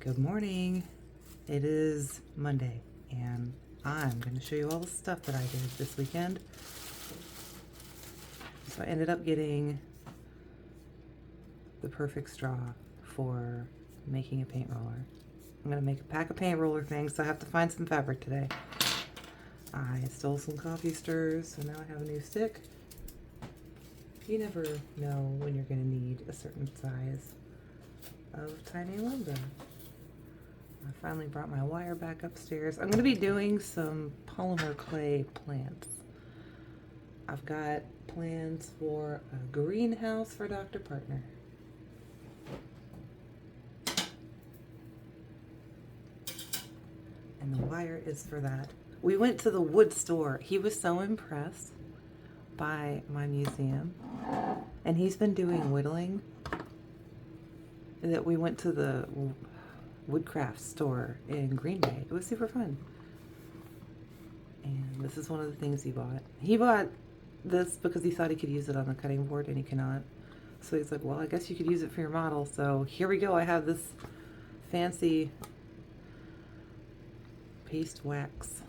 Good morning. It is Monday, and I'm going to show you all the stuff that I did this weekend. So I ended up getting the perfect straw for making a paint roller. I'm going to make a pack of paint roller things, so I have to find some fabric today. I stole some coffee stirs, so now I have a new stick. You never know when you're going to need a certain size of tiny lumber. I finally brought my wire back upstairs. I'm going to be doing some polymer clay plants. I've got plans for a greenhouse for Dr. Partner. And the wire is for that. We went to the wood store. He was so impressed by my museum. And he's been doing whittling that we went to the Woodcraft store in Green Bay. It was super fun. And this is one of the things he bought. He bought this because he thought he could use it on the cutting board and he cannot. So he's like, well, I guess you could use it for your model. So here we go. I have this fancy paste wax.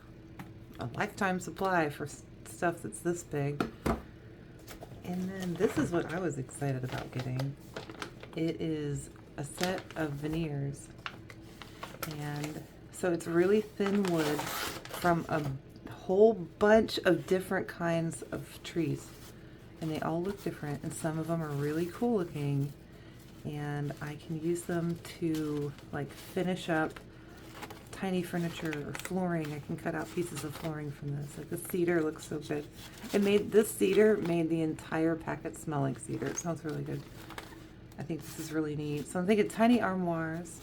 A lifetime supply for stuff that's this big. And then this is what I was excited about getting. It is a set of veneers. And so it's really thin wood from a whole bunch of different kinds of trees. And they all look different, and some of them are really cool looking. And I can use them to like finish up tiny furniture or flooring. I can cut out pieces of flooring from this. Like the cedar looks so good. This cedar made the entire packet smell like cedar. It smells really good. I think this is really neat. So I'm thinking tiny armoires.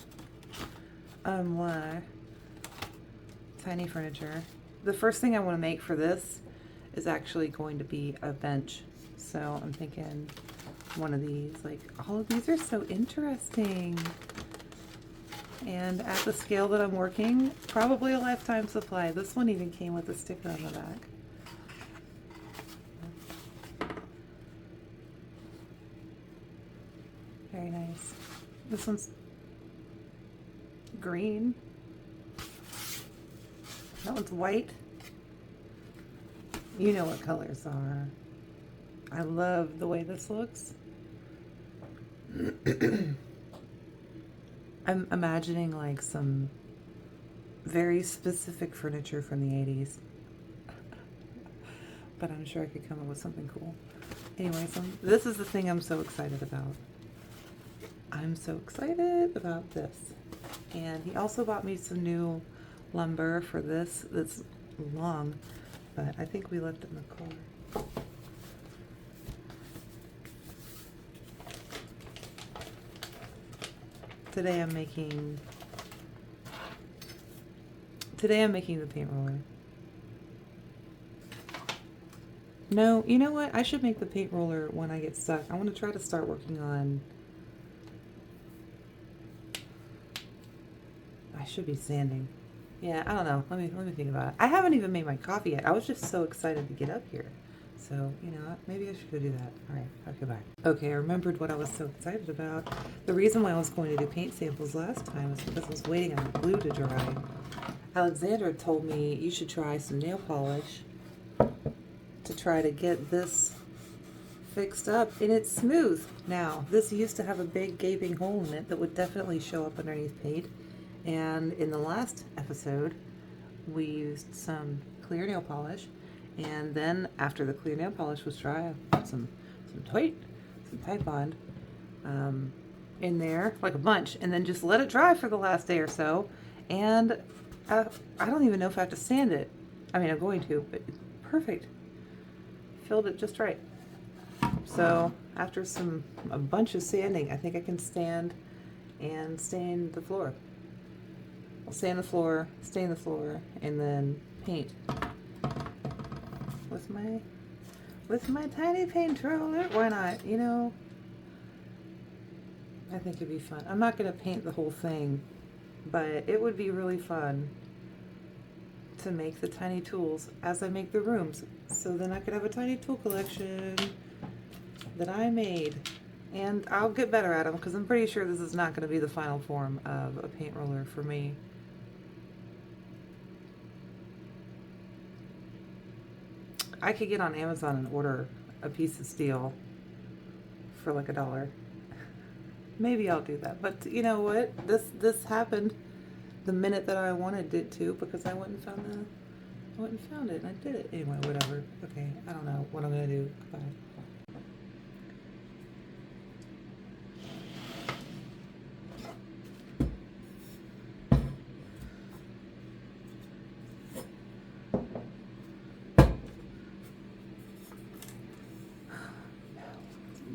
Tiny furniture. The first thing I want to make for this is actually going to be a bench. So I'm thinking one of these. Like, all of these are so interesting. And at the scale that I'm working, probably a lifetime supply. This one even came with a sticker on the back. Very nice. This one's green. That one's white. You know what colors are. I love the way this looks. I'm imagining like some very specific furniture from the 80s. But I'm sure I could come up with something cool. Anyway, so this is the thing I'm so excited about. I'm so excited about this. And he also bought me some new lumber for this that's long, but I think we left it in the car. Today I'm making the paint roller. No, you know what? I should make the paint roller when I get stuck. I want to try to start working on... I should be sanding. Yeah, I don't know. Let me think about it. I haven't even made my coffee yet. I was just so excited to get up here. So, you know, maybe I should go do that. All right, okay, bye. Okay, I remembered what I was so excited about. The reason why I was going to do paint samples last time is because I was waiting on the glue to dry. Alexandra told me you should try some nail polish to try to get this fixed up, and it's smooth now. This used to have a big gaping hole in it that would definitely show up underneath paint. And in the last episode, we used some clear nail polish, and then after the clear nail polish was dry, I put some Titebond in there, like a bunch, and then just let it dry for the last day or so. And I don't even know if I have to sand it. I mean, I'm going to, but it's perfect. Filled it just right. So after a bunch of sanding, I think I can stand and stain the floor. I'll stain the floor, and then paint with my tiny paint roller. Why not? You know, I think it'd be fun. I'm not going to paint the whole thing, but it would be really fun to make the tiny tools as I make the rooms. So then I could have a tiny tool collection that I made. And I'll get better at them because I'm pretty sure this is not going to be the final form of a paint roller for me. I could get on Amazon and order a piece of steel for like $1. Maybe I'll do that. But you know what? This happened the minute that I wanted it to, because I went and found it and I did it. Anyway, whatever. Okay, I don't know what I'm gonna do. Goodbye.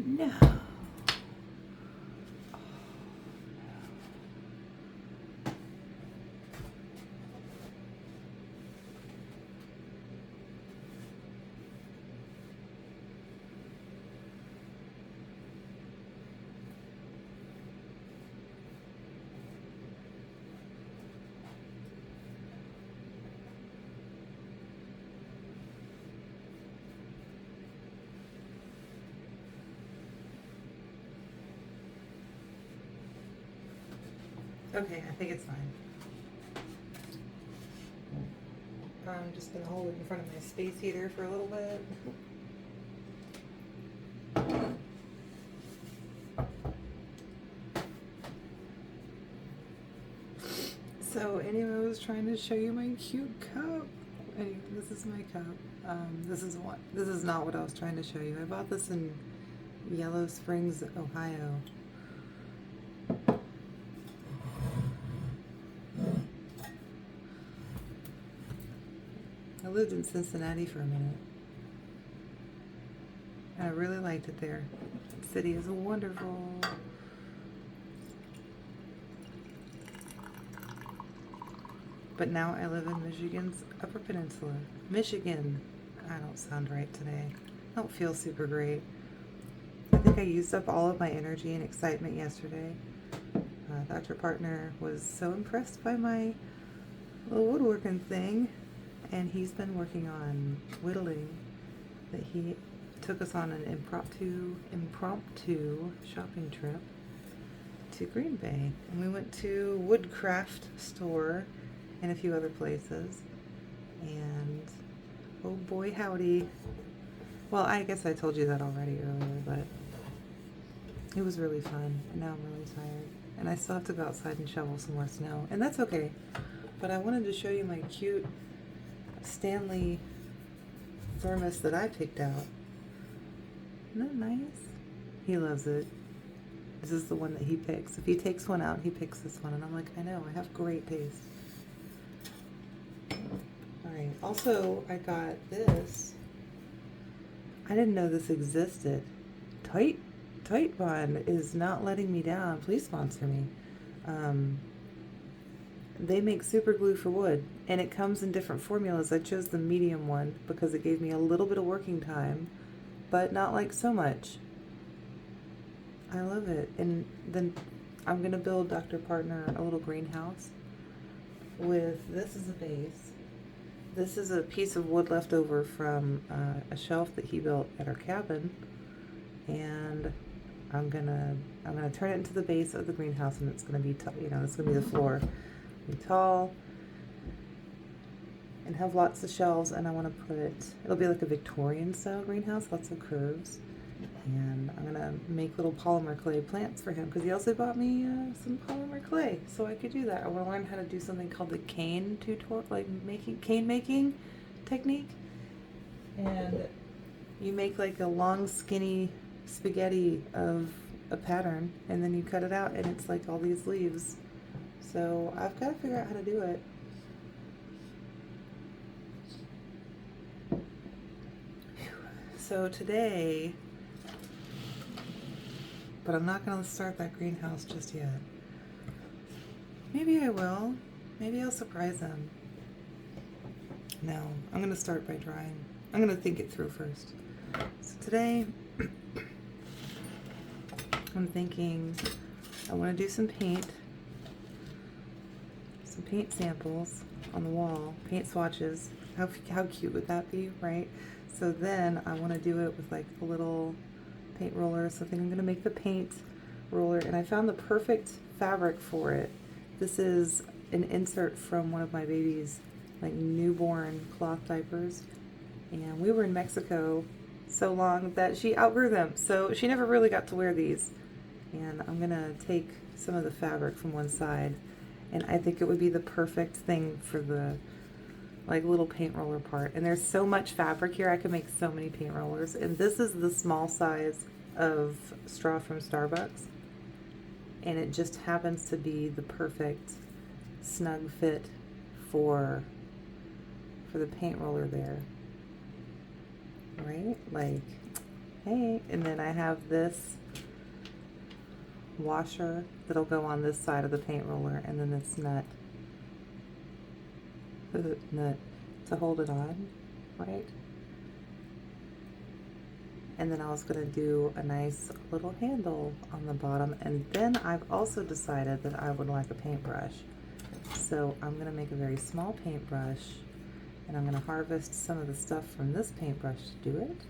No. Okay, I think it's fine. I'm just gonna hold it in front of my space heater for a little bit. So anyway, I was trying to show you my cute cup. Anyway, this is my cup. This is not what I was trying to show you. I bought this in Yellow Springs, Ohio. I lived in Cincinnati for a minute, and I really liked it there. The city is wonderful. But now I live in Michigan's Upper Peninsula. Michigan. I don't sound right today. I don't feel super great. I think I used up all of my energy and excitement yesterday. Dr. Partner was so impressed by my little woodworking thing, and he's been working on whittling, that he took us on an impromptu shopping trip to Green Bay, and we went to Woodcraft store and a few other places, and oh boy howdy. Well, I guess I told you that already earlier, but it was really fun, and now I'm really tired, and I still have to go outside and shovel some more snow, and that's okay. But I wanted to show you my cute Stanley thermos that I picked out. Isn't that nice? He loves it. This is the one that he picks. If he takes one out, he picks this one, and I'm like, I know, I have great taste. Alright, also I got this. I didn't know this existed. Titebond is not letting me down. Please sponsor me. They make super glue for wood, and it comes in different formulas. I chose the medium one because it gave me a little bit of working time, but not like so much. I love it. And then I'm gonna build Dr. Partner a little greenhouse with this as a base. This is a piece of wood left over from a shelf that he built at our cabin, and I'm gonna turn it into the base of the greenhouse, and it's gonna be it's gonna be the floor, be tall, and have lots of shelves. And I want to it'll be like a Victorian style greenhouse, lots of curves, and I'm gonna make little polymer clay plants for him because he also bought me some polymer clay, so I could do that. I want to learn how to do something called the cane tutorial, like cane making technique, and you make like a long skinny spaghetti of a pattern, and then you cut it out, and it's like all these leaves. So I've got to figure out how to do it. So today, but I'm not going to start that greenhouse just yet. Maybe I will. Maybe I'll surprise him. No, I'm going to start by drawing. I'm going to think it through first. So today, I'm thinking I want to do some paint samples on the wall, paint swatches. How cute would that be, right? So then I want to do it with like a little paint roller. So I think I'm gonna make the paint roller, and I found the perfect fabric for it. This is an insert from one of my baby's like newborn cloth diapers, and we were in Mexico so long that she outgrew them, so she never really got to wear these. And I'm gonna take some of the fabric from one side, and I think it would be the perfect thing for the like little paint roller part. And there's so much fabric here, I could make so many paint rollers. And this is the small size of straw from Starbucks, and it just happens to be the perfect snug fit for the paint roller there, right? Like, hey. And then I have this washer that'll go on this side of the paint roller, and then this nut to hold it on, right? And then I was gonna do a nice little handle on the bottom, and then I've also decided that I would like a paintbrush. So I'm gonna make a very small paintbrush, and I'm gonna harvest some of the stuff from this paintbrush to do it.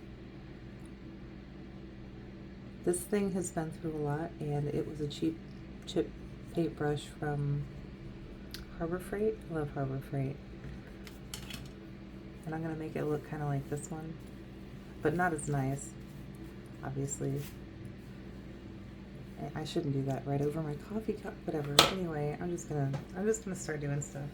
This thing has been through a lot, and it was a cheap chip paintbrush from Harbor Freight. I love Harbor Freight. And I'm gonna make it look kind of like this one, but not as nice, obviously. I shouldn't do that right over my coffee cup, whatever. Anyway, I'm just gonna start doing stuff.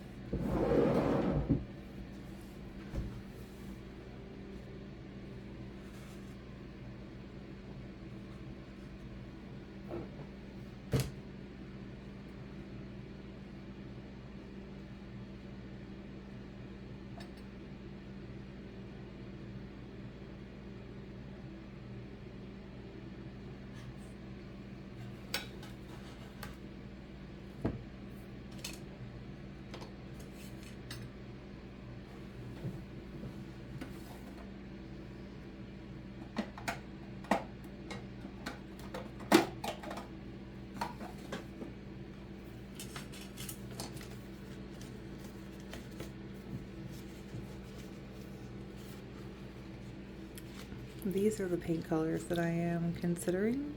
These are the paint colors that I am considering.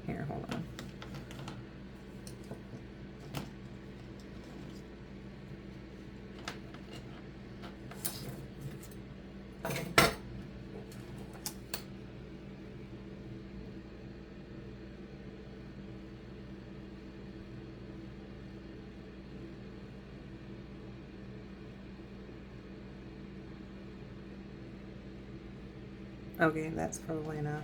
Here, hold on. Okay, that's probably enough.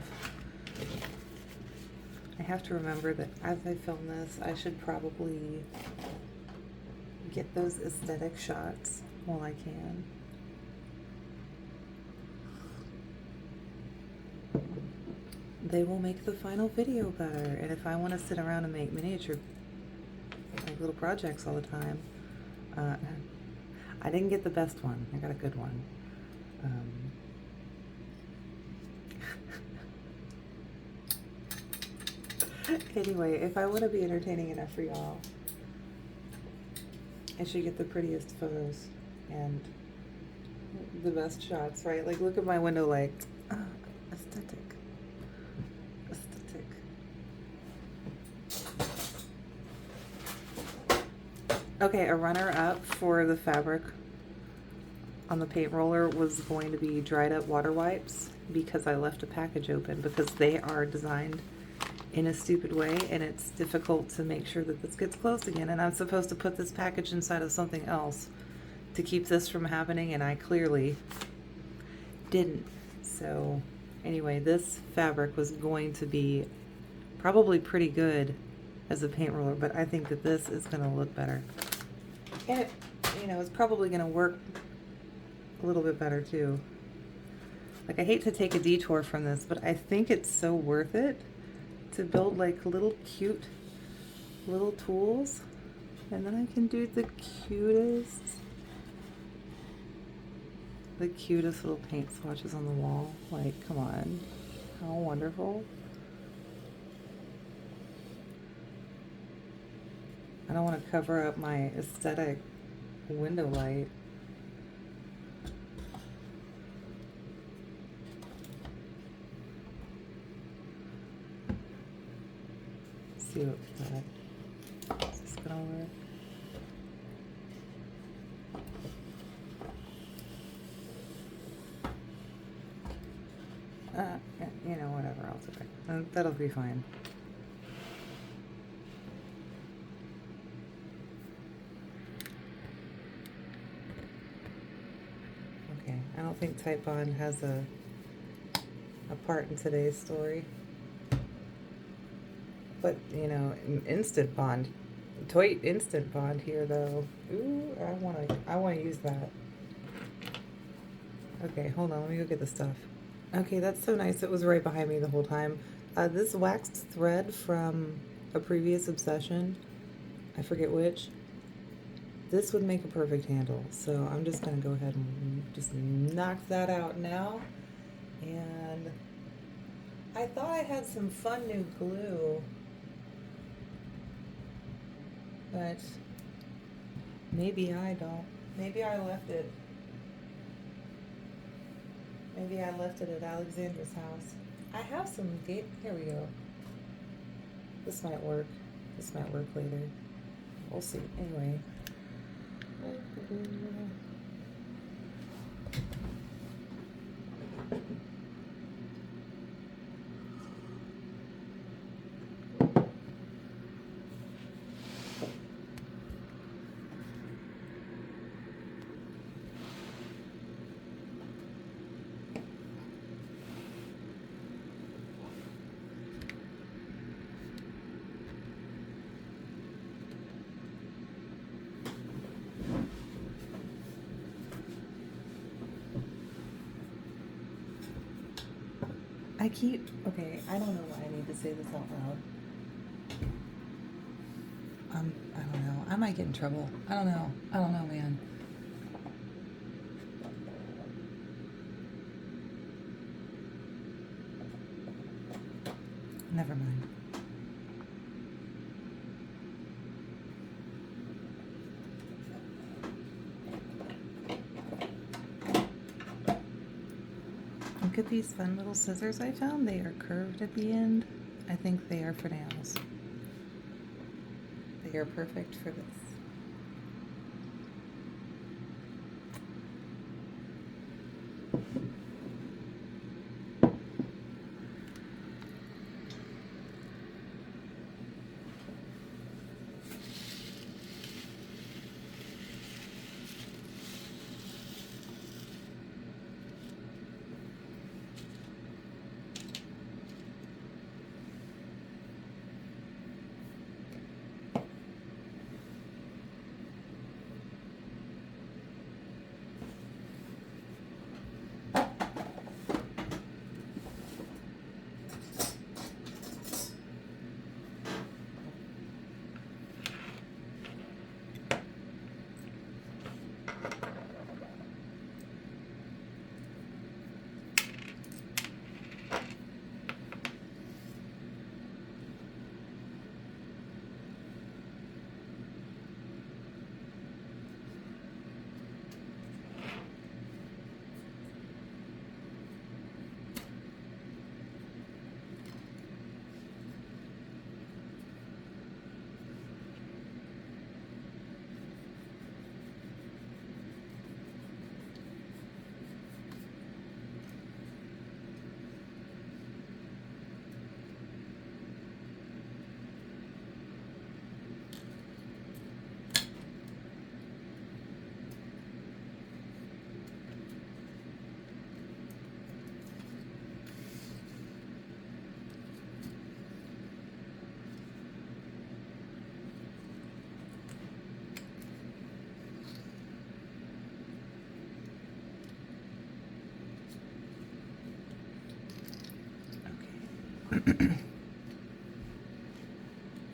I have to remember that as I film this, I should probably get those aesthetic shots while I can. They will make the final video better, and if I want to sit around and make miniature, like little projects all the time, I didn't get the best one. I got a good one. Anyway, if I want to be entertaining enough for y'all, I should get the prettiest photos and the best shots, right? Like, look at my window light. Aesthetic. Aesthetic. Okay, a runner-up for the fabric on the paint roller was going to be dried up water wipes, because I left a package open, because they are designed in a stupid way, and it's difficult to make sure that this gets closed again. And I'm supposed to put this package inside of something else to keep this from happening, and I clearly didn't. So anyway, this fabric was going to be probably pretty good as a paint roller, but I think that this is going to look better. And it, you know, it's probably going to work a little bit better too. Like, I hate to take a detour from this, but I think it's so worth it to build like little cute little tools, and then I can do the cutest little paint swatches on the wall. Like, come on, how wonderful. I don't want to cover up my aesthetic window light. see what, is this gonna work? You know, whatever, I'll do it. That'll be fine. Okay, I don't think Titebond has a part in today's story. But, you know, Instant Bond. Toy Instant Bond here, though. Ooh, I wanna use that. Okay, hold on, let me go get the stuff. Okay, that's so nice. It was right behind me the whole time. This waxed thread from a previous obsession, I forget which, this would make a perfect handle. So I'm just gonna go ahead and just knock that out now. And I thought I had some fun new glue, but maybe I don't. Maybe I left it. Maybe I left it at Alexandra's house. I have some here we go. This might work. This might work later. We'll see. Anyway. Okay, I don't know why I need to say this out loud. I don't know. I might get in trouble. I don't know, man. Never mind. Look at these fun little scissors I found. They are curved at the end. I think they are for nails. They are perfect for this.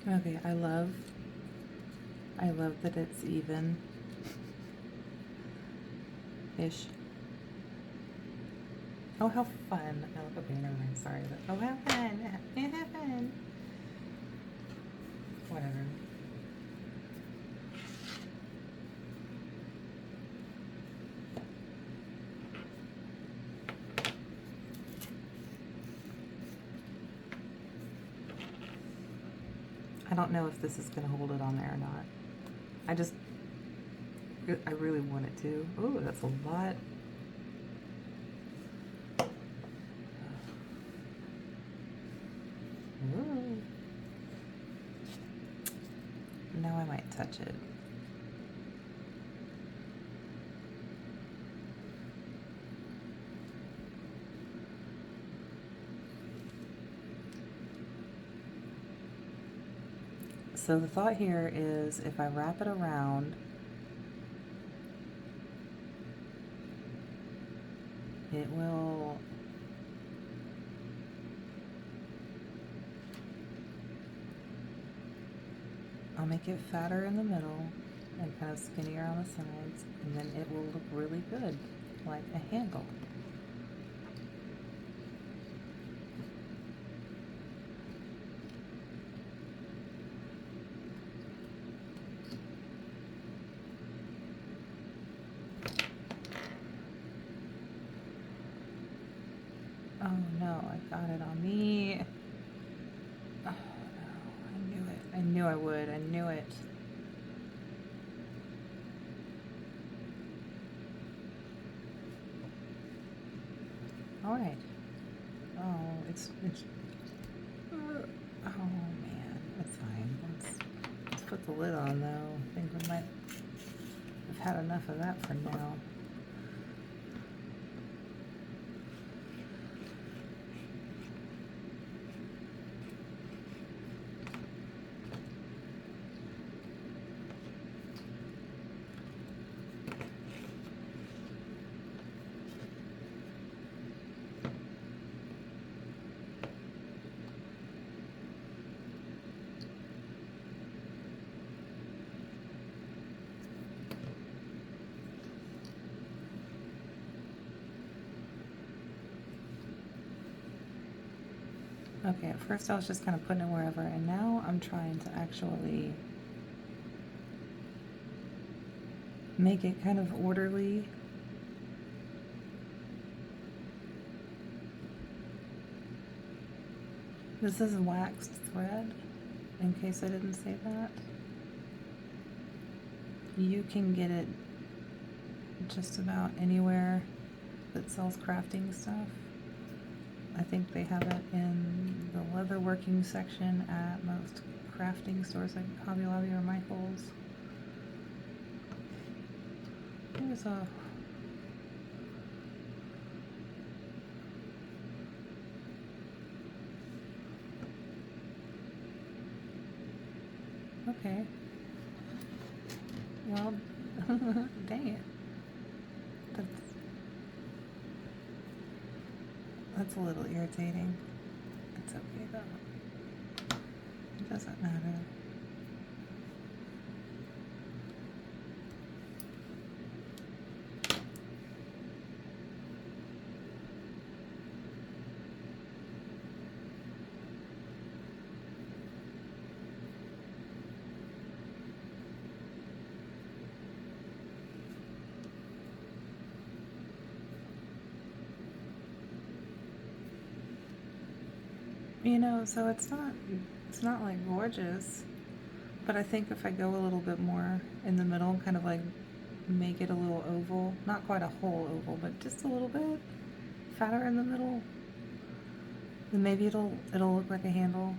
Okay, I love that it's even ish. Oh, how fun. Oh, okay, never mind. Sorry. But, oh, how fun. Have fun. Whatever. I don't know if this is going to hold it on there or not. I really want it to. Oh, that's a lot. Ooh. Now I might touch it. So the thought here is if I wrap it around, it will I'll make it fatter in the middle and kind of skinnier on the sides, and then it will look really good, like a handle. Oh no, I got it on me. Oh no, I knew it. I knew I would. I knew it. All right. Oh, it's oh man, that's fine. Let's put the lid on though. I think we might have had enough of that for now. Okay, at first I was just kind of putting it wherever, and now I'm trying to actually make it kind of orderly. This is waxed thread, in case I didn't say that. You can get it just about anywhere that sells crafting stuff. I think they have it in the leatherworking section at most crafting stores like Hobby Lobby or Michael's. Here's a okay. Well, dang it. That's a little irritating. It's okay though. It doesn't matter. You know, so it's not like gorgeous, but I think if I go a little bit more in the middle, kind of like make it a little oval, not quite a whole oval, but just a little bit fatter in the middle, then maybe it'll look like a handle.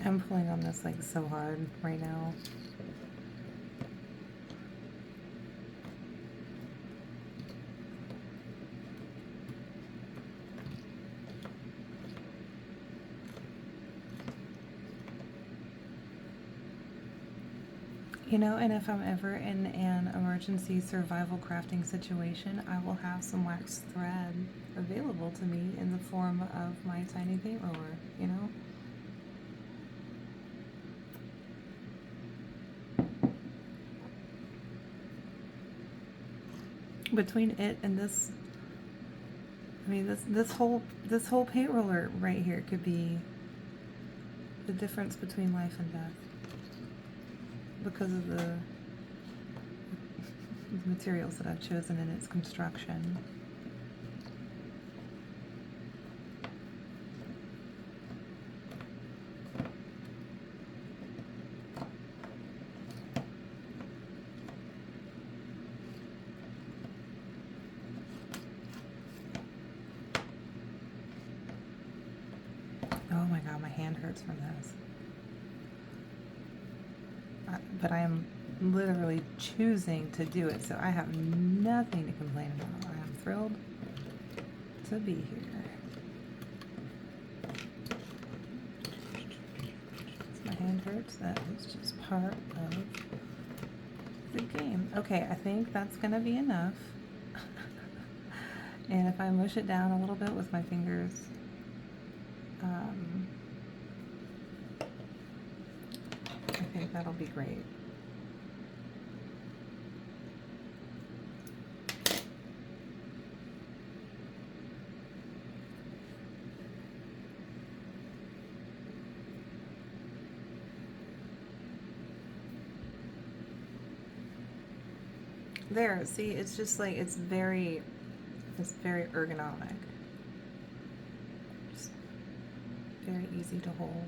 I'm pulling on this like so hard right now. You know, and if I'm ever in an emergency survival crafting situation, I will have some waxed thread available to me in the form of my tiny paint roller, you know? Between it and this, I mean, this whole paint roller right here could be the difference between life and death because of the materials that I've chosen in its construction. Oh my god, my hand hurts from this. But I am literally choosing to do it, so I have nothing to complain about. I am thrilled to be here. My hand hurts. That is just part of the game. Okay, I think that's gonna be enough. And if I mush it down a little bit with my fingers, I think that'll be great. There, see, it's just like, it's very ergonomic. Just very easy to hold.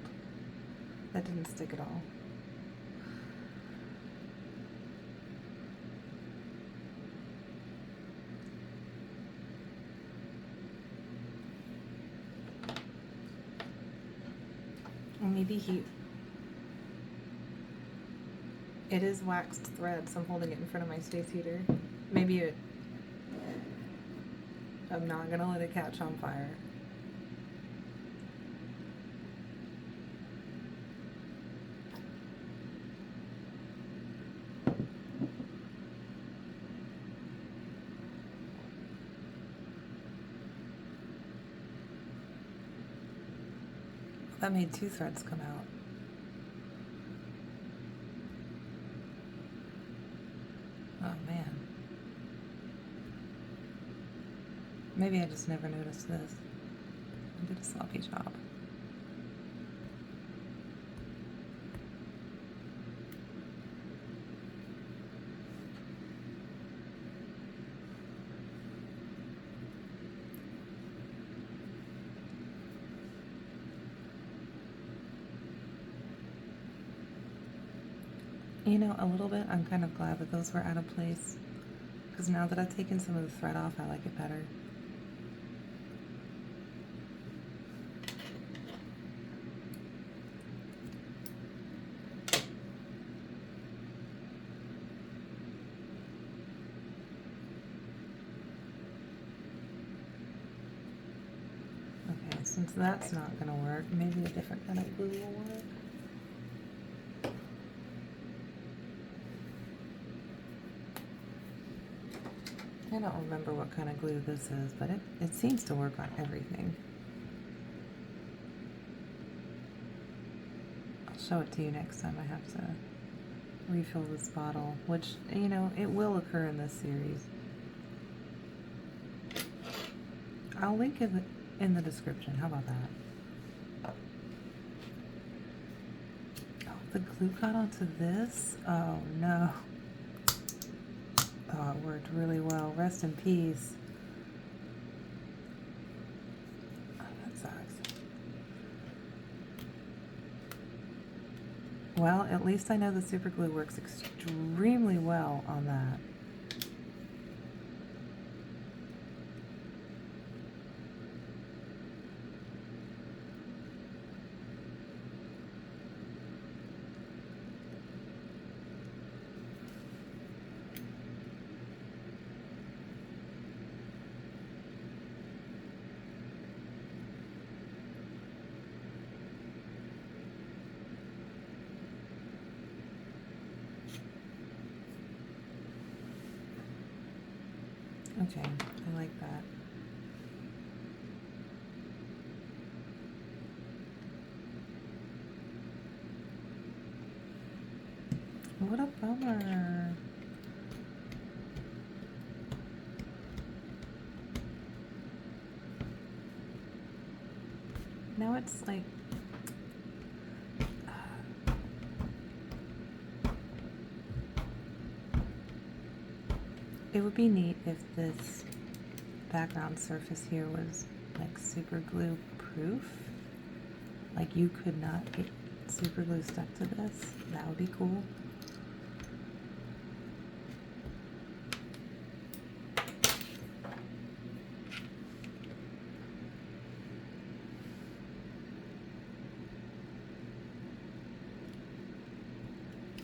That didn't stick at all. Or maybe it is waxed thread, so I'm holding it in front of my space heater. Maybe I'm not gonna let it catch on fire. That made 2 threads come out. Oh man. Maybe I just never noticed this. I did a sloppy job. You know, a little bit, I'm kind of glad that those were out of place, because now that I've taken some of the thread off, I like it better. Okay, since that's not going to work, maybe a different kind of glue will work. I don't remember what kind of glue this is, but it seems to work on everything. I'll show it to you next time I have to refill this bottle, which, you know, it will occur in this series. I'll link it in the description. How about that? Oh, the glue got onto this? Oh no. Oh, it worked really well. Rest in peace. Oh, that sucks. Well, at least I know the super glue works extremely well on that. Okay, I like that. What a bummer. Now it's like, it would be neat if this background surface here was like super glue proof. Like you could not get super glue stuck to this. That would be cool.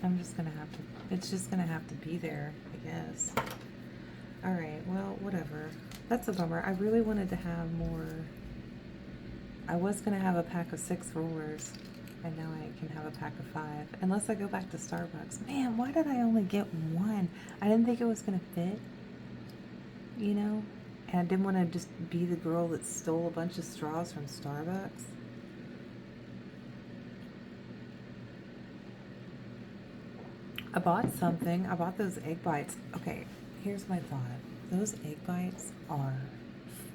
I'm just gonna have to, it's just gonna have to be there, I guess. Alright, well, whatever. That's a bummer. I really wanted to have more. I was gonna have a pack of 6 rollers, and now I can have a pack of 5. Unless I go back to Starbucks. Man, why did I only get 1? I didn't think it was gonna fit, you know? And I didn't want to just be the girl that stole a bunch of straws from Starbucks. I bought something. I bought those egg bites. Okay, here's my thought. Those egg bites are,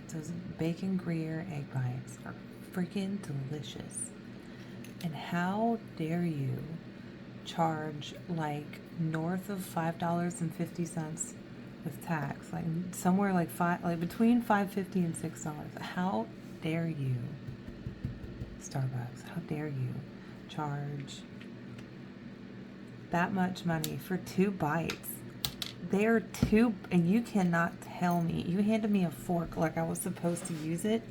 those bacon Gruyere egg bites are freaking delicious. And how dare you charge like north of $5.50 with tax, like somewhere like between $5.50 and $6. How dare you, Starbucks? How dare you charge that much money for 2 bites? They're 2, and you cannot tell me. You handed me a fork like I was supposed to use it.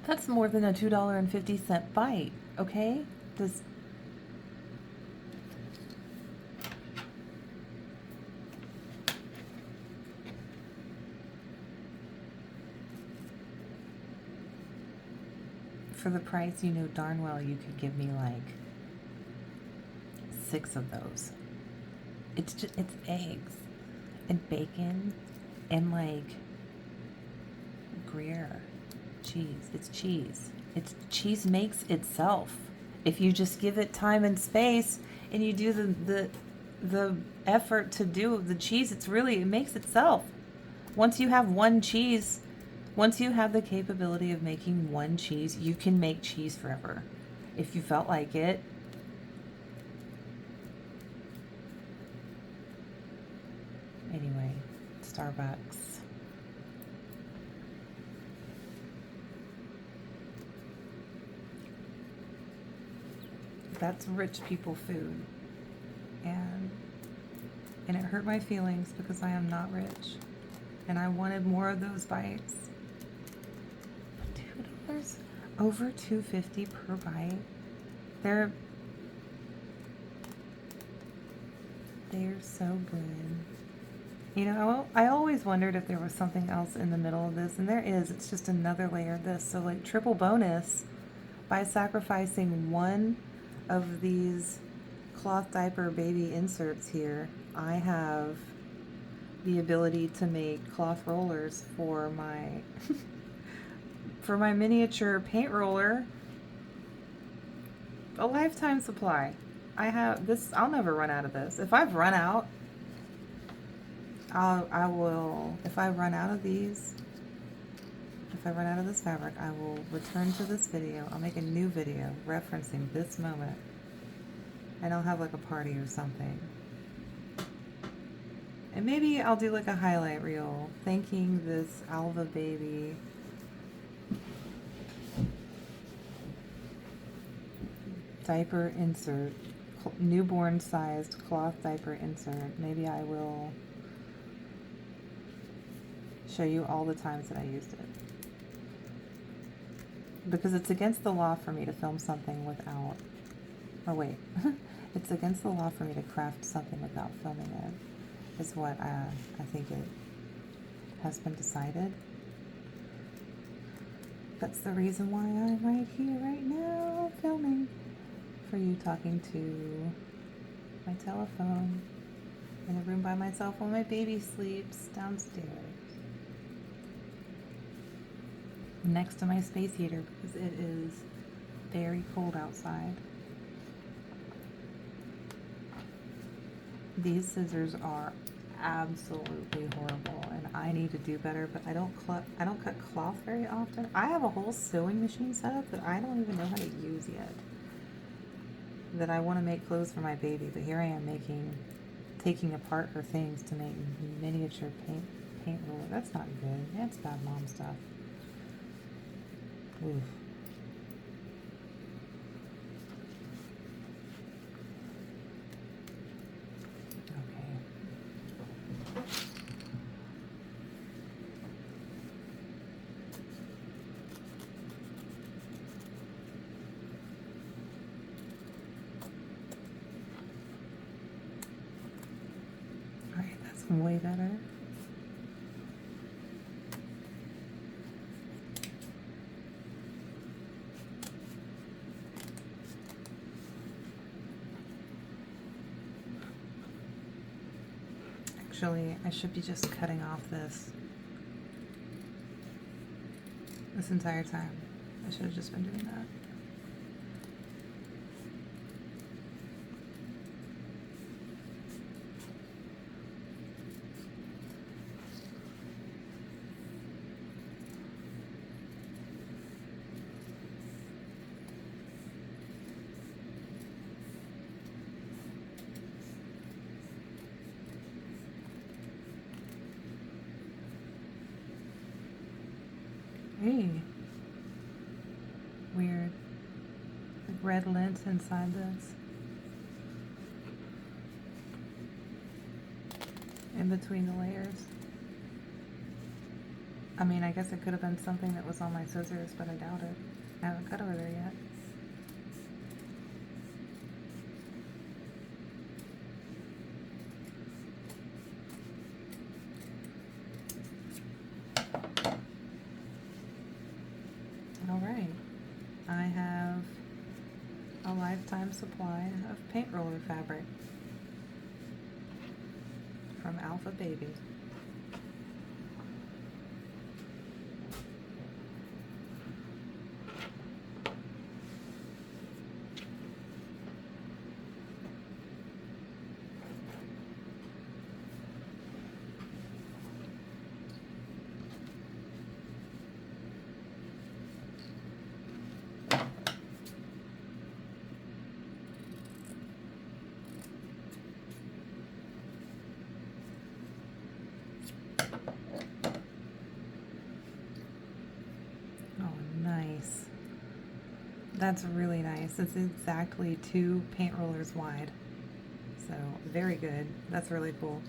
That's more than a $2.50 bite, okay? Does for the price, you know darn well you could give me like 6 of those. It's just, it's eggs and bacon and like Gruyere cheese. It's cheese. It's cheese makes itself. If you just give it time and space and you do the effort to do the cheese, it makes itself. Once you have one cheese, once you have the capability of making one cheese, you can make cheese forever. If you felt like it. Anyway, Starbucks. That's rich people food. And it hurt my feelings because I am not rich. And I wanted more of those bites. $2, over $2.50 per bite. They're so good. You know, I always wondered if there was something else in the middle of this, and there is. It's just another layer of this. So like triple bonus, by sacrificing one of these cloth diaper baby inserts here, I have the ability to make cloth rollers for my for my miniature paint roller. A lifetime supply. I have this. I'll never run out of this. If I've run out, I will. If I run out of these, if I run out of this fabric, I will return to this video. I'll make a new video referencing this moment, and I'll have like a party or something. And maybe I'll do like a highlight reel thanking this Alva baby diaper insert, newborn sized cloth diaper insert. Maybe I will show you all the times that I used it. Because it's against the law for me to film something without, or wait, it's against the law for me to craft something without filming it, is what I think it has been decided. That's the reason why I'm right here, right now, filming for you, talking to my telephone in a room by myself while my baby sleeps downstairs. Next to my space heater because it is very cold outside. These scissors are absolutely horrible and I need to do better, but I don't cut cloth very often. I have a whole sewing machine set up that I don't even know how to use yet. That I want to make clothes for my baby, but here I am taking apart her things to make miniature paint roller. That's not good. That's bad mom stuff. Oof. Way better. Actually, I should be just cutting off this entire time. I should have just been doing that. Hey, weird. Like red lint inside this. In between the layers. I mean, I guess it could have been something that was on my scissors, but I doubt it. I haven't cut over there yet. Alright, I have a lifetime supply of paint roller fabric from Alpha Baby. That's really nice. It's exactly 2 paint rollers wide. So, very good. That's really cool.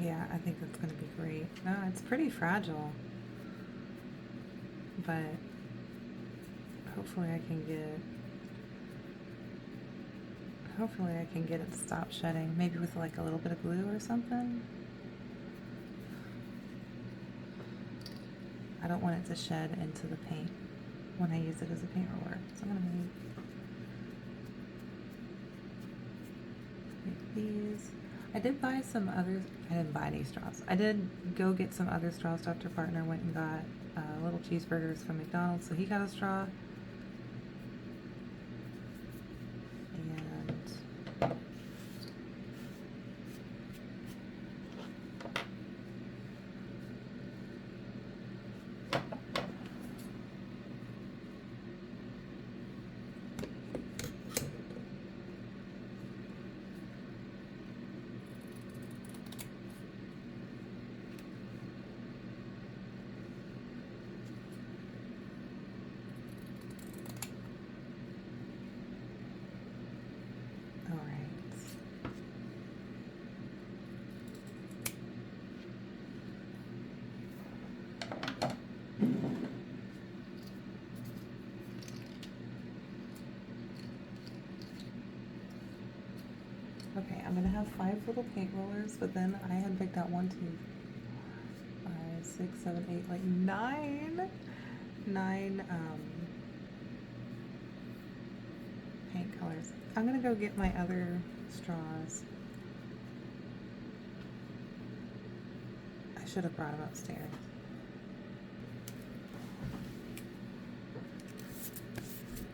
Yeah, I think that's going to be great. No, it's pretty fragile, but hopefully I can get it to stop shedding, maybe with like a little bit of glue or something. I don't want it to shed into the paint when I use it as a paint roller. So I'm gonna make these. I did buy some other, I didn't buy any straws. I did go get some other straws. Dr. Partner went and got little cheeseburgers from McDonald's, so he got a straw. And all right. Okay, I'm gonna have 5 little paint rollers, but then I had picked out 1, 2, 5, 6, 7, 8, like 9 paint colors. I'm gonna go get my other straws. I should have brought them upstairs.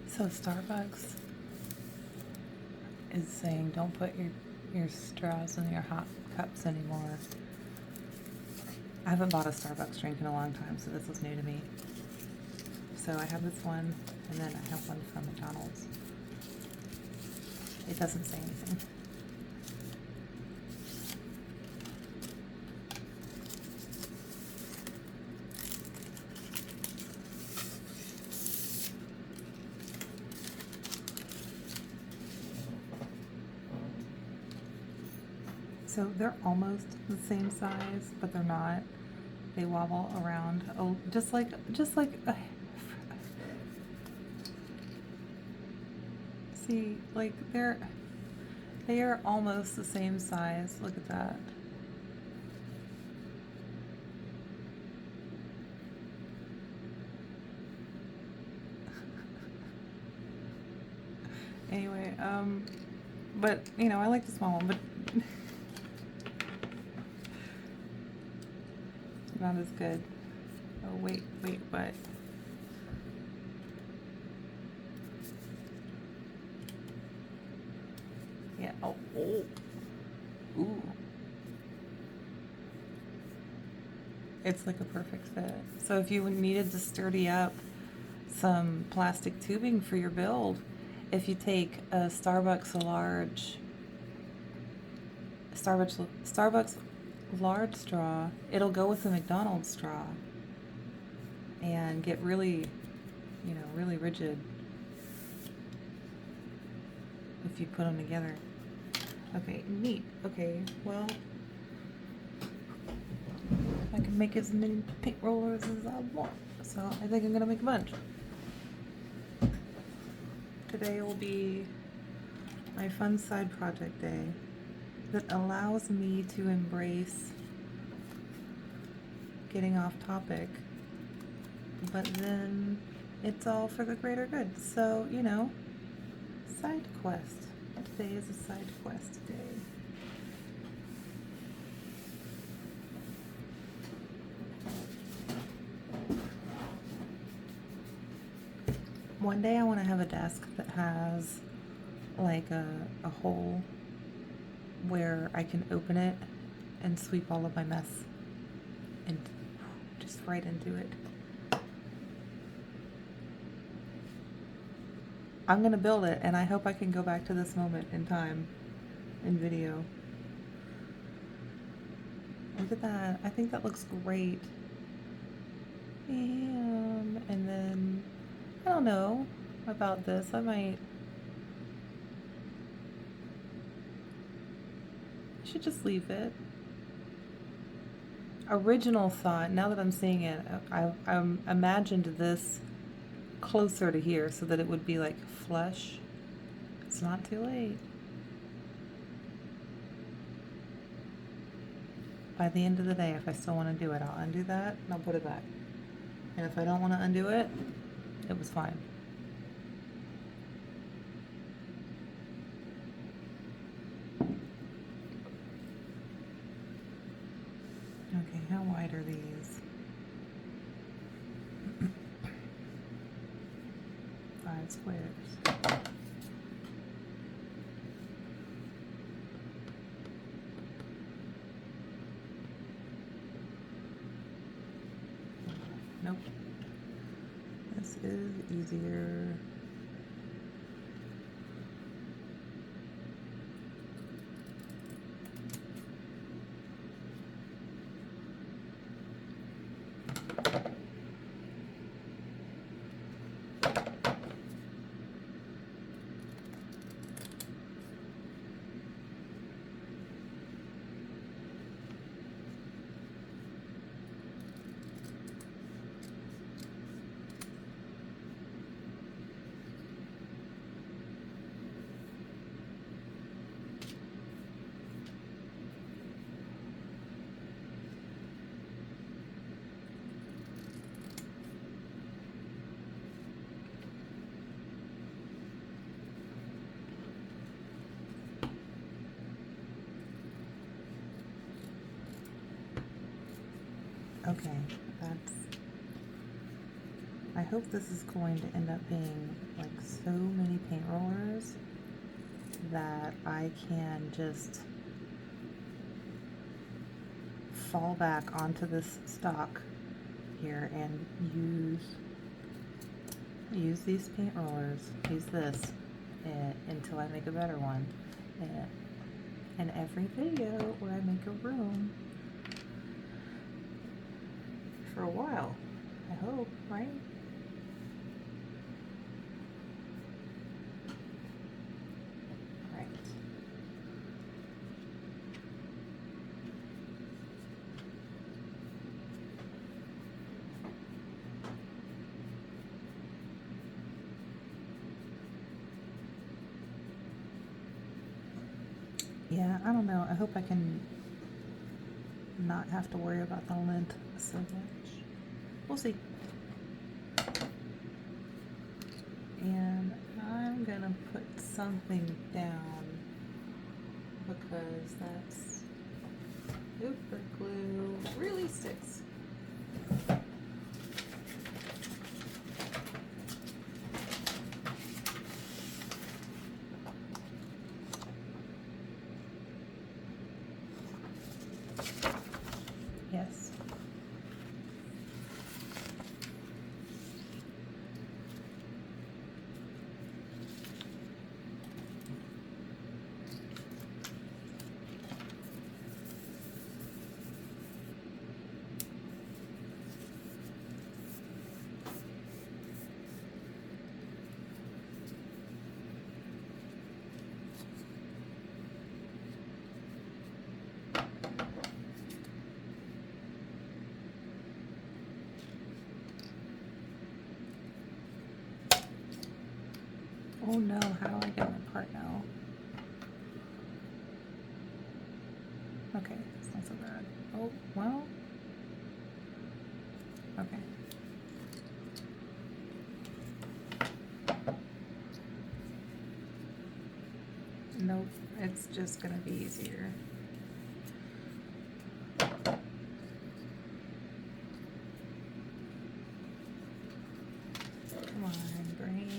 So Starbucks is saying don't put your straws in your hot cups anymore. I haven't bought a Starbucks drink in a long time, so this was new to me. So I have this one, and then I have one from McDonald's. It doesn't say anything. So they're almost the same size, but they're not. They wobble around. Oh, just like see, like they are almost the same size. Look at that. Anyway, but you know, I like the small one, but not as good. Oh, wait, what? Yeah, oh, ooh. It's like a perfect fit. So if you needed to sturdy up some plastic tubing for your build, if you take a Starbucks large straw, it'll go with the McDonald's straw and get really, you know, really rigid if you put them together. Okay, neat. Okay, well, I can make as many paint rollers as I want, so I think I'm gonna make a bunch. Today will be my fun side project day that allows me to embrace getting off topic, but then it's all for the greater good. So, you know, side quest. Today is a side quest day. One day I want to have a desk that has like a hole where I can open it and sweep all of my mess and just right into it. I'm gonna build it, and I hope I can go back to this moment in time in video. Look at that. I think that looks great. And then I don't know about this. I should just leave it. Original thought, now that I'm seeing it, I imagined this closer to here so that it would be like flush. It's not too late. By the end of the day, if I still want to do it, I'll undo that and I'll put it back. And if I don't want to undo it, it was fine. Okay, how wide are these? 5 squares. Nope. This is easier. Okay, I hope this is going to end up being like so many paint rollers that I can just fall back onto this stock here and use these paint rollers, use this until I make a better one. And every video where I make a room for a while, I hope, right? Right. Yeah, I don't know. I hope I can not have to worry about the lint so much. We'll see. And I'm gonna put something down because that's super glue really sticks. Yes. Oh no, how do I get my part now? Okay, it's not so bad. Oh, well. Okay. Nope, it's just gonna be easier. Come on, brain.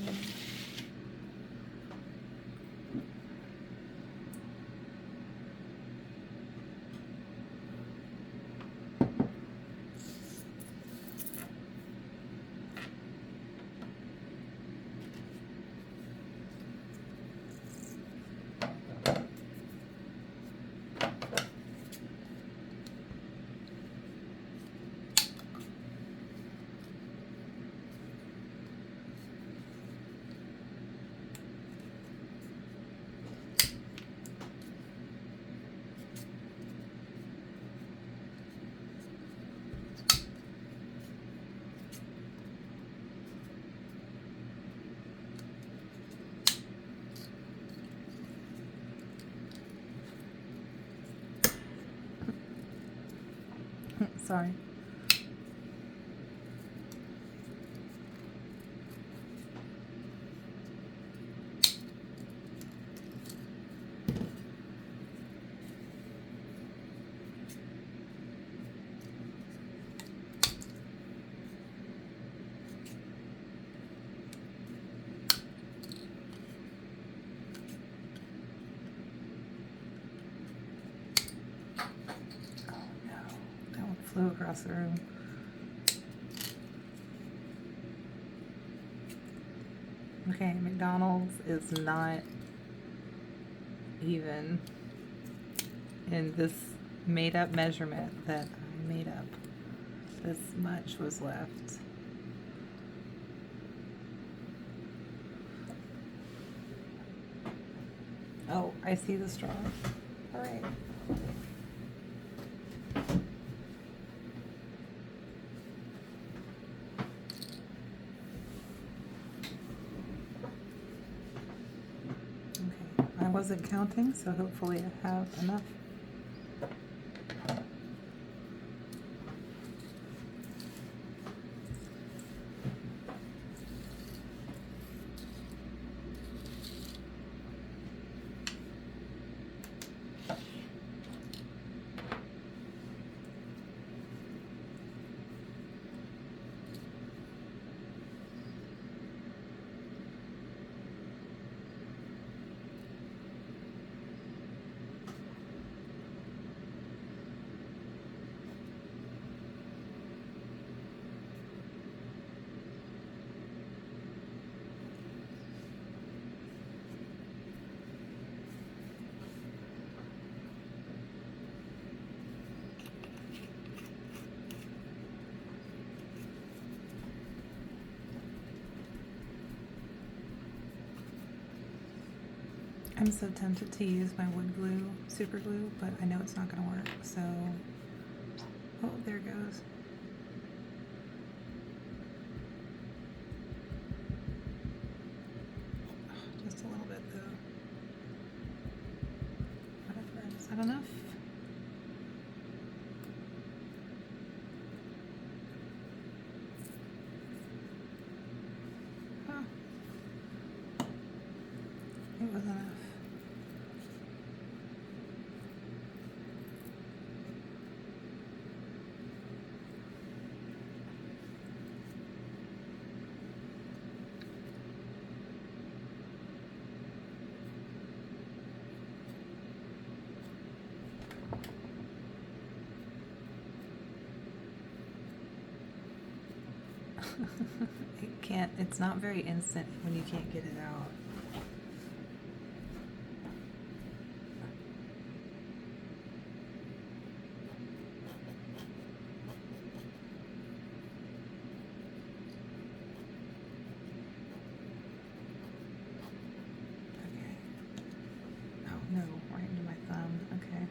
Sorry. across the room. Okay, McDonald's is not even in this made up measurement that I made up. This much was left. Oh, I see the straw. All right. Okay, I wasn't counting, so hopefully I have enough. I'm so tempted to use my wood glue, super glue, but I know it's not going to work, so... Oh, there it goes. Oh, just a little bit, though. Whatever. Is that enough? Oh. It was enough. It's not very instant when you can't get it out. Okay. Oh no, right into my thumb. Okay.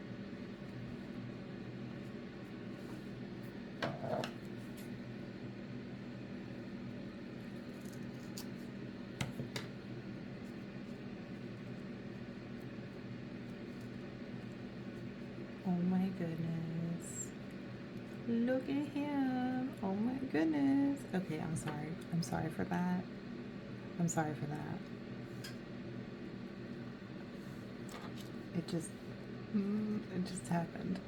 Oh my goodness. Look at him. Oh my goodness. Okay, I'm sorry. I'm sorry for that. I'm sorry for that. It just happened.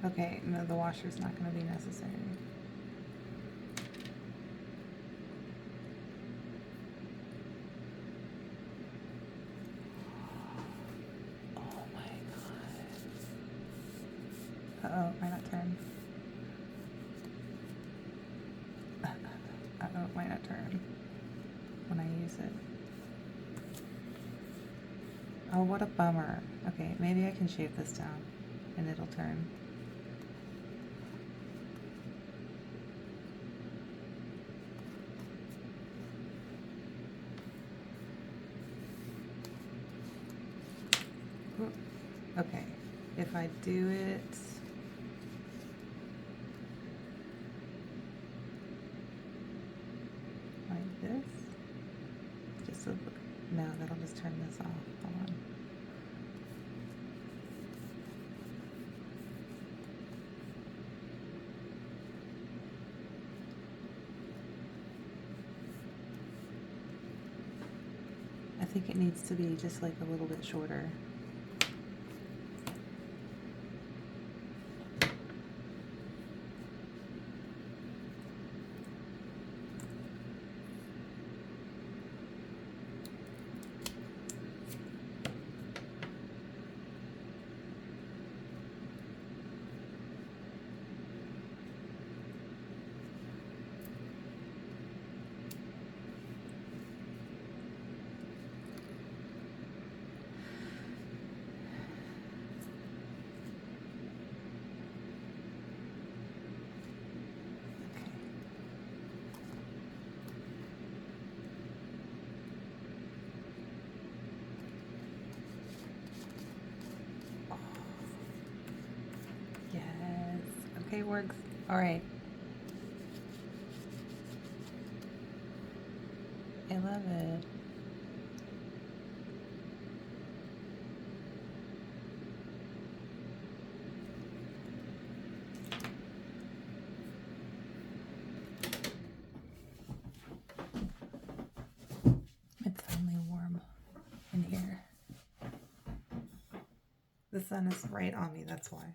Okay, no, the washer's not going to be necessary. Oh my god. Uh-oh, might not turn. Uh-oh, might not turn when I use it. Oh, what a bummer. Okay, maybe I can shave this down and it'll turn. Okay, if I do it like this, just so, no, that'll just turn this off. Hold on. I think it needs to be just like a little bit shorter. Okay, works. All right. I love it. It's finally warm in here. The sun is right on me, that's why.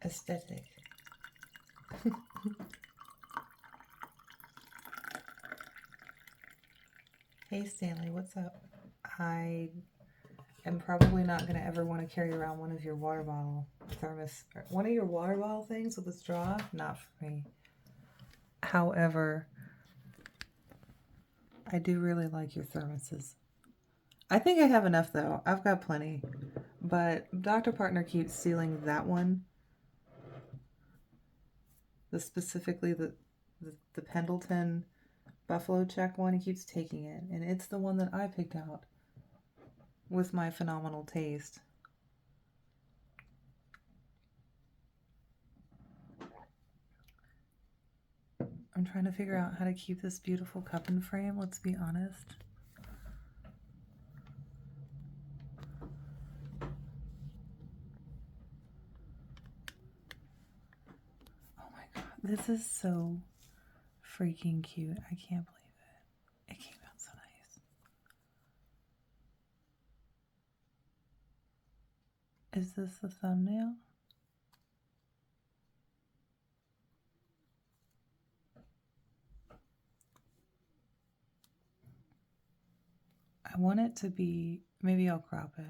Aesthetic. Hey Stanley, what's up? I am probably not going to ever want to carry around one of your water bottle thermos, or one of your water bottle things with a straw. Not for me. However, I do really like your thermoses. I think I have enough though. I've got plenty. But Dr. Partner keeps stealing that one. Specifically the Pendleton Buffalo Check one. He keeps taking it. And it's the one that I picked out with my phenomenal taste. I'm trying to figure out how to keep this beautiful cup in frame, let's be honest. Oh my god, this is so freaking cute. I can't believe it. It came out so nice. Is this the thumbnail? I want it to be, maybe I'll crop it.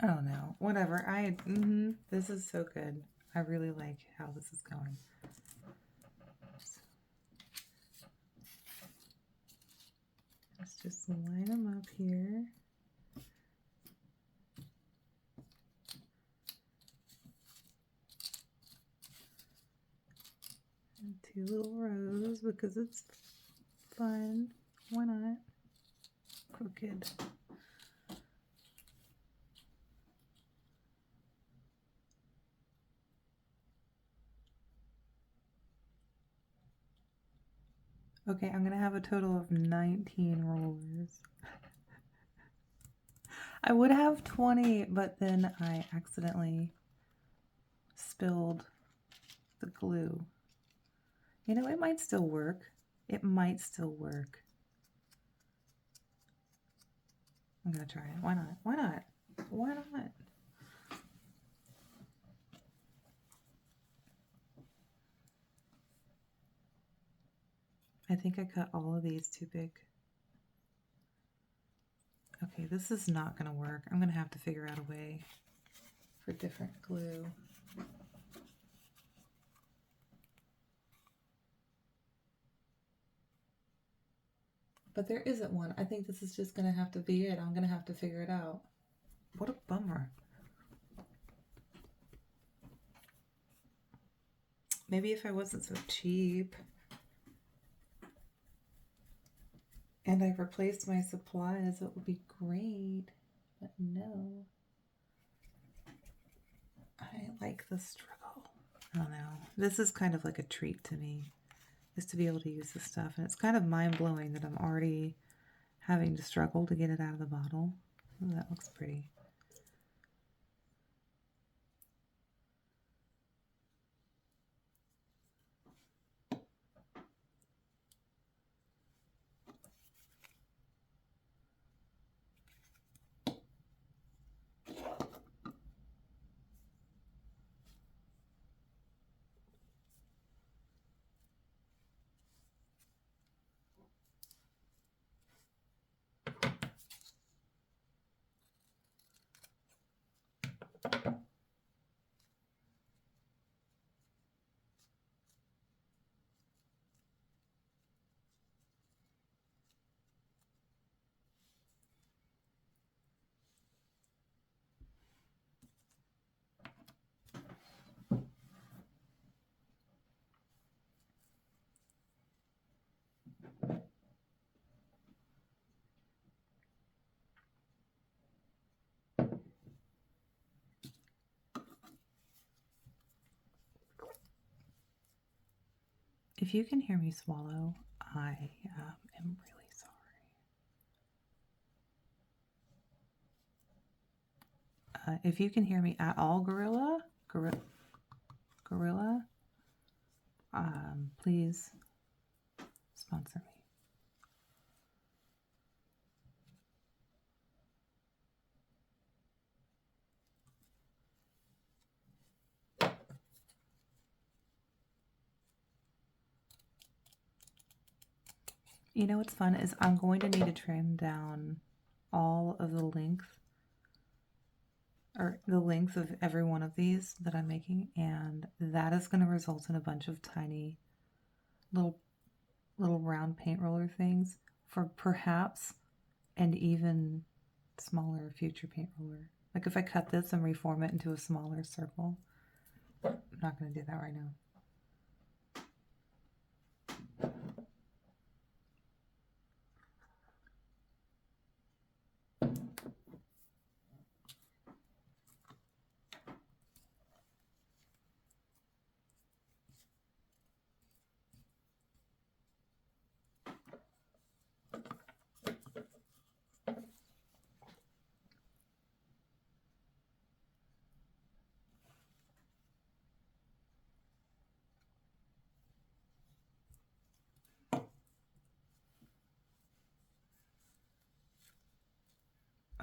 I don't know. Whatever. This is so good. I really like how this is going. Let's just line them up here. And 2 little rows because it's fun. Why not? Crooked. Okay, I'm going to have a total of 19 rollers. I would have 20, but then I accidentally spilled the glue. You know, it might still work. It might still work. I'm going to try it. Why not? Why not? Why not? I think I cut all of these too big. Okay, this is not going to work. I'm going to have to figure out a way for different glue. But there isn't one. I think this is just going to have to be it. I'm going to have to figure it out. What a bummer. Maybe if I wasn't so cheap and I replaced my supplies, it would be great. But no. I like the struggle. I don't know. This is kind of like a treat to me, is to be able to use this stuff. And it's kind of mind-blowing that I'm already having to struggle to get it out of the bottle. Oh, that looks pretty. If you can hear me swallow, I am really sorry. If you can hear me at all, Gorilla, please sponsor me. You know what's fun is I'm going to need to trim down all of the length, or the length of every one of these that I'm making, and that is going to result in a bunch of tiny little round paint roller things for perhaps an even smaller future paint roller. Like if I cut this and reform it into a smaller circle. I'm not going to do that right now.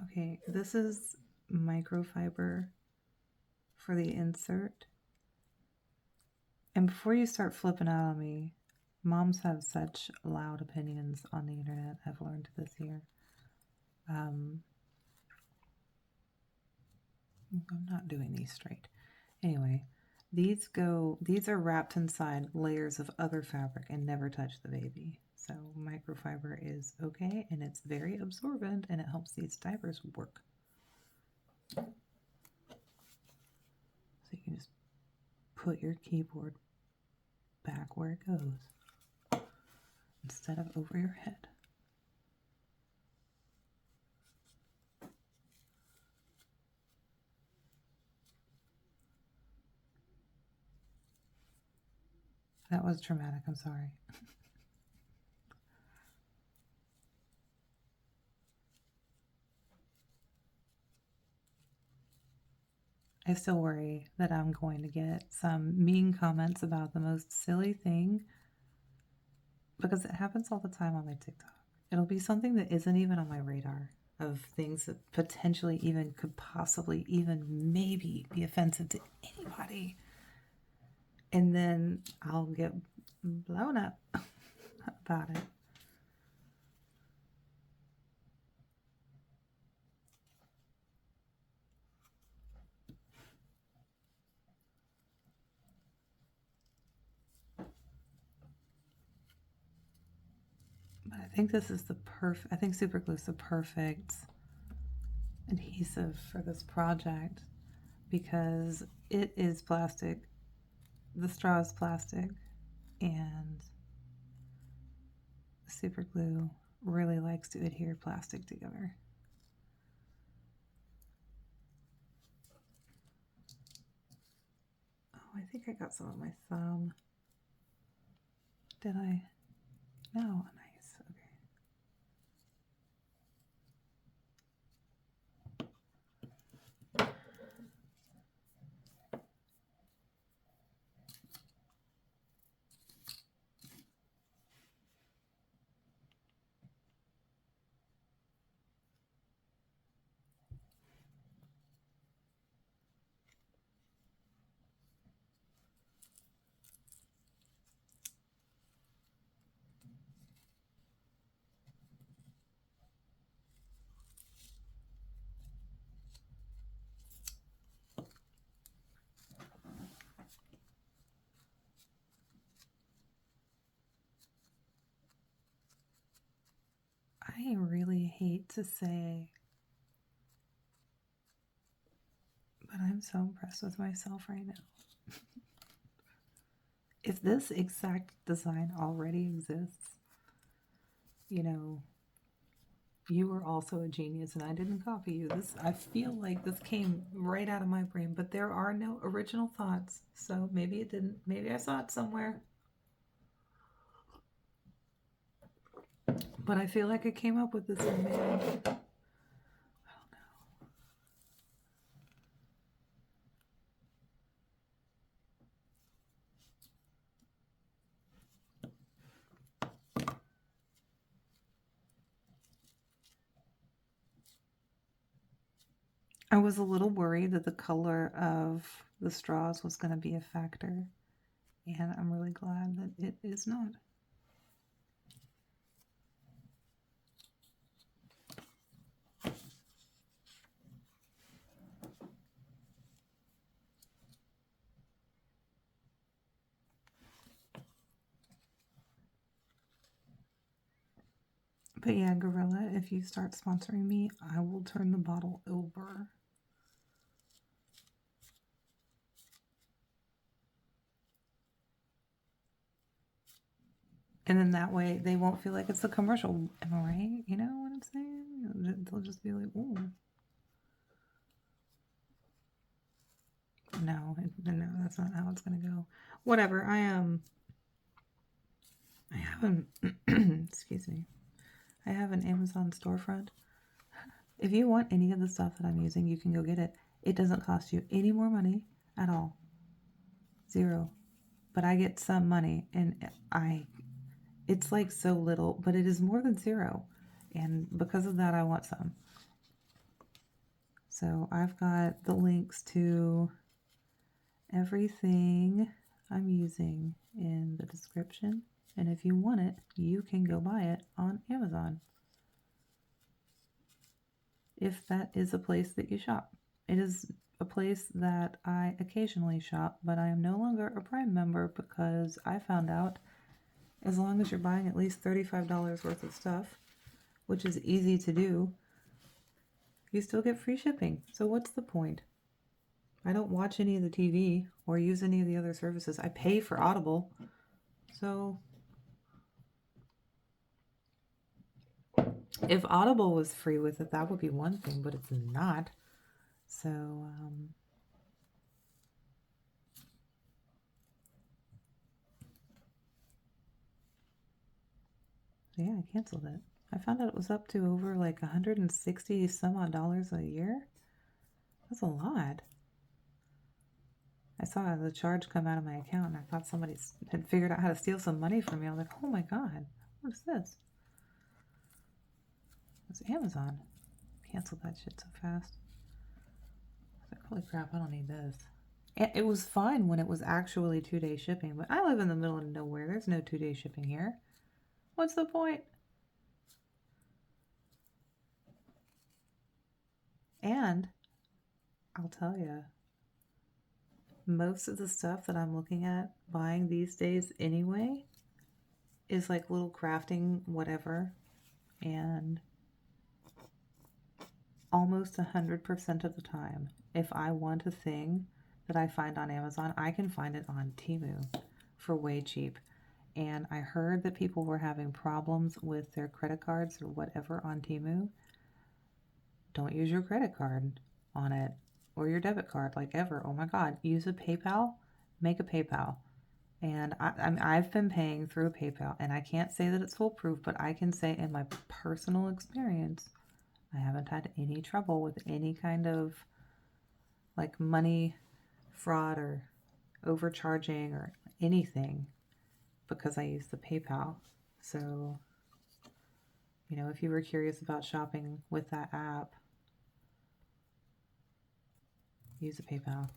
Okay, this is microfiber for the insert. And before you start flipping out on me, moms have such loud opinions on the internet. I've learned this year. I'm not doing these straight. Anyway, these are wrapped inside layers of other fabric and never touch the baby. So microfiber is okay, and it's very absorbent, and it helps these diapers work. So you can just put your keyboard back where it goes instead of over your head. That was traumatic, I'm sorry. I still worry that I'm going to get some mean comments about the most silly thing, because it happens all the time on my TikTok. It'll be something that isn't even on my radar, of things that potentially even could possibly even maybe be offensive to anybody. And then I'll get blown up about it. But I think this is the perfect, I think super glue is the perfect adhesive for this project, because it is plastic, the straw is plastic, and super glue really likes to adhere plastic together. Oh, I think I got some on my thumb. Did I? No, nice. Okay. I really hate to say, but I'm so impressed with myself right now. If this exact design already exists, you know, you were also a genius and I didn't copy you. This, I feel like this came right out of my brain, but there are no original thoughts. So maybe it didn't. Maybe I saw it somewhere. But I feel like I came up with this in May. I don't know. I was a little worried that the color of the straws was going to be a factor, and I'm really glad that it is not. But yeah, Gorilla, if you start sponsoring me, I will turn the bottle over. And then that way they won't feel like it's a commercial. Am I right? You know what I'm saying? They'll just be like, ooh. No, no, that's not how it's gonna go. Whatever. I have an excuse me. I have an Amazon storefront. If you want any of the stuff that I'm using, you can go get it. It doesn't cost you any more money at all. Zero. But I get some money, and it's like so little, but it is more than zero. And because of that, I want some. So I've got the links to everything I'm using in the description. And if you want it, you can go buy it on Amazon. If that is a place that you shop. It is a place that I occasionally shop, but I am no longer a Prime member because I found out as long as you're buying at least $35 worth of stuff, which is easy to do, you still get free shipping. So what's the point? I don't watch any of the TV or use any of the other services. I pay for Audible. So if Audible was free with it, that would be one thing, but it's not. So, yeah, I canceled it. I found out it was up to over like 160 some odd dollars a year. That's a lot. I saw the charge come out of my account and I thought somebody had figured out how to steal some money from me. I was like, oh my God, what is this? It's Amazon. Canceled that shit so fast. I was like, holy crap, I don't need this. And it was fine when it was actually 2-day shipping, but I live in the middle of nowhere. There's no 2-day shipping here. What's the point? And I'll tell you, most of the stuff that I'm looking at buying these days anyway is like little crafting whatever, and almost 100% of the time, if I want a thing that I find on Amazon, I can find it on Temu for way cheap. And I heard that people were having problems with their credit cards or whatever on Temu. Don't use your credit card on it or your debit card, like ever. Oh my God, use a PayPal, make a PayPal. And I've been paying through PayPal, and I can't say that it's foolproof, but I can say in my personal experience, I haven't had any trouble with any kind of like money fraud or overcharging or anything because I use the PayPal. So, you know, if you were curious about shopping with that app, use a PayPal.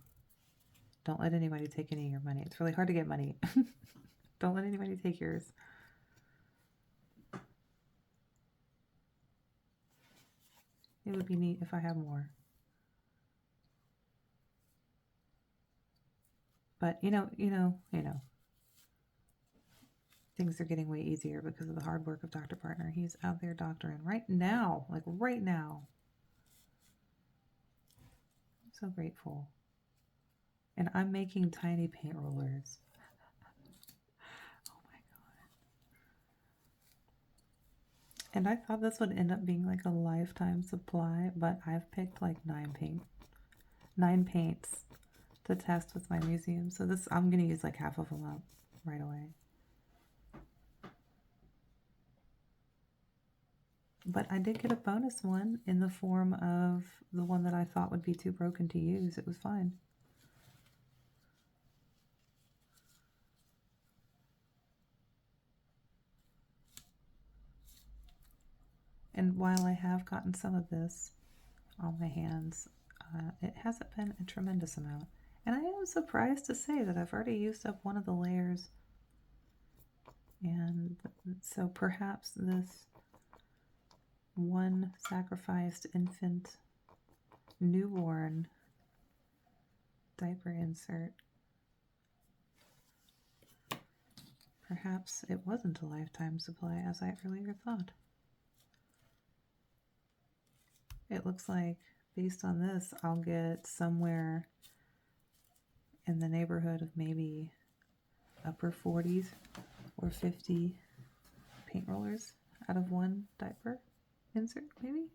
Don't let anybody take any of your money. It's really hard to get money. Don't let anybody take yours. It would be neat if I had more. But you know, things are getting way easier because of the hard work of Dr. Partner. He's out there doctoring right now, like right now. I'm so grateful. And I'm making tiny paint rollers. Oh my God. And I thought this would end up being like a lifetime supply, but I've picked like 9 paints to test with my museum. So this, I'm gonna use like half of them up right away. But I did get a bonus one in the form of the one that I thought would be too broken to use. It was fine. And while I have gotten some of this on my hands, it hasn't been a tremendous amount. And I am surprised to say that I've already used up one of the layers. And so perhaps this one sacrificed infant newborn diaper insert, perhaps it wasn't a lifetime supply as I earlier thought. It looks like, based on this, I'll get somewhere in the neighborhood of maybe upper 40s or 50 paint rollers out of one diaper insert, maybe?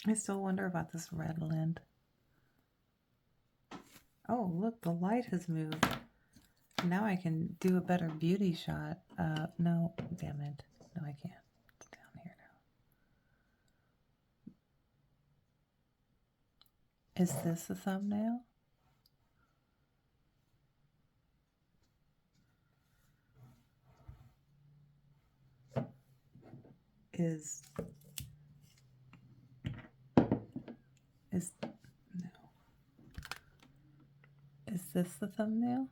I still wonder about this red lint. Oh, look, the light has moved. Now I can do a better beauty shot. No, damn it. No, I can't. It's down here now. Is this the thumbnail? Is no. Is this the thumbnail?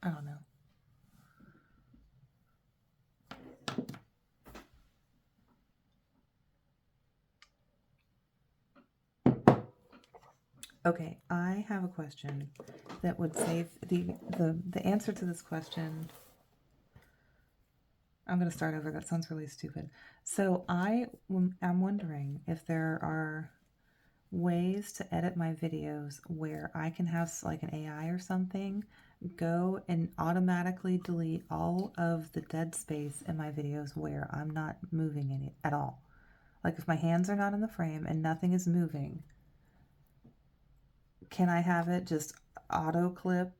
I don't know. Okay, I have a question that would save the answer to this question. I'm going to start over. That sounds really stupid. So I'm wondering if there are ways to edit my videos where I can have like an AI or something go and automatically delete all of the dead space in my videos where I'm not moving any at all. Like if my hands are not in the frame and nothing is moving, can I have it just auto clip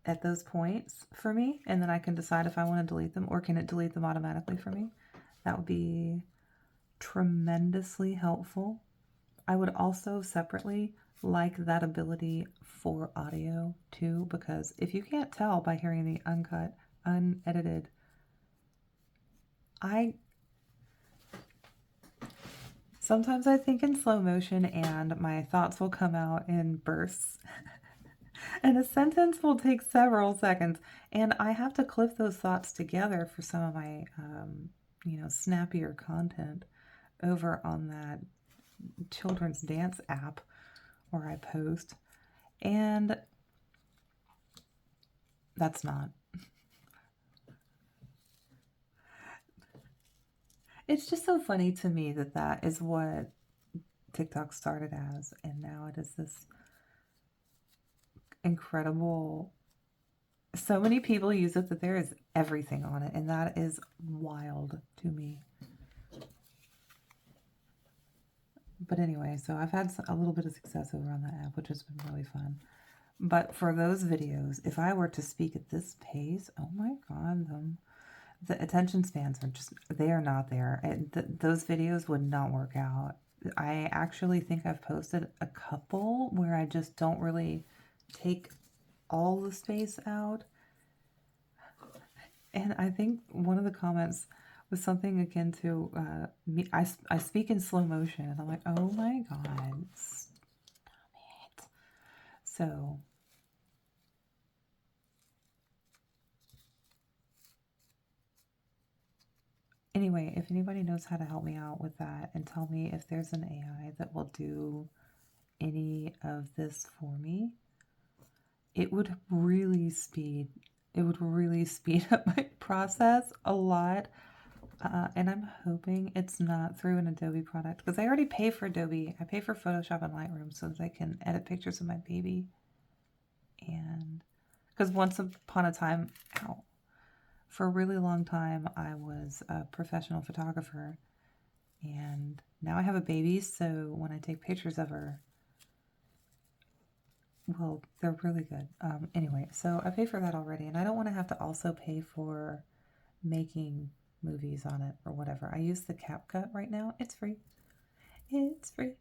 at those points for me, and then I can decide if I want to delete them, or can it delete them automatically for me? That would be tremendously helpful. I would also separately like that ability for audio too, because if you can't tell by hearing the uncut, unedited, sometimes I think in slow motion and my thoughts will come out in bursts. And a sentence will take several seconds, and I have to clip those thoughts together for some of my, snappier content over on that children's dance app where I post, and that's not. It's just so funny to me that that is what TikTok started as, and now it is this incredible, so many people use it that there is everything on it, and that is wild to me. But anyway, so I've had a little bit of success over on that app, which has been really fun. But for those videos, if I were to speak at this pace, oh my God, the attention spans are just, they are not there. Those videos would not work out. I actually think I've posted a couple where I just don't really take all the space out. And I think one of the comments was something akin to me. I speak in slow motion, and I'm like, oh my God, stop it. So anyway, if anybody knows how to help me out with that and tell me if there's an AI that will do any of this for me, it would really speed up my process a lot. And I'm hoping it's not through an Adobe product, because I already pay for Adobe. I pay for Photoshop and Lightroom so that I can edit pictures of my baby. And because once upon a time, for a really long time, I was a professional photographer, and now I have a baby, so when I take pictures of her, well, they're really good. Anyway, so I pay for that already, and I don't want to have to also pay for making movies on it or whatever. I use the CapCut right now. It's free. It's free.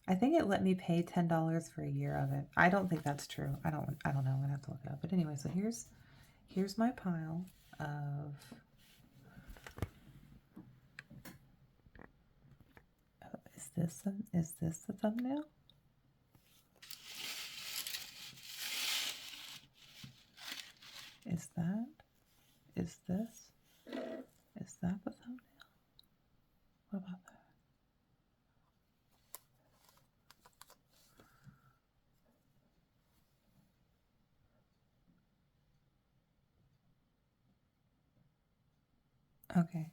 I think it let me pay $10 for a year of it. I don't think that's true. I don't know. I'm gonna have to look it up. But anyway, so here's my pile of is this the thumbnail? Is that the thumbnail? What about that? Okay.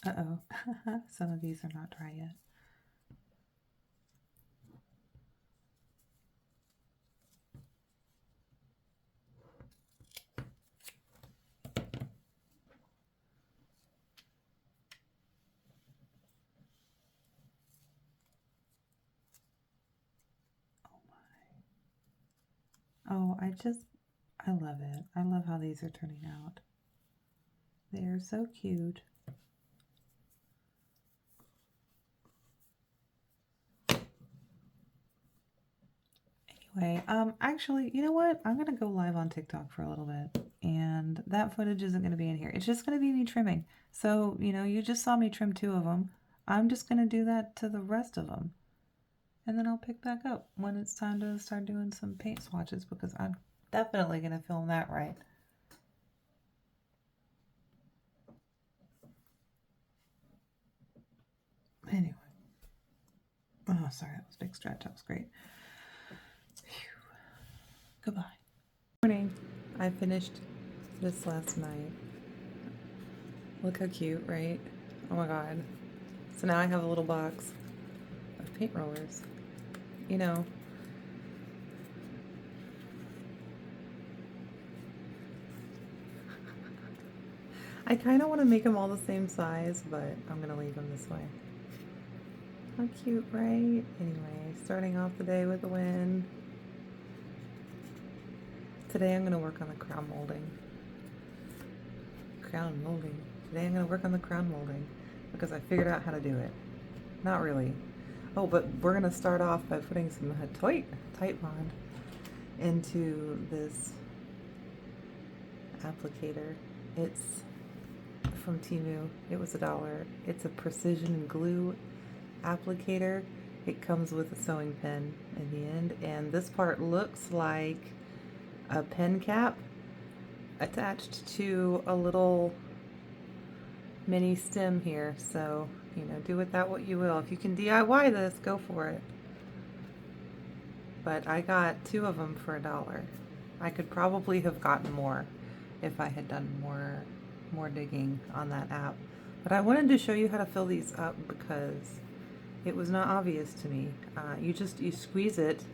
Uh-oh. Some of these are not dry yet. Oh, I love it. I love how these are turning out. They are so cute. Anyway, actually, you know what? I'm gonna go live on TikTok for a little bit, and that footage isn't gonna be in here. It's just gonna be me trimming. So, you just saw me trim 2 of them. I'm just gonna do that to the rest of them. And then I'll pick back up when it's time to start doing some paint swatches, because I'm definitely gonna film that right. Anyway. Oh, sorry, that was a big stretch. That was great. Phew. Goodbye. Morning. I finished this last night. Look how cute, right? Oh my god. So now I have a little box of paint rollers. I kind of want to make them all the same size, but I'm going to leave them this way. How cute, right? Anyway, starting off the day with a win. Today I'm going to work on the crown molding. Today I'm going to work on the crown molding because I figured out how to do it. Not really. Oh, but we're going to start off by putting some Titebond into this applicator. It's from Temu. It was $1. It's a precision glue applicator. It comes with a sewing pen in the end, and this part looks like a pen cap attached to a little mini stem here. So, do with that what you will. If you can DIY this, go for it. But I got 2 of them for $1. I could probably have gotten more if I had done more digging on that app. But I wanted to show you how to fill these up because it was not obvious to me. You squeeze it.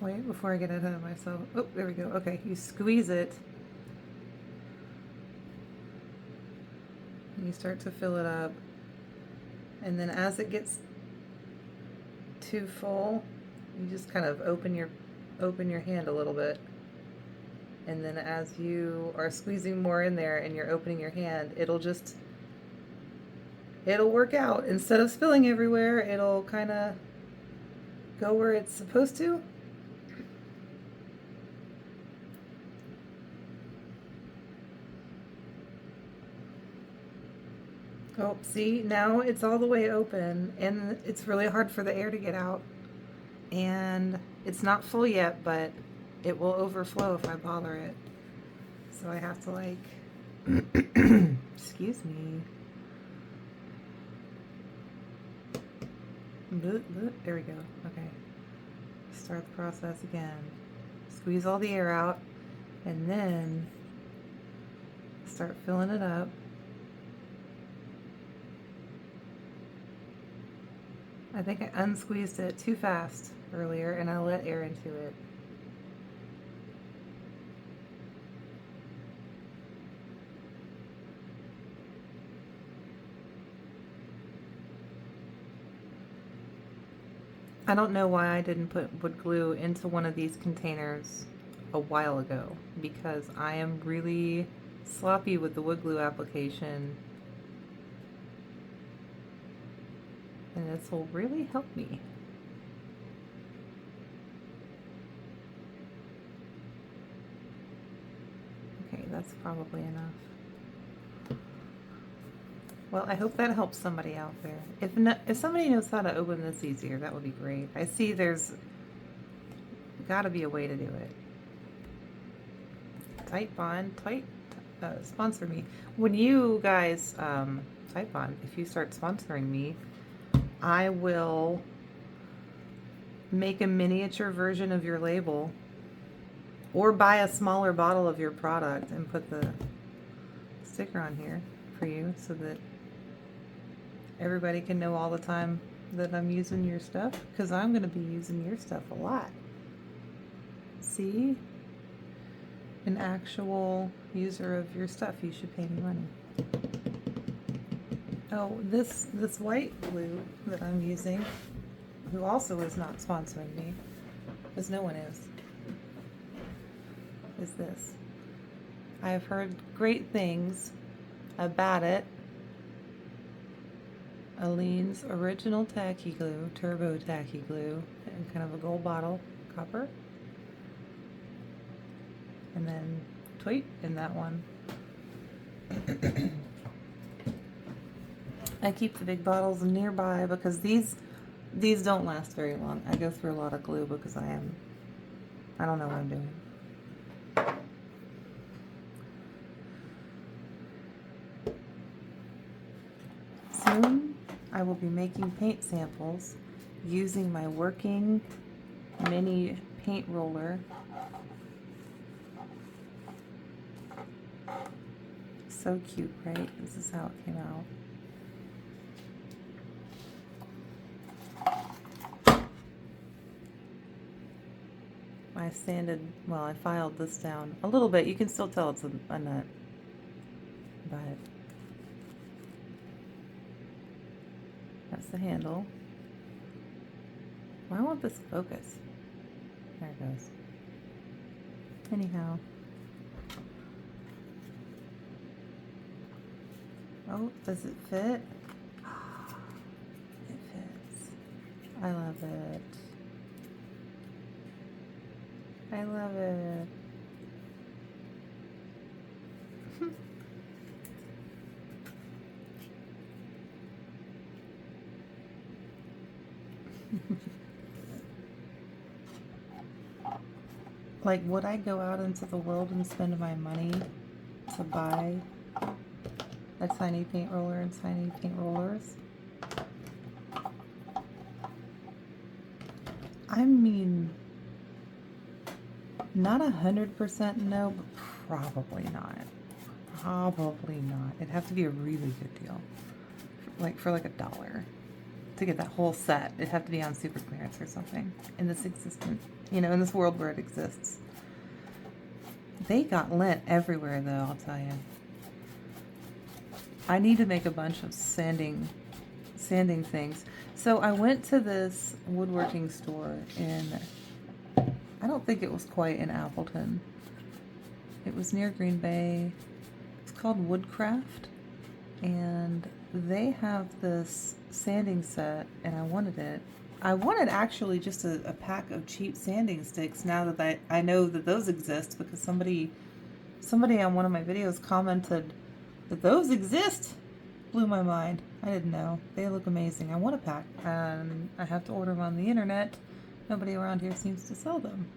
Wait, before I get ahead of myself. Oh, there we go. Okay, you squeeze it. And you start to fill it up. And then as it gets too full, you just kind of open your hand a little bit. And then as you are squeezing more in there and you're opening your hand, it'll work out. Instead of spilling everywhere, it'll kind of go where it's supposed to. Oh, see, now it's all the way open and it's really hard for the air to get out. And it's not full yet, but it will overflow if I bother it. So I have to like, excuse me. There we go. Okay. Start the process again. Squeeze all the air out and then start filling it up. I think I unsqueezed it too fast earlier and I let air into it. I don't know why I didn't put wood glue into one of these containers a while ago, because I am really sloppy with the wood glue application, and this will really help me. Okay, that's probably enough. Well, I hope that helps somebody out there. If somebody knows how to open this easier, that would be great. I see there's got to be a way to do it. Titebond, sponsor me. When you guys, Titebond, if you start sponsoring me, I will make a miniature version of your label or buy a smaller bottle of your product and put the sticker on here for you so that everybody can know all the time that I'm using your stuff, because I'm going to be using your stuff a lot. See? An actual user of your stuff, you should pay me money. Oh, this white glue that I'm using, who also is not sponsoring me, because no one is this. I have heard great things about it. Aleene's Original Tacky Glue, Turbo Tacky Glue, and kind of a gold bottle, copper. And then tweet in that one. I keep the big bottles nearby because these don't last very long. I go through a lot of glue because I don't know what I'm doing. Soon I will be making paint samples using my working mini paint roller. So cute, right? This is how it came out. I filed this down a little bit. You can still tell it's a nut, but that's the handle. Why won't this focus? There it goes. Anyhow. Oh, does it fit? It fits. I love it. I love it. Like, would I go out into the world and spend my money to buy a tiny paint roller and tiny paint rollers? I mean, not 100% no, but probably not. Probably not. It'd have to be a really good deal. Like for like $1 to get that whole set. It'd have to be on super clearance or something in this in this world where it exists. They got lint everywhere though, I'll tell you. I need to make a bunch of sanding things. So I went to this woodworking store I don't think it was quite in Appleton. It was near Green Bay. It's called Woodcraft, and they have this sanding set, and I wanted it. I wanted actually just a pack of cheap sanding sticks now that I know that those exist, because somebody on one of my videos commented that those exist. Blew my mind. I didn't know. They look amazing. I want a pack, and I have to order them on the internet. Nobody around here seems to sell them.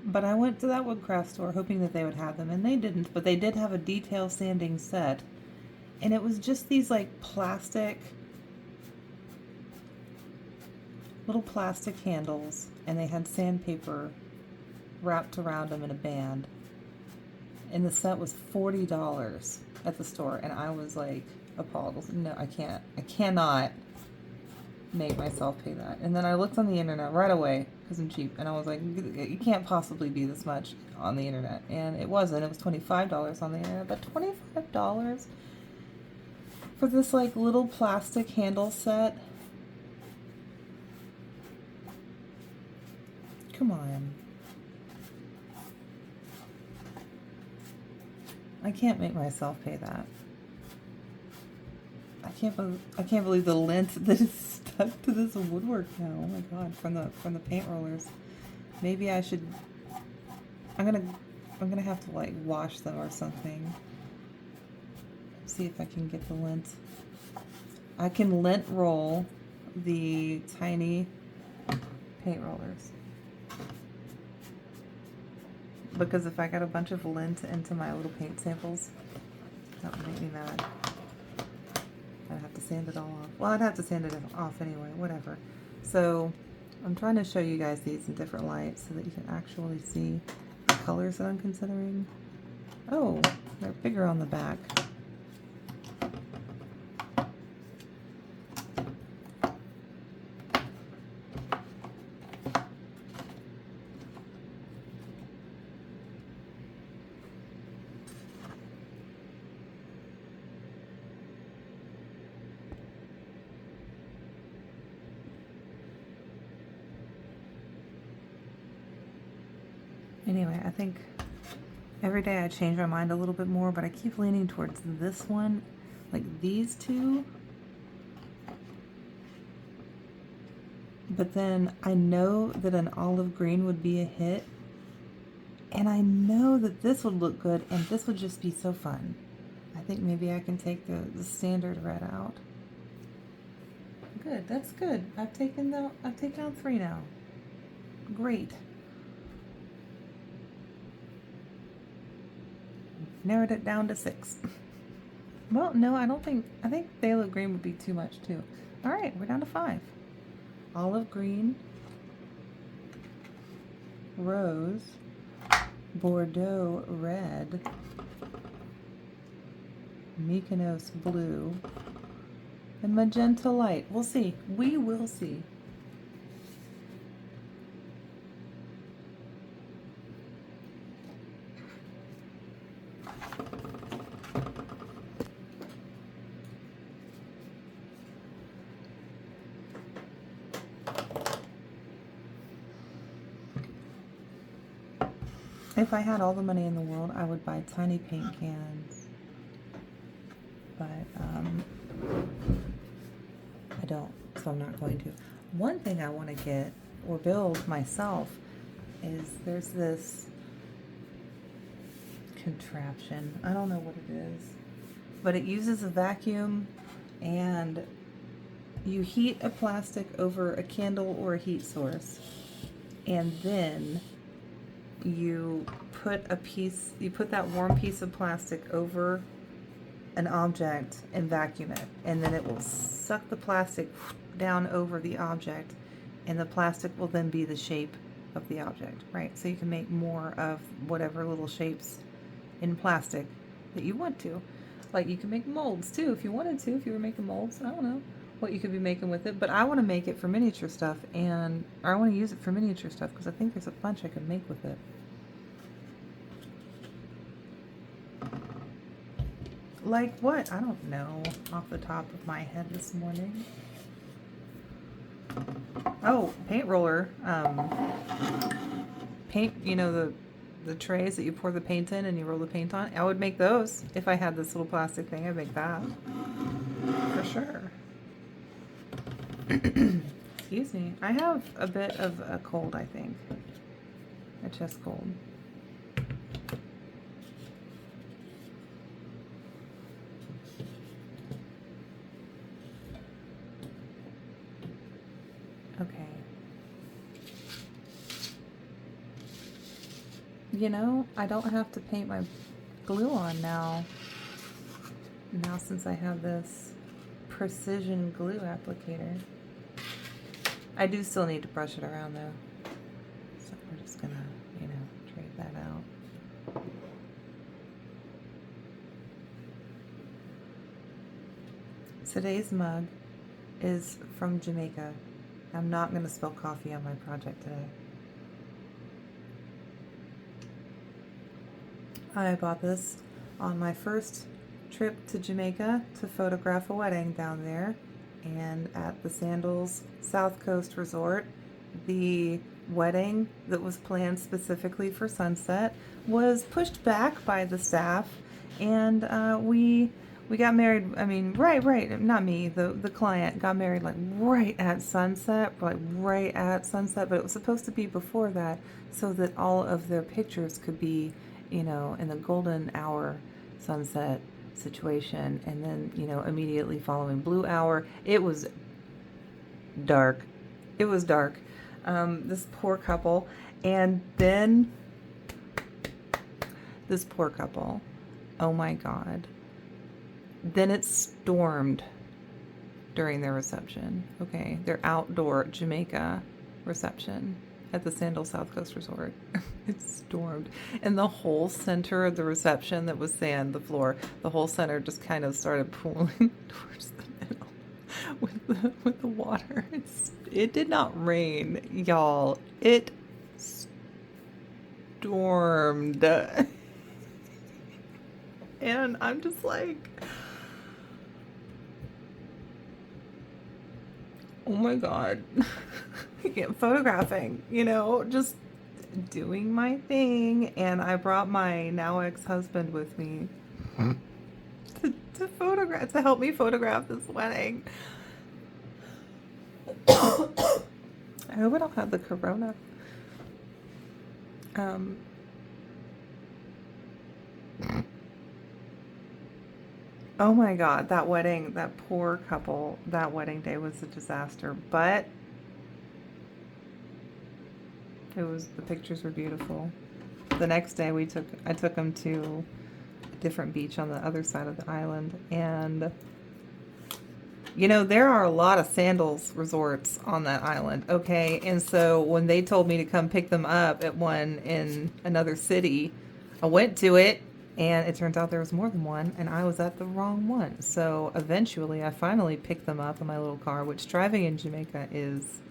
But I went to that woodcraft store hoping that they would have them, and they didn't. But they did have a detail sanding set, and it was just these like plastic, little plastic handles, and they had sandpaper wrapped around them in a band. And the set was $40 at the store, and I was like appalled. No, I can't. I cannot make myself pay that. And then I looked on the internet right away because I'm cheap, and I was like, it can't possibly be this much on the internet. And it wasn't. It was $25 on the internet, but $25 for this like little plastic handle set. Come on. I can't make myself pay that. I can't believe the lint that is stuck to this woodwork now. Oh my god, from the paint rollers. Maybe I should. I'm gonna have to like wash them or something. See if I can get the lint. I can lint roll the tiny paint rollers. Because if I got a bunch of lint into my little paint samples, that would make me mad. I'd have to sand it all off. Well, I'd have to sand it off anyway, whatever. So I'm trying to show you guys these in different lights so that you can actually see the colors that I'm considering. Oh, they're bigger on the back. Anyway, I think every day I change my mind a little bit more, but I keep leaning towards this one. Like these two. But then I know that an olive green would be a hit. And I know that this would look good, and this would just be so fun. I think maybe I can take the standard red out. Good, that's good. I've taken out 3 now. Great. Narrowed it down to 6. Well, no, I think phthalo green would be too much too. All right, we're down to 5. Olive green, rose, Bordeaux red, Mykonos blue, and magenta light. We'll see. We will see. If I had all the money in the world, I would buy tiny paint cans. But I don't, so I'm not going to. One thing I want to get or build myself is there's this contraption. I don't know what it is, but it uses a vacuum, and you heat a plastic over a candle or a heat source, and then you put that warm piece of plastic over an object and vacuum it, and then it will suck the plastic down over the object, and the plastic will then be the shape of the object, right? So you can make more of whatever little shapes in plastic that you want to. Like you can make molds too if you wanted to, if you were making molds. I don't know what you could be making with it, but I want to make it for miniature stuff, or I want to use it for miniature stuff because I think there's a bunch I could make with it. Like what? I don't know off the top of my head this morning. Oh, paint roller. Paint, you know, the trays that you pour the paint in and you roll the paint on. I would make those if I had this little plastic thing. I'd make that for sure. Excuse me. I have a bit of a cold, I think. A chest cold. you know, I don't have to paint my glue on now. Now since I have this precision glue applicator. I do still need to brush it around though. So we're just gonna, you know, trade that out. Today's mug is from Jamaica. I'm not gonna spill coffee on my project today. I bought this on my first trip to Jamaica to photograph a wedding down there, and at the Sandals South Coast Resort, the wedding that was planned specifically for sunset was pushed back by the staff, and we got married. I mean, right, not me, the client got married like right at sunset, but it was supposed to be before that so that all of their pictures could be, you know, in the golden hour sunset situation, and then, you know, immediately following blue hour. It was dark. This poor couple, and then this poor couple, oh my God. Then it stormed during their reception. Okay, their outdoor Jamaica reception at the Sandals South Coast Resort. It stormed, and the whole center of the reception that was sand, the floor, the whole center just kind of started pooling towards the middle with the water. It did not rain, y'all. It stormed. And I'm just like, oh my God. Again, photographing, you know, just doing my thing. And I brought my now ex-husband with me to photograph, to help me photograph this wedding. I hope I don't have the corona. Oh my God, that wedding, that poor couple, that wedding day was a disaster, but the pictures were beautiful. The next day I took them to a different beach on the other side of the island, and you know, there are a lot of Sandals resorts on that island, okay? And so when they told me to come pick them up at one in another city, I went to it, and it turns out there was more than one, and I was at the wrong one. So eventually I finally picked them up in my little car, which driving in Jamaica is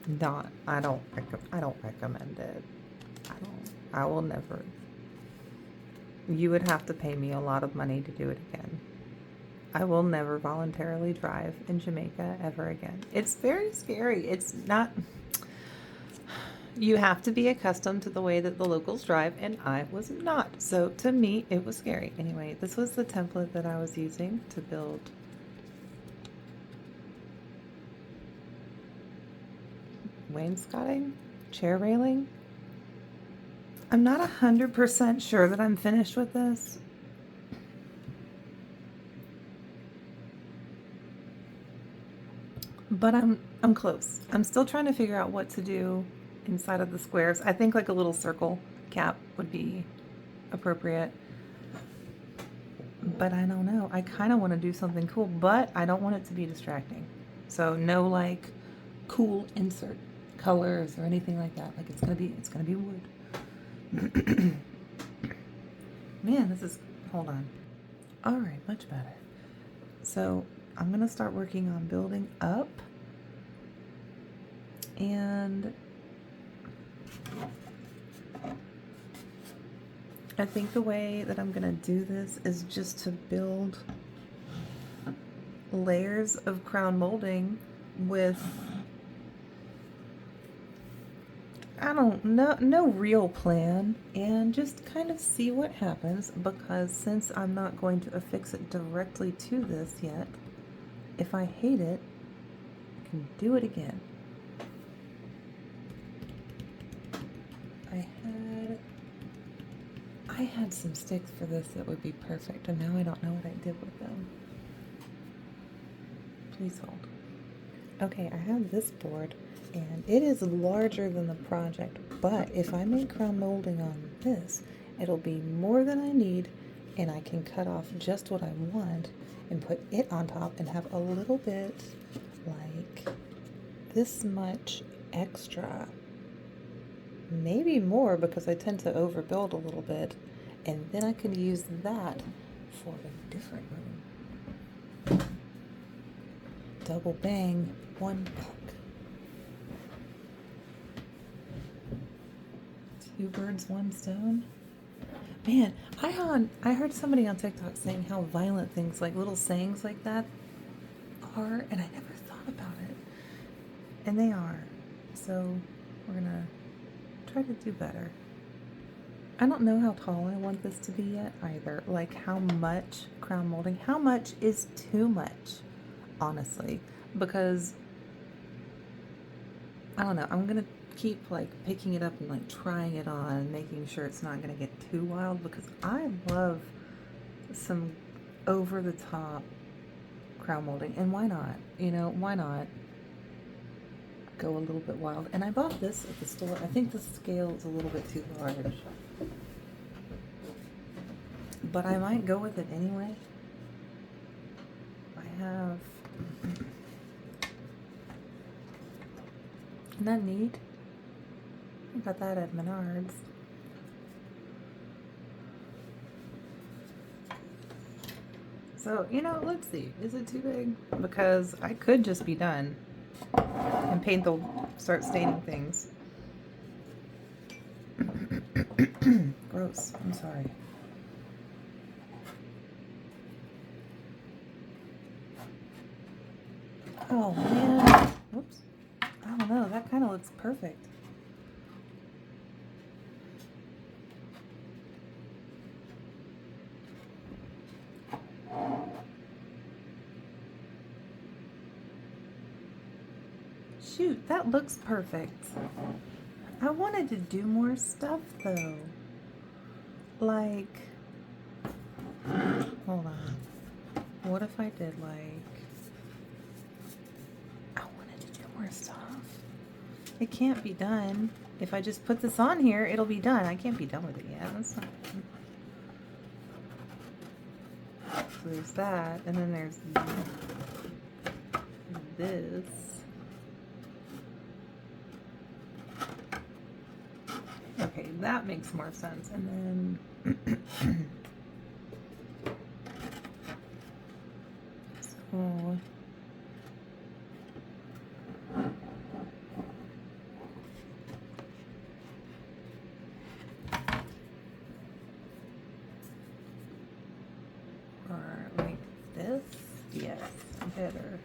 not, I don't recommend it. I will never. You would have to pay me a lot of money to do it again. I will never voluntarily drive in Jamaica ever again. It's very scary. It's not, you have to be accustomed to the way that the locals drive, and I was not. So to me, it was scary. Anyway, this was the template that I was using to build wainscoting, chair railing. I'm not 100% sure that I'm finished with this. But I'm close. I'm still trying to figure out what to do inside of the squares. I think like a little circle cap would be appropriate. But I don't know. I kind of want to do something cool, but I don't want it to be distracting. So no like cool insert colors or anything like that. Like it's gonna be wood. Man, this is, hold on. All right, much better. So I'm gonna start working on building up, and I think the way that I'm gonna do this is just to build layers of crown molding with, I don't know, no real plan, and just kind of see what happens, because since I'm not going to affix it directly to this yet, if I hate it, I can do it again. I had some sticks for this that would be perfect, and now I don't know what I did with them. Please hold. Okay, I have this board, and it is larger than the project But if I make crown molding on this, it'll be more than I need, and I can cut off just what I want and put it on top and have a little bit like this much extra. Maybe more, because I tend to overbuild a little bit, and then I can use that for a different room. Double bang, one buck. Two birds, one stone. Man, I heard somebody on TikTok saying how violent things like little sayings like that are, and I never thought about it. And they are. So we're gonna try to do better. I don't know how tall I want this to be yet either. Like how much crown molding, how much is too much, honestly, because I don't know. I'm gonna keep like picking it up and like trying it on and making sure it's not gonna get too wild, because I love some over the top crown molding, and why not? You know, why not go a little bit wild? And I bought this at the store. I think the scale is a little bit too large, but I might go with it anyway. I have, isn't that neat? I got that at Menards. So, you know, let's see. Is it too big? Because I could just be done and paint the, start staining things. Gross. I'm sorry. Oh, man. Whoops. I don't know. That kind of looks perfect. Shoot, that looks perfect. I wanted to do more stuff though. Like, hold on. What if I did like, I wanted to do more stuff. It can't be done. If I just put this on here, it'll be done. I can't be done with it yet. That's not. So there's that, and then there's this. Okay, that makes more sense. And then so or like this? Yes, better.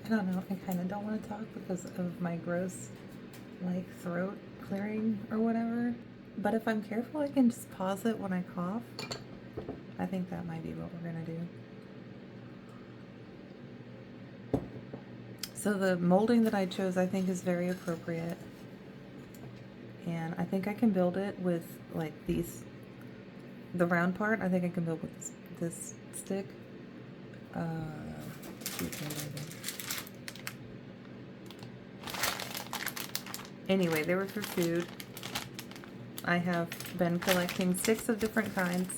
I don't know, I kind of don't want to talk because of my gross, like, throat clearing or whatever. But if I'm careful, I can just pause it when I cough. I think that might be what we're gonna do. So the molding that I chose, I think, is very appropriate. And I think I can build it with, like, these, the round part, I think I can build with this stick. Anyway, they were for food. I have been collecting sticks of different kinds.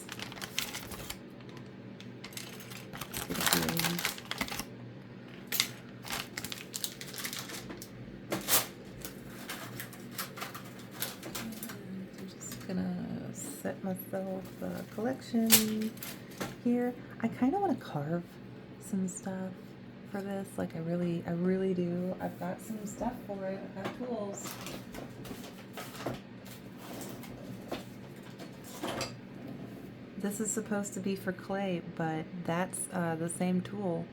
Set myself a collection here. I kind of want to carve some stuff for this. Like I really do. I've got some stuff for it. I've got tools. This is supposed to be for clay, but that's the same tool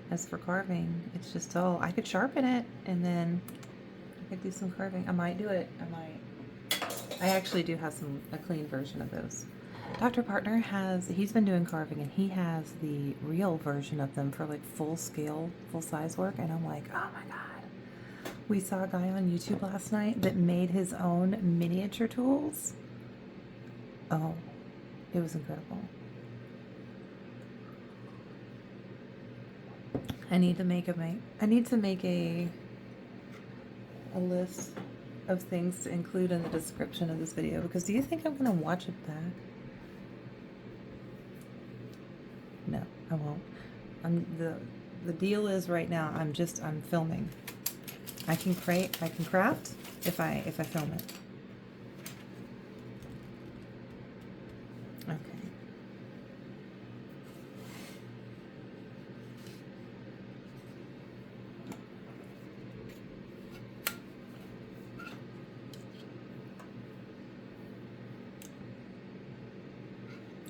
as for carving. It's just all, I could sharpen it and then I could do some carving. I might do it. I actually do have a clean version of those. Dr. Partner he's been doing carving and he has the real version of them for like full scale, full size work. And I'm like, oh my God. We saw a guy on YouTube last night that made his own miniature tools. Oh, it was incredible. I need to make a list of things to include in the description of this video, because do you think I'm gonna watch it back? No, I won't. The deal is right now I'm filming. I can craft if I film it. Okay.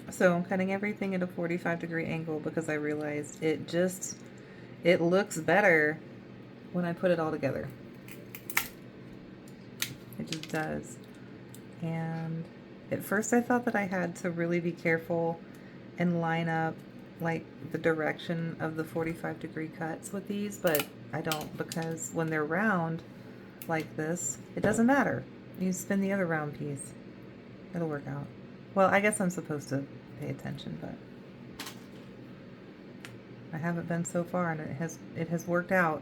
So I'm cutting everything at a 45-degree angle because I realized it looks better when I put it all together. It just does. And at first I thought that I had to really be careful and line up like the direction of the 45-degree cuts with these, but I don't, because when they're round like this, it doesn't matter. You spin the other round piece. It'll work out. Well, I guess I'm supposed to pay attention, but I haven't been so far, and it has worked out.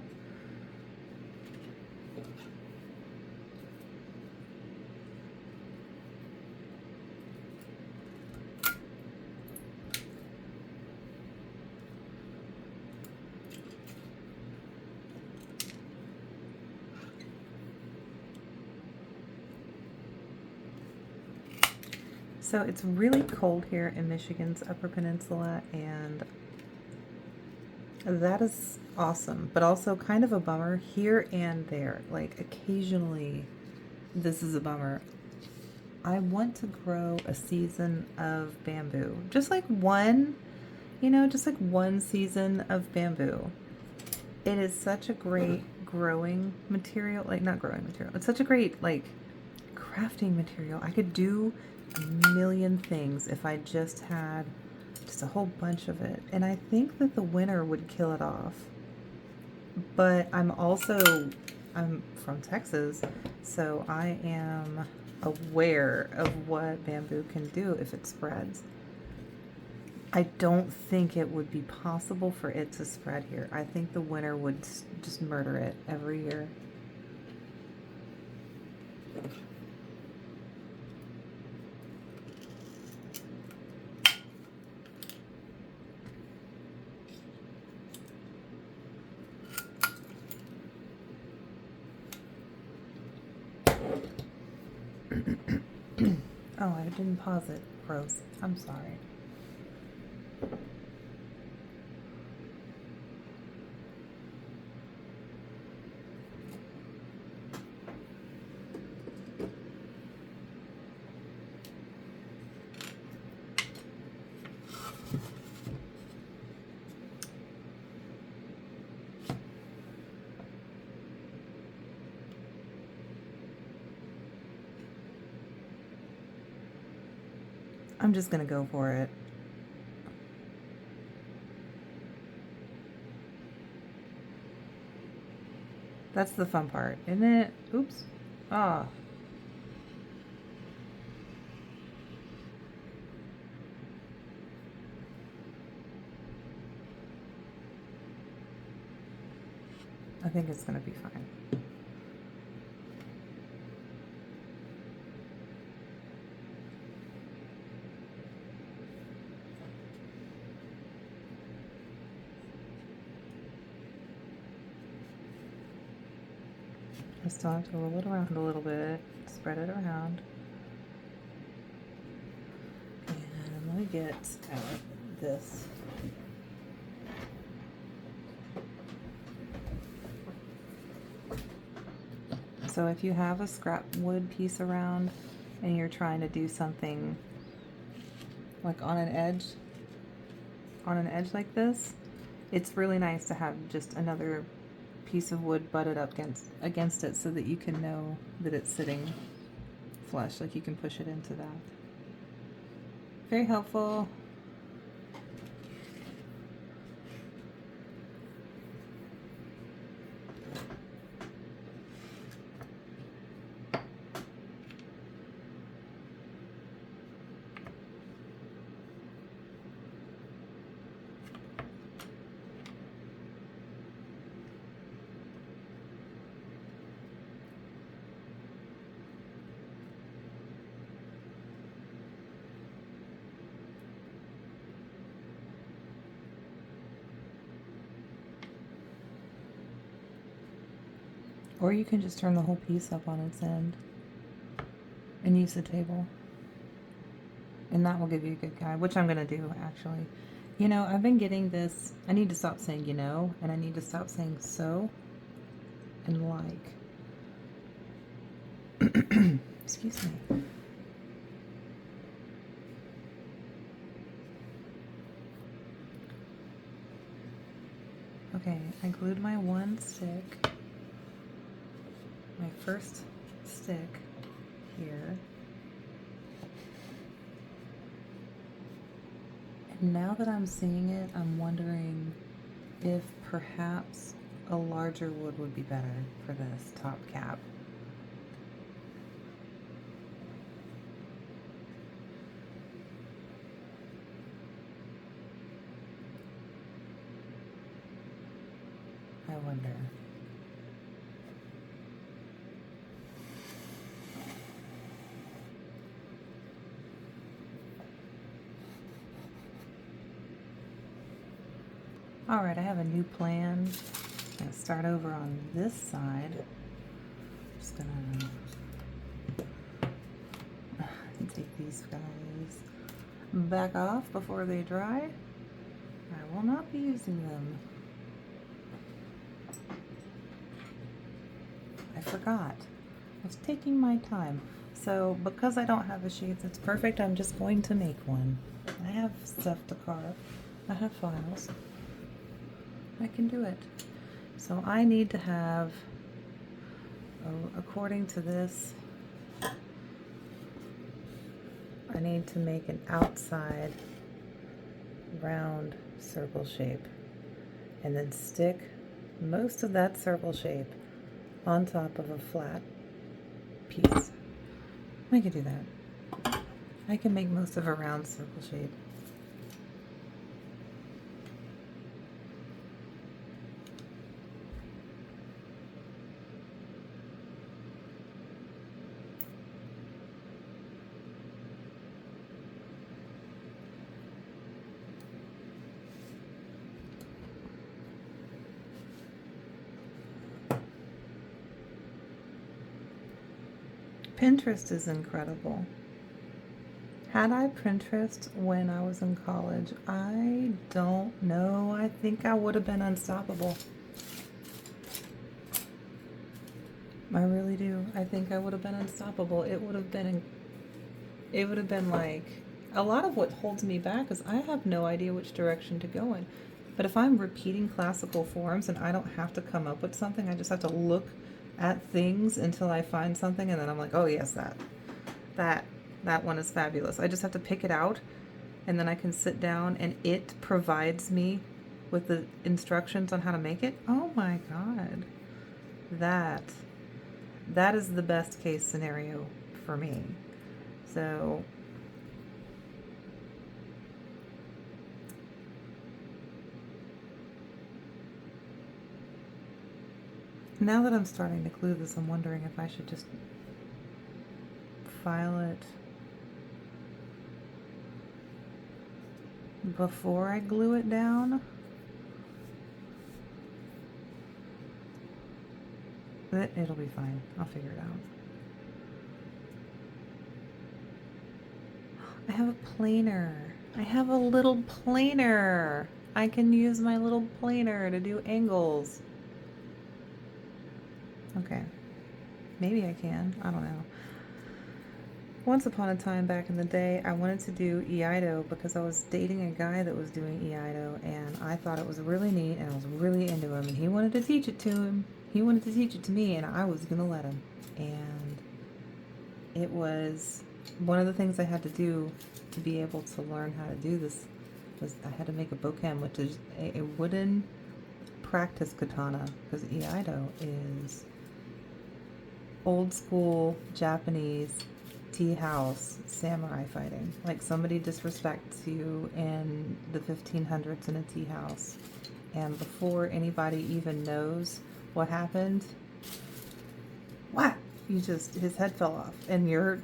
So it's really cold here in Michigan's Upper Peninsula, and that is awesome, but also kind of a bummer here and there. Like occasionally, this is a bummer. I want to grow a season of bamboo. Just like one, just like one season of bamboo. It is such a great growing material, like not growing material. It's such a great like crafting material. I could do a million things if I just had just a whole bunch of it. And I think that the winter would kill it off. But I'm from Texas, so I am aware of what bamboo can do if it spreads. I don't think it would be possible for it to spread here. I think the winter would just murder it every year. Oh, I didn't pause it. Gross. I'm sorry. I'm just gonna go for it. That's the fun part, isn't it? Oops. Ah. I think it's gonna be fine. I still have to roll it around a little bit, spread it around. And let me get out this. So if you have a scrap wood piece around and you're trying to do something like on an edge like this, it's really nice to have just another piece of wood butted up against it so that you can know that it's sitting flush, like you can push it into that. Very helpful. Or you can just turn the whole piece up on its end and use the table. And that will give you a good guide, which I'm going to do actually. You know, I've been getting this, I need to stop saying you know, and I need to stop saying so and like. Excuse me. Okay, I glued my one stick, my first stick here. And now that I'm seeing it, I'm wondering if perhaps a larger wood would be better for this top cap. I wonder. All right, I have a new plan. I'm gonna start over on this side. Just gonna take these guys back off before they dry. I will not be using them. I forgot. I was taking my time. So because I don't have the shades, it's perfect. I'm just going to make one. I have stuff to carve. I have files. I can do it. So I need to have, according to this, I need to make an outside round circle shape and then stick most of that circle shape on top of a flat piece. I can do that. I can make most of a round circle shape. Pinterest is incredible. Had I Pinterest when I was in college, I don't know. I think I would have been unstoppable. I really do. I think I would have been unstoppable. It would have been like, a lot of what holds me back is I have no idea which direction to go in. But if I'm repeating classical forms and I don't have to come up with something, I just have to look at things until I find something, and then I'm like, oh yes, that That one is fabulous. I just have to pick it out and then I can sit down and it provides me with the instructions on how to make it. Oh my God. That is the best case scenario for me. So now that I'm starting to glue this, I'm wondering if I should just file it before I glue it down. It'll be fine. I'll figure it out. I have a planer. I have a little planer. I can use my little planer to do angles. Okay. Maybe I can. I don't know. Once upon a time back in the day, I wanted to do Iaido because I was dating a guy that was doing Iaido and I thought it was really neat and I was really into him and he wanted to teach it to him. He wanted to teach it to me and I was going to let him. And it was one of the things I had to do to be able to learn how to do this was I had to make a bokken, which is a wooden practice katana, because Iaido is old school Japanese tea house samurai fighting. Like somebody disrespects you in the 1500s in a tea house, and before anybody even knows what happened, what? His head fell off, and your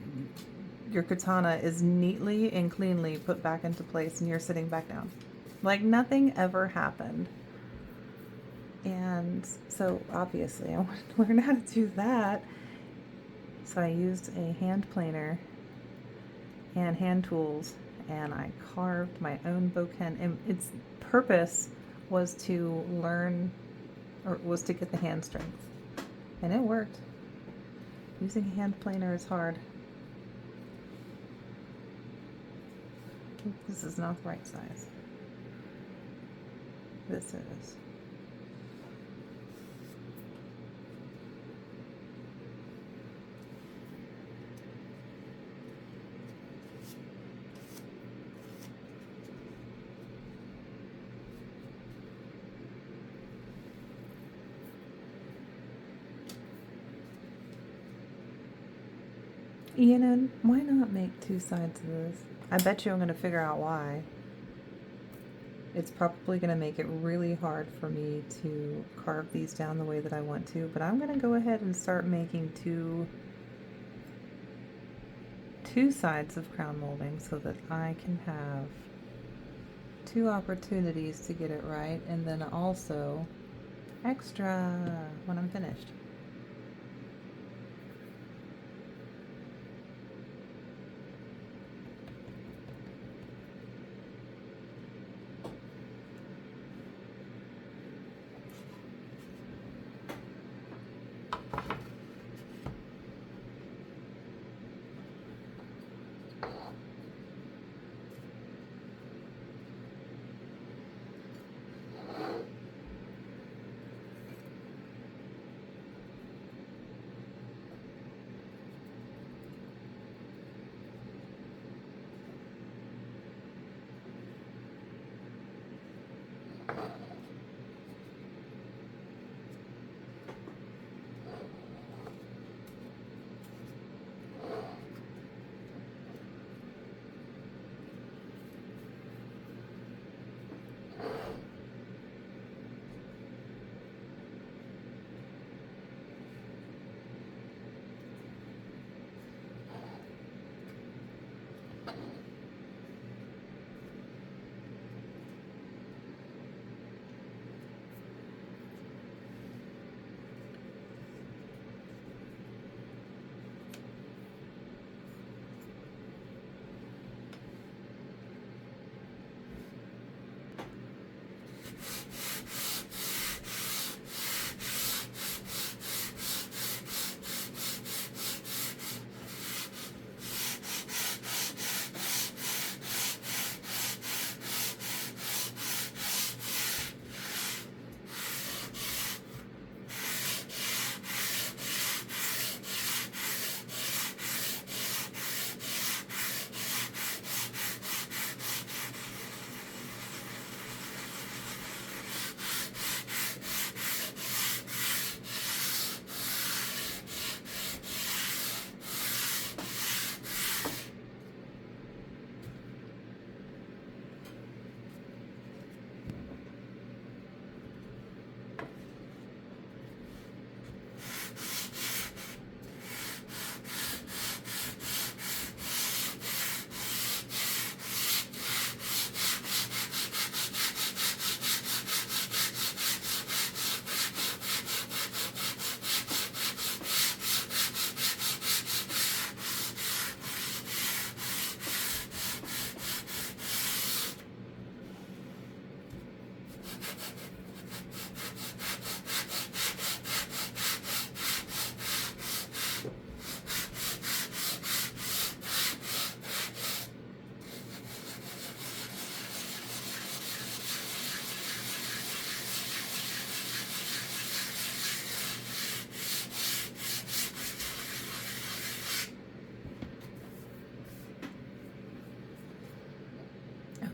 katana is neatly and cleanly put back into place, and you're sitting back down. Like nothing ever happened. And so obviously I wanted to learn how to do that. So I used a hand planer and hand tools, and I carved my own bokken. And its purpose was to learn, or was to get the hand strength. And it worked. Using a hand planer is hard. This is not the right size. This is. You know, why not make two sides of this? I bet you I'm going to figure out why. It's probably going to make it really hard for me to carve these down the way that I want to, but I'm going to go ahead and start making two sides of crown molding so that I can have two opportunities to get it right, and then also extra when I'm finished.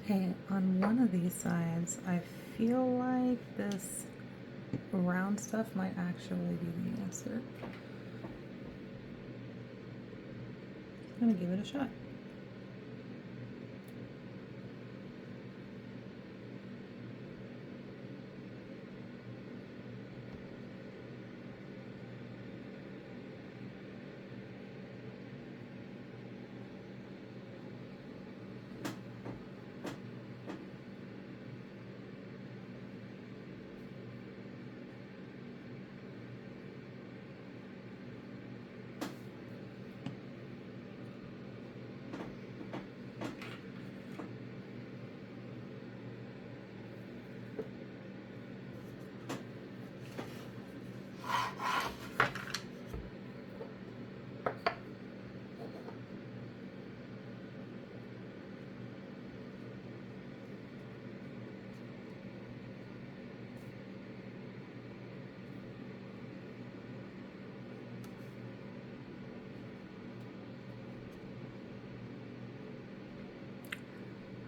Okay, on one of these sides, I feel like this round stuff might actually be the answer. I'm gonna give it a shot.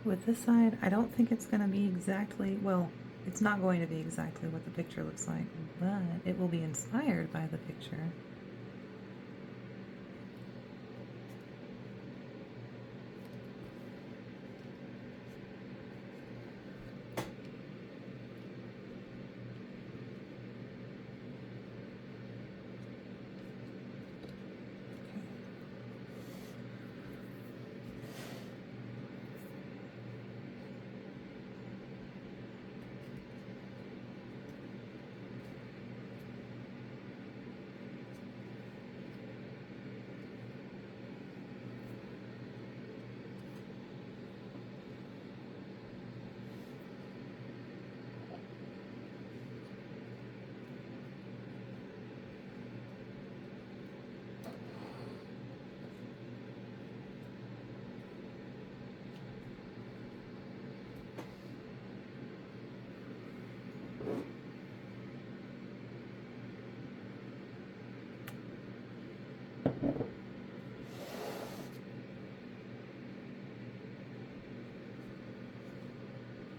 With this side, I don't think it's going to be exactly, well, it's not going to be exactly what the picture looks like, but it will be inspired by the picture.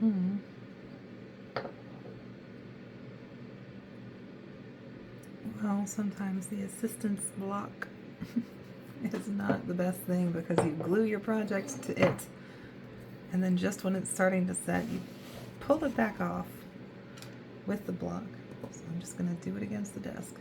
Hmm. Well, sometimes the assistance block is not the best thing because you glue your project to it, and then just when it's starting to set, you pull it back off with the block. So I'm just going to do it against the desk.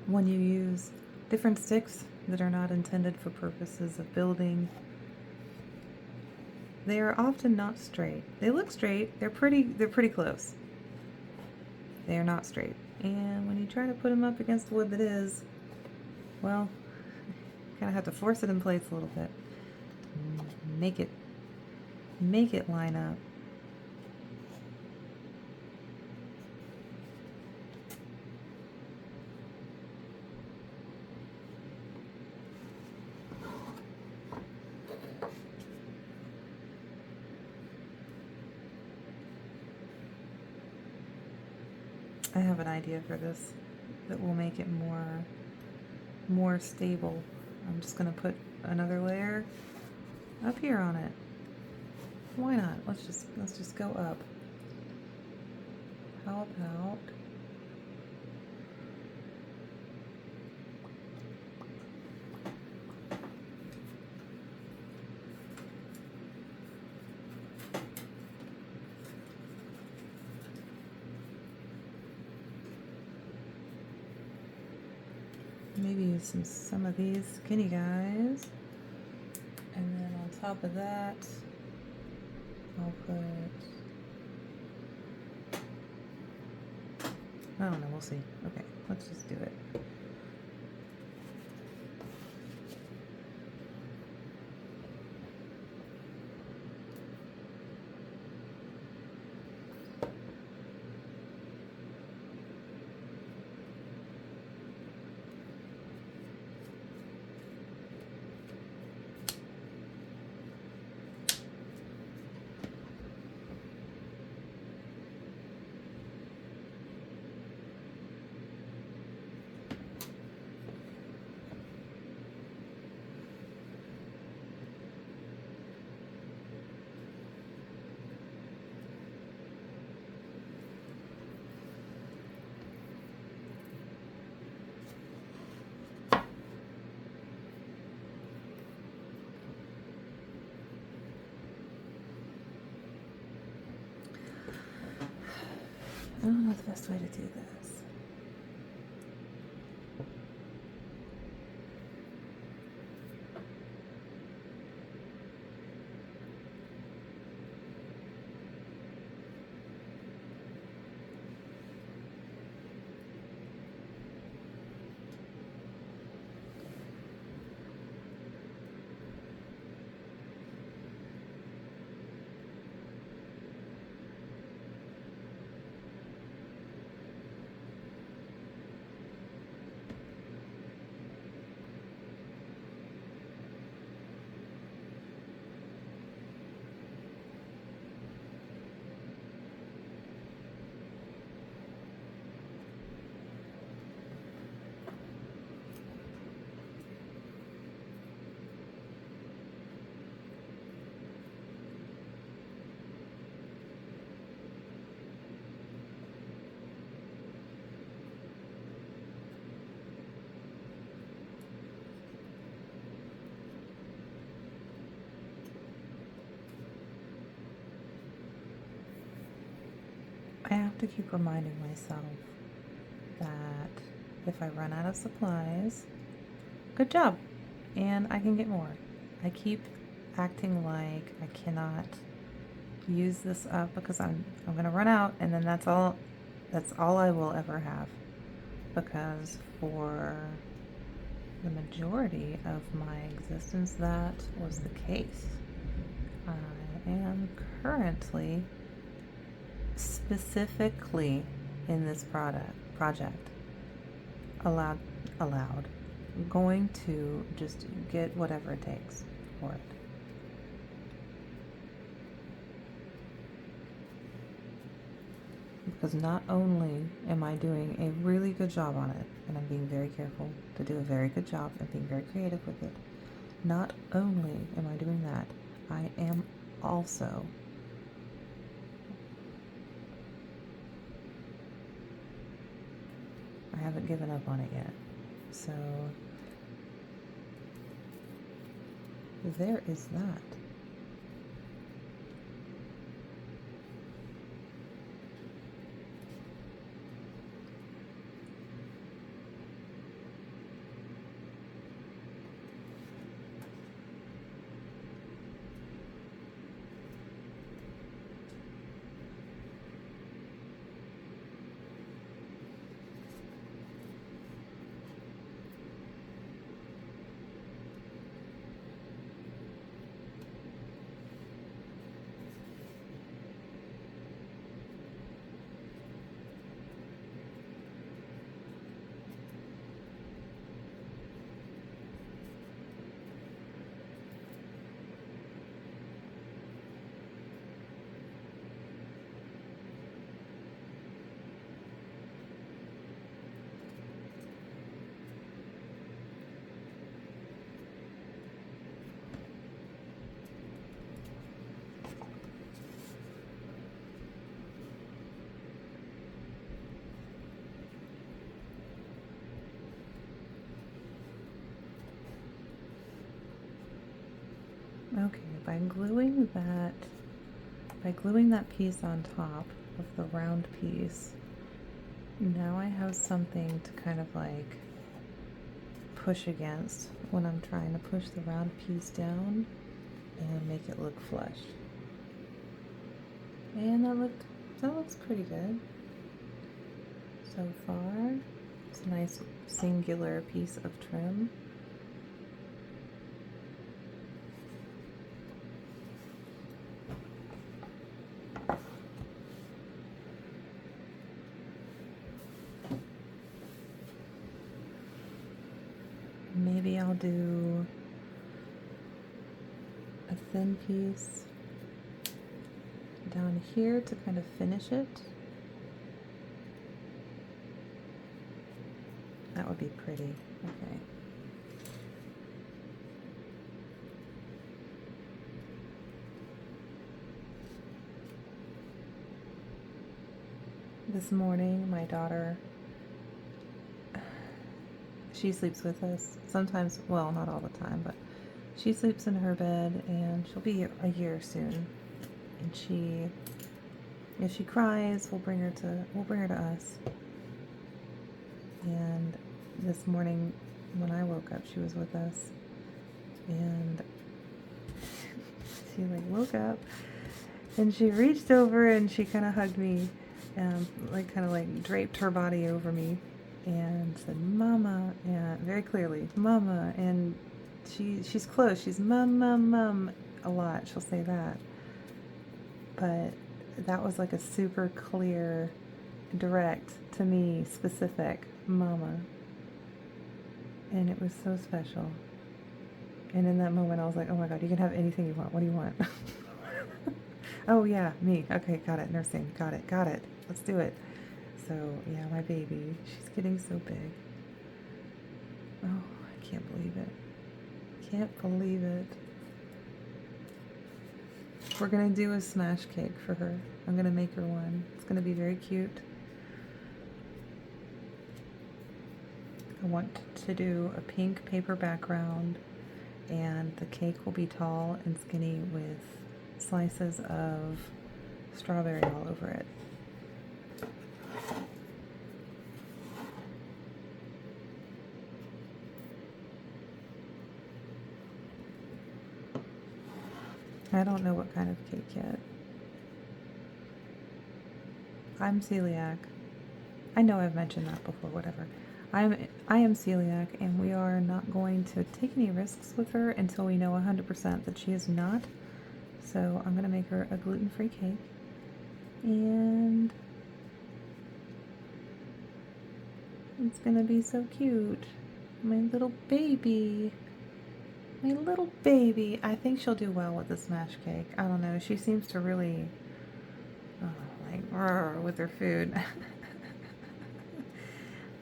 When you use different sticks that are not intended for purposes of building, they are often not straight. They look straight, they're pretty close. They are not straight. And when you try to put them up against wood that is, well, you kind of have to force it in place a little bit. Make it line up. I have an idea for this that will make it more stable. I'm just gonna put another layer up here on it. Why not? Let's just go up. How about maybe use some of these skinny guys, and then top of that, I'll put, I don't know, we'll see. Okay, let's just do it. I don't know the best way to do this. I have to keep reminding myself that if I run out of supplies, good job, and I can get more. I keep acting like I cannot use this up because I'm gonna run out, and then that's all I will ever have, because for the majority of my existence that was the case. I am currently, specifically in this project, allowed going to just get whatever it takes for it. Because not only am I doing a really good job on it, and I'm being very careful to do a very good job and being very creative with it, not only am I doing that, I am also I haven't given up on it yet. So there is that. Okay, by gluing that piece on top of the round piece, now I have something to kind of like push against when I'm trying to push the round piece down. and make it look flush. And that looks pretty good so far. It's a nice singular piece of trim. Maybe I'll do a thin piece down here to kind of finish it. That would be pretty. Okay. This morning, my daughter, she sleeps with us. Sometimes, well, not all the time, but she sleeps in her bed, and she'll be a year soon. And if she cries, we'll bring her to us. And this morning, when I woke up, she was with us, and she like woke up, and she reached over and she kind of hugged me, and kind of draped her body over me, and said "Mama," and very clearly "Mama," and she's close. She's "Mum, mum, mum" a lot. She'll say that, but that was like a super clear, direct, to me, specific "Mama," and it was so special. And in that moment, I was like, "Oh my God, you can have anything you want. What do you want?" Oh yeah, me. Okay, got it. Nursing. Got it. Let's do it. So yeah, my baby, she's getting so big. Oh, I can't believe it. Can't believe it. We're gonna do a smash cake for her. I'm gonna make her one. It's gonna be very cute. I want to do a pink paper background, and the cake will be tall and skinny with slices of strawberry all over it. I don't know what kind of cake yet. I'm celiac. I know I've mentioned that before, whatever. I am celiac, and we are not going to take any risks with her until we know 100% that she is not. So I'm going to make her a gluten-free cake. And it's going to be so cute. My little baby. My little baby. I think she'll do well with the smash cake. I don't know. She seems to really with her food.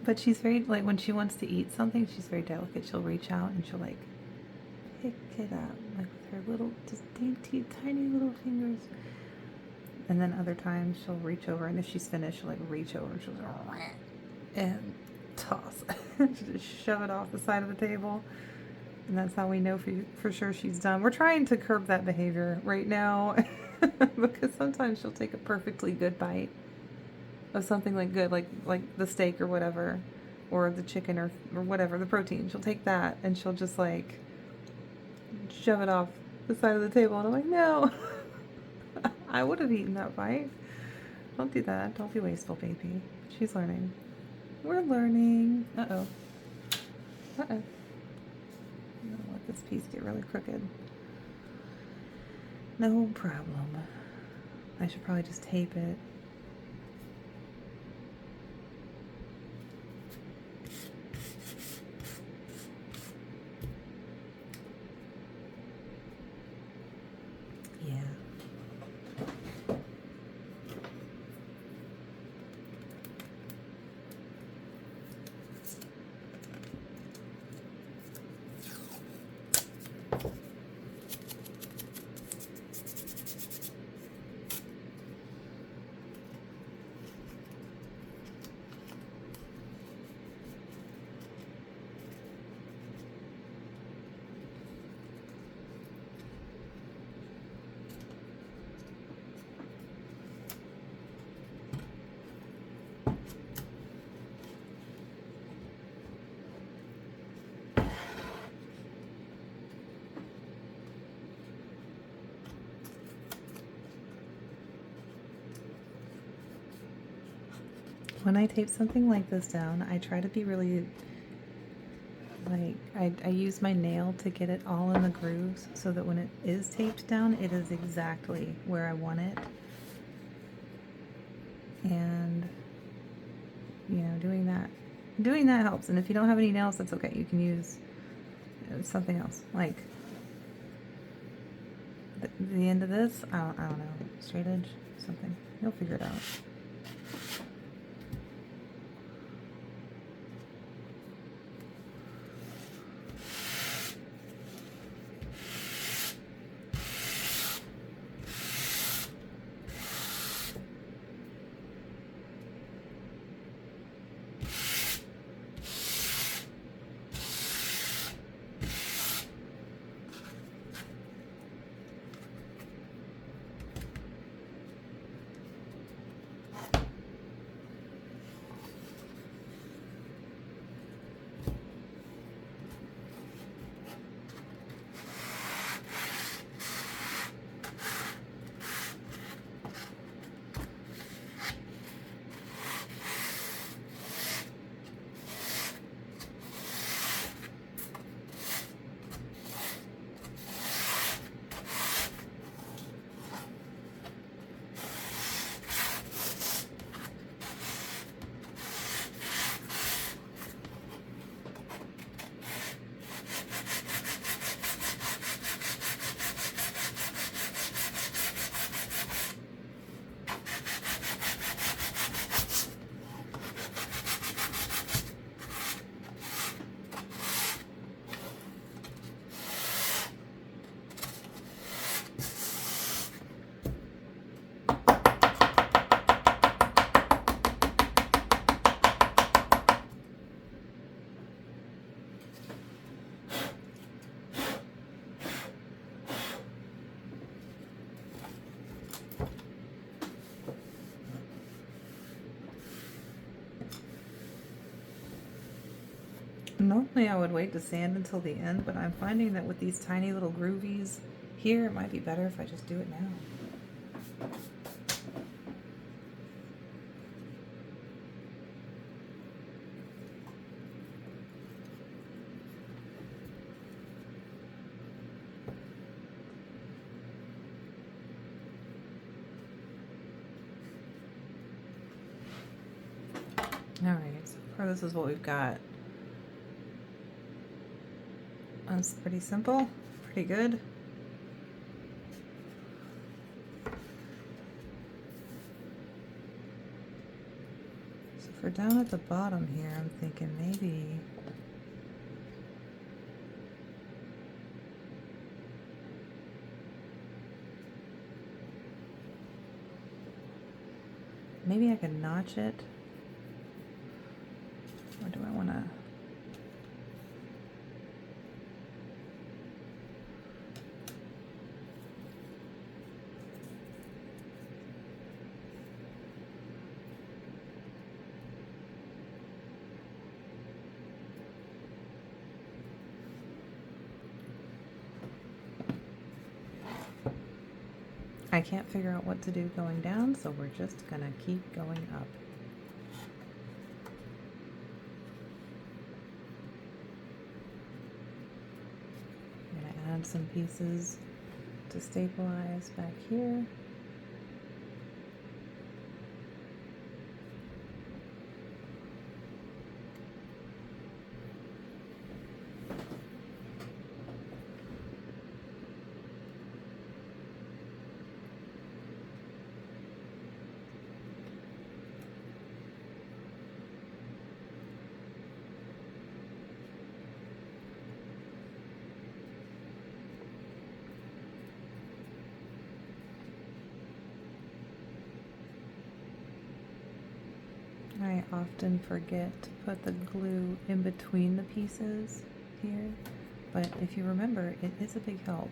But she's very, when she wants to eat something, she's very delicate. She'll reach out and she'll pick it up, with her little, just dainty, tiny little fingers. And then other times she'll reach over, and if she's finished, she'll reach over and she'll and toss. She'll just shove it off the side of the table. And that's how we know for sure she's done. We're trying to curb that behavior right now because sometimes she'll take a perfectly good bite of something good, like the steak or whatever, or the chicken or whatever, the protein. She'll take that and she'll just shove it off the side of the table. And I'm like, no, I would have eaten that bite. Don't do that. Don't be wasteful, baby. She's learning. We're learning. Uh-oh. Uh-oh. I'm gonna let this piece get really crooked. No problem. I should probably just tape it. Yeah. when I tape something like this down, I try to be really, like, I use my nail to get it all in the grooves so that when it is taped down, it is exactly where I want it. And, you know, doing that helps. And if you don't have any nails, that's okay. You can use something else, like the end of this. I don't know, straight edge, something. You'll figure it out. Normally I would wait to sand until the end, but I'm finding that with these tiny little groovies here, it might be better if I just do it now. Alright, so far this is what we've got. That's pretty simple, pretty good. So for down at the bottom here, I'm thinking maybe I can notch it. Or do I want to? I can't figure out what to do going down, so we're just gonna keep going up. I'm gonna add some pieces to stabilize back here. I often forget to put the glue in between the pieces here, but if you remember, it is a big help.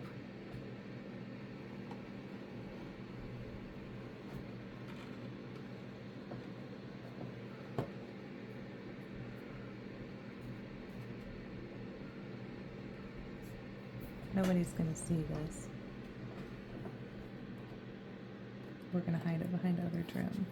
Nobody's gonna see this. We're gonna hide it behind other trim.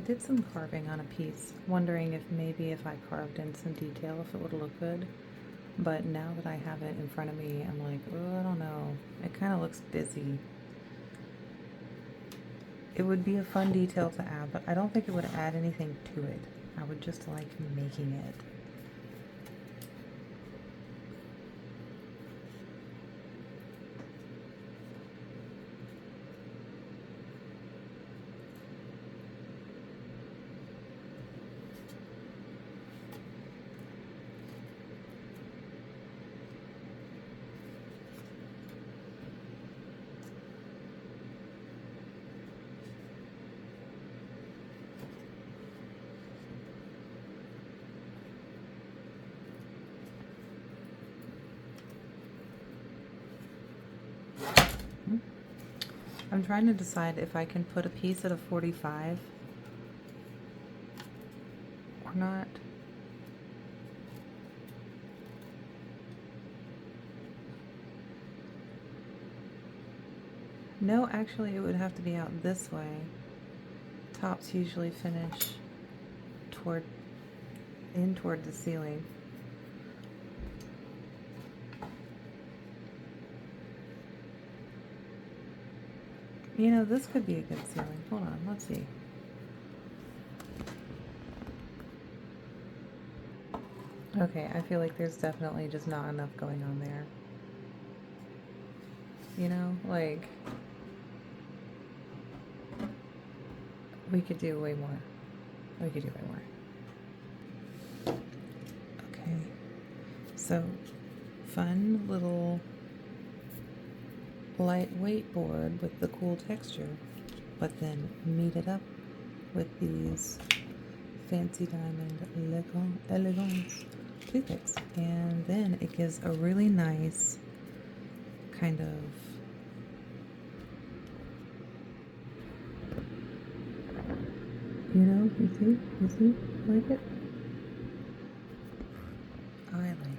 did some carving on a piece, wondering if maybe if I carved in some detail, if it would look good. But now that I have it in front of me, I'm like, oh, I don't know. It kind of looks busy. It would be a fun detail to add, but I don't think it would add anything to it. I would just like making it. I'm trying to decide if I can put a piece at a 45 or not. No, actually it would have to be out this way. Tops usually finish toward the ceiling. You know, this could be a good ceiling. Hold on, let's see. Okay, I feel like there's definitely just not enough going on there. You know, like, we could do way more. We could do way more. Okay, so fun little lightweight board with the cool texture, but then meet it up with these fancy diamond elegance toothpicks, and then it gives a really nice kind of you see, like it? I like it.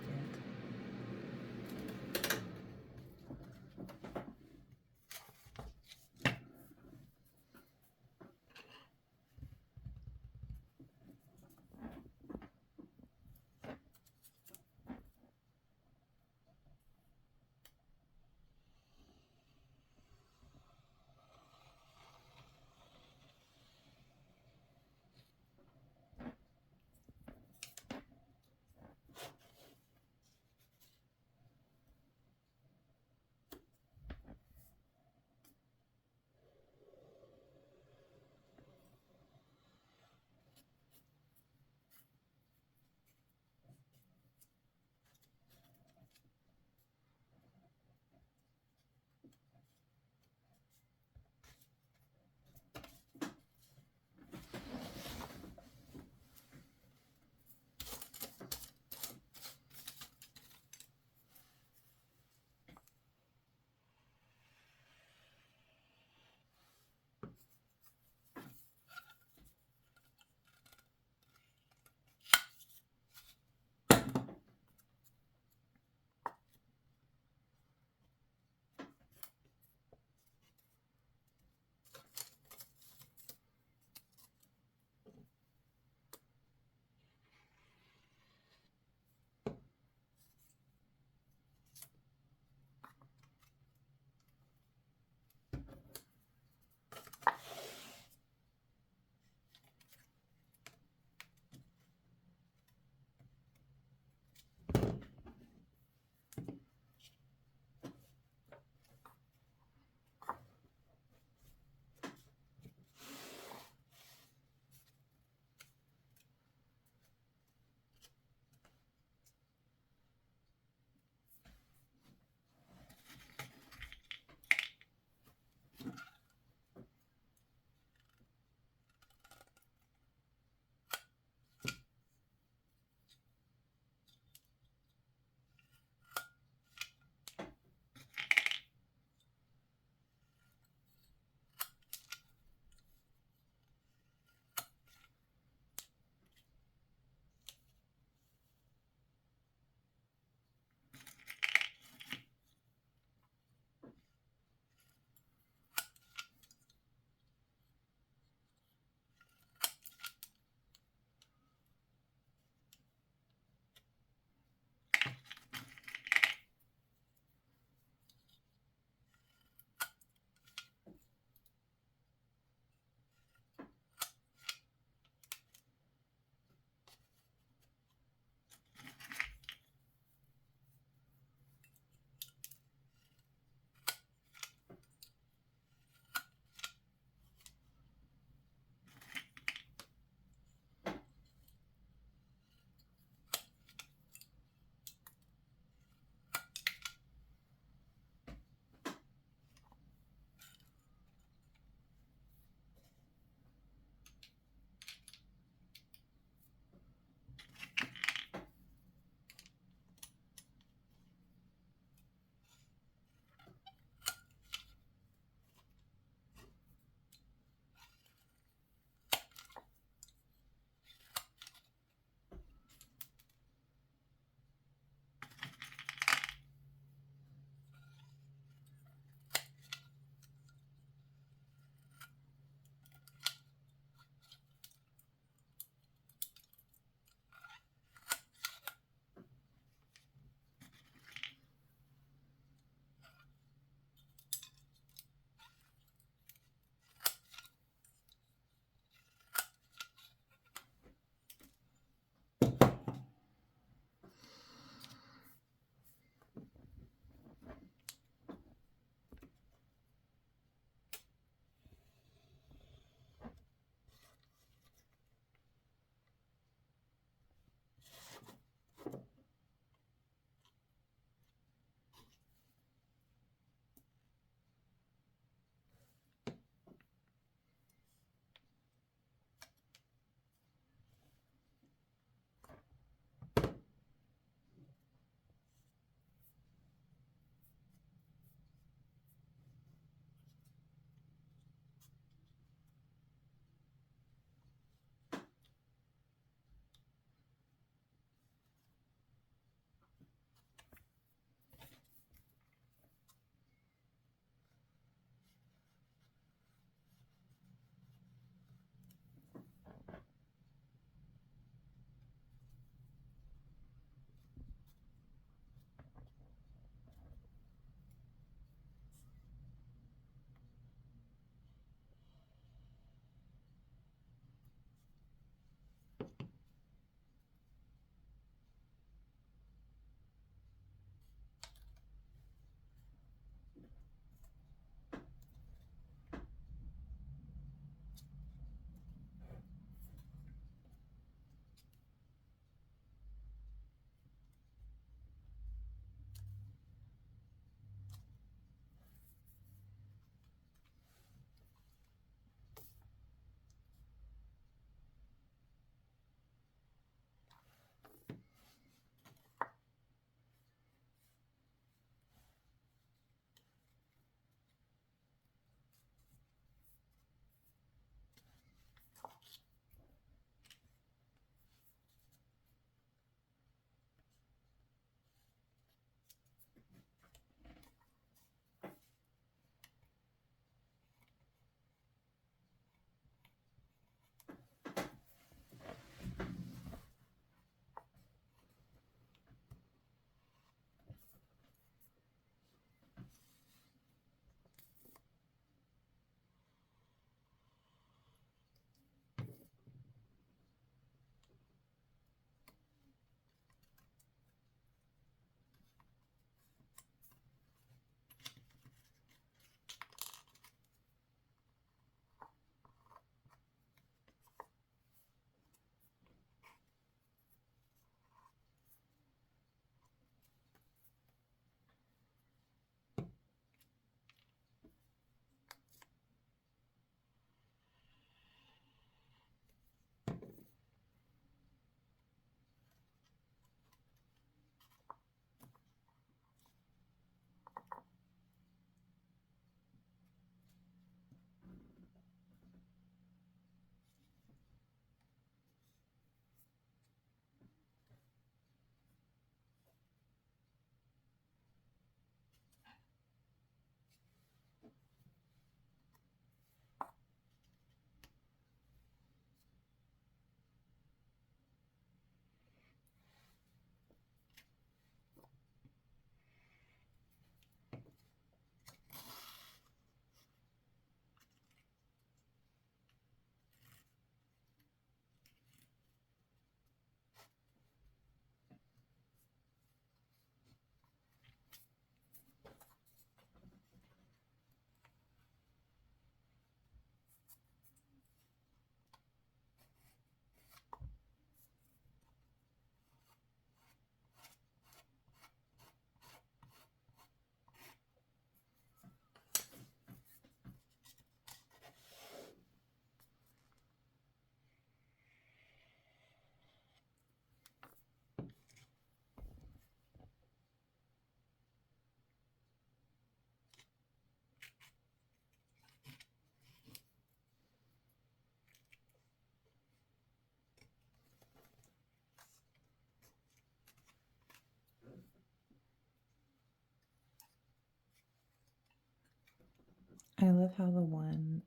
I love how the one,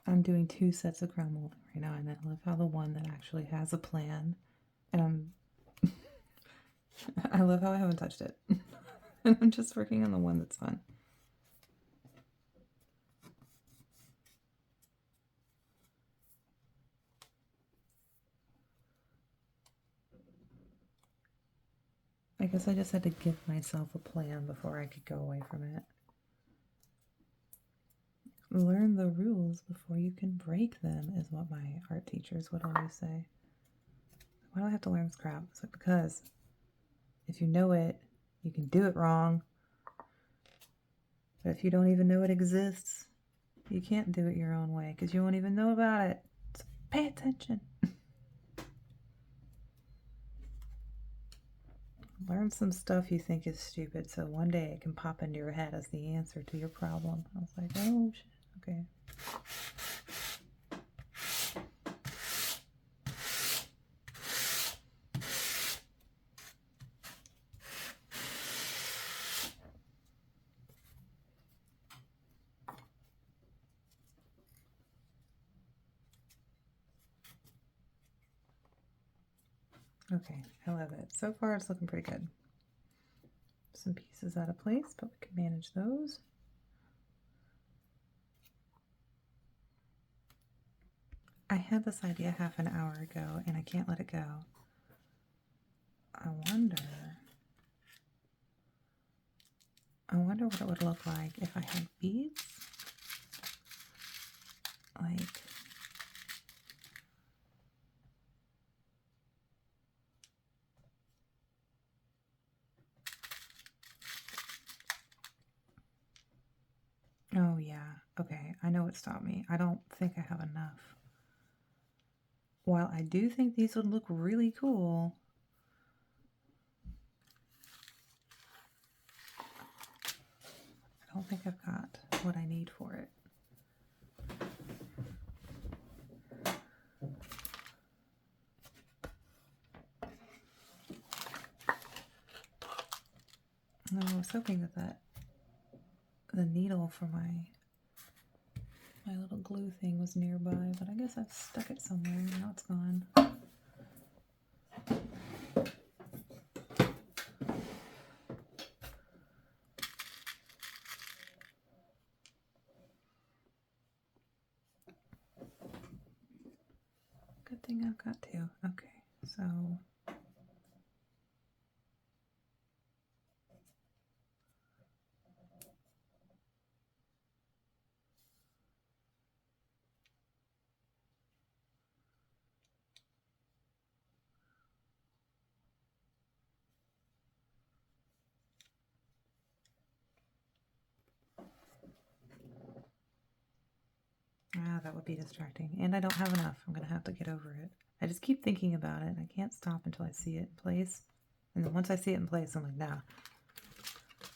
I'm doing 2 sets of crown molding right now, and I love how the one that actually has a plan, and I love how I haven't touched it. And I'm just working on the one that's fun. I guess I just had to give myself a plan before I could go away from it. Learn the rules before you can break them is what my art teachers would always say. Why do I have to learn this crap? It's like, because if you know it, you can do it wrong. But if you don't even know it exists, you can't do it your own way because you won't even know about it. So pay attention. Learn some stuff you think is stupid so one day it can pop into your head as the answer to your problem. I was like, oh shit, okay. Okay, I love it. So far it's looking pretty good. Some pieces out of place, but we can manage those. I had this idea half an hour ago and I can't let it go. I wonder what it would look like if I had beads. Like, oh yeah, okay, I know what stopped me. I don't think I have enough. While I do think these would look really cool, I don't think I've got what I need for it. No, I was hoping that the needle for my little glue thing was nearby, but I guess I've stuck it somewhere and now it's gone. Good thing I've got two. Okay, so that would be distracting. And I don't have enough. I'm going to have to get over it. I just keep thinking about it. I can't stop until I see it in place. And then once I see it in place, I'm like, nah.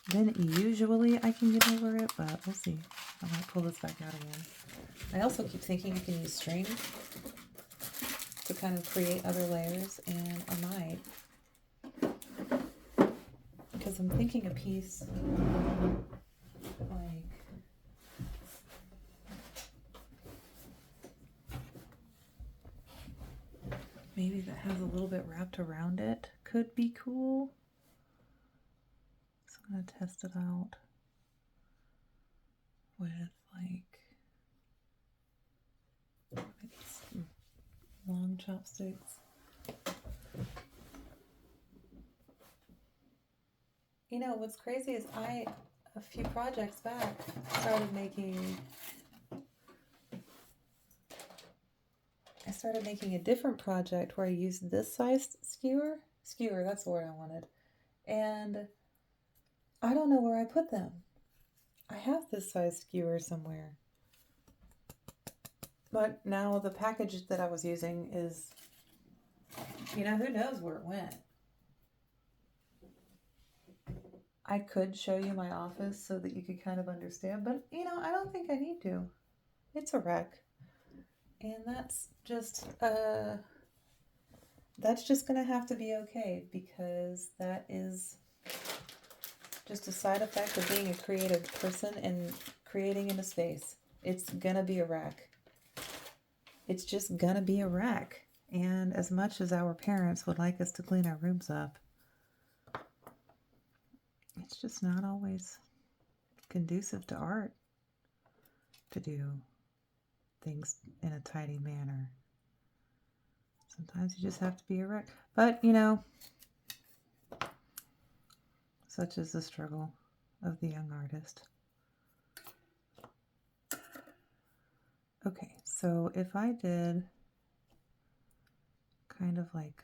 Then usually I can get over it, but we'll see. I might pull this back out again. I also keep thinking I can use string to kind of create other layers, and I might. Because I'm thinking a piece like maybe that has a little bit wrapped around it could be cool. So I'm going to test it out with like maybe some long chopsticks. You know, what's crazy is a few projects back, started making a different project where I used this size skewer. Skewer, that's the word I wanted. And I don't know where I put them. I have this size skewer somewhere. But now the package that I was using is, you know, who knows where it went. I could show you my office so that you could kind of understand, but you know, I don't think I need to. It's a wreck. And that's just gonna have to be okay, because that is just a side effect of being a creative person and creating in a space. It's gonna be a wreck. It's just gonna be a wreck. And as much as our parents would like us to clean our rooms up, it's just not always conducive to art to do things in a tidy manner. Sometimes you just have to be a wreck. But, you know, such is the struggle of the young artist. Okay, so if I did kind of like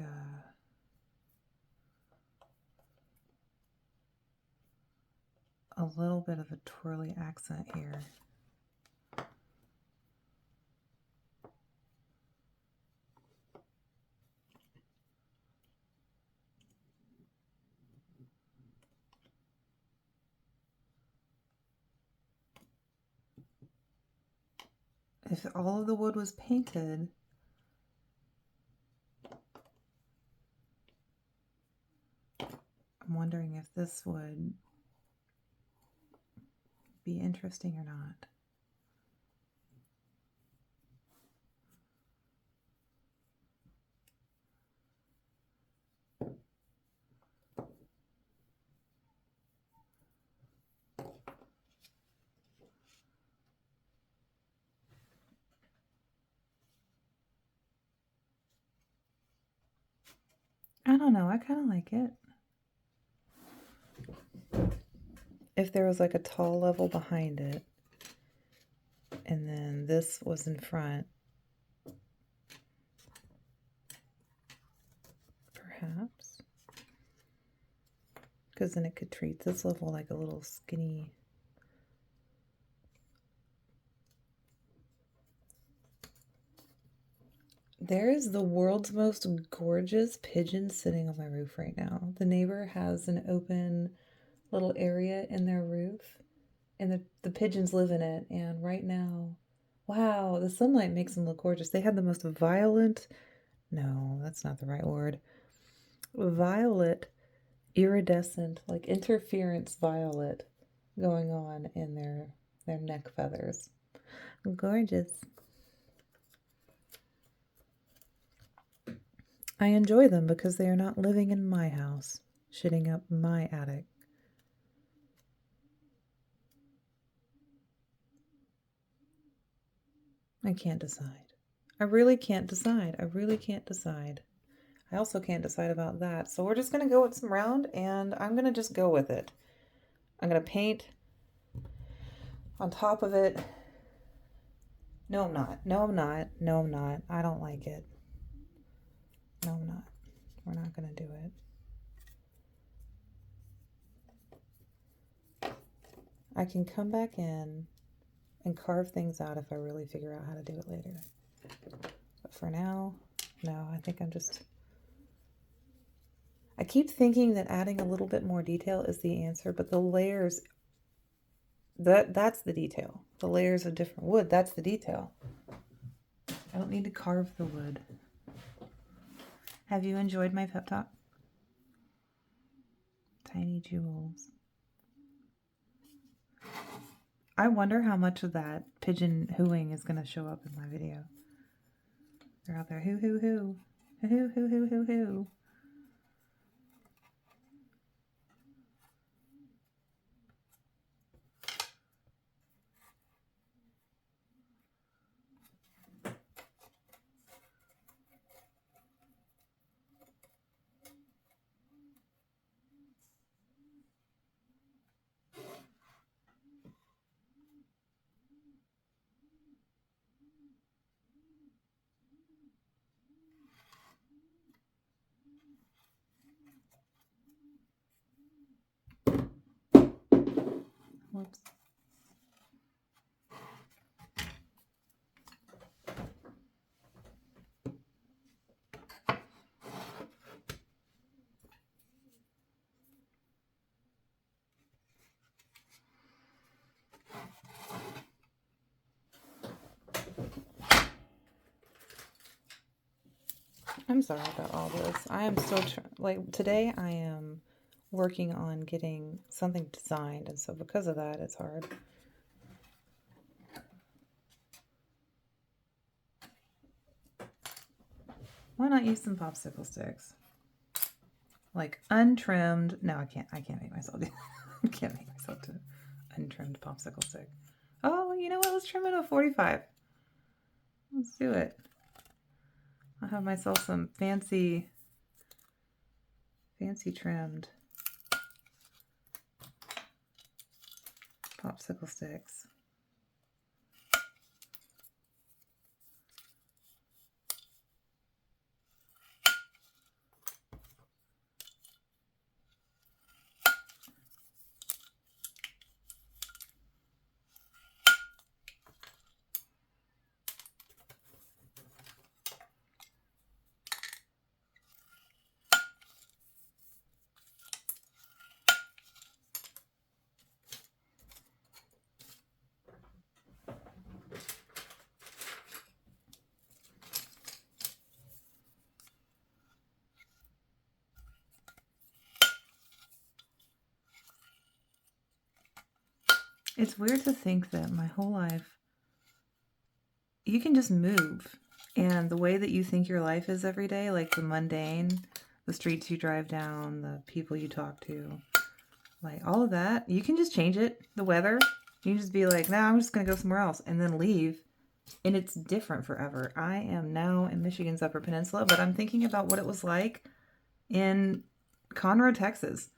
a little bit of a twirly accent here. If all of the wood was painted, I'm wondering if this would be interesting or not. I don't know. I kind of like it. If there was like a tall level behind it, and then this was in front, perhaps. Because then it could treat this level like a little skinny. There is the world's most gorgeous pigeon sitting on my roof right now. The neighbor has an open little area in their roof, and the pigeons live in it. And right now, wow, the sunlight makes them look gorgeous. They had the most violent, no, that's not the right word, violet, iridescent, like interference violet going on in their neck feathers. Gorgeous. I enjoy them because they are not living in my house, shitting up my attic. I can't decide. I really can't decide. I really can't decide. I also can't decide about that. So we're just going to go with some round, and I'm going to just go with it. I'm going to paint on top of it. No, I'm not. No, I'm not. No, I'm not. I don't like it. No, I'm not. We're not going to do it. I can come back in and carve things out if I really figure out how to do it later. But for now, no, I think I keep thinking that adding a little bit more detail is the answer, but the layers, that's the detail. The layers of different wood, that's the detail. I don't need to carve the wood. Have you enjoyed my pep talk? Tiny jewels. I wonder how much of that pigeon hooing is going to show up in my video. They're out there, hoo, hoo, hoo. Hoo, hoo, hoo, hoo, hoo. Whoops. I'm sorry about all this. I am still like today I am working on getting something designed, and so because of that it's hard. Why not use some popsicle sticks? Like untrimmed. No, I can't make myself do I can't make myself do untrimmed popsicle stick. Oh, you know what? Let's trim it to 45. Let's do it. I'll have myself some fancy trimmed popsicle sticks. It's weird to think that my whole life, you can just move. And the way that you think your life is every day, like the mundane, the streets you drive down, the people you talk to, like all of that, you can just change it. The weather, you can just be like, nah, I'm just going to go somewhere else and then leave. And it's different forever. I am now in Michigan's Upper Peninsula, but I'm thinking about what it was like in Conroe, Texas.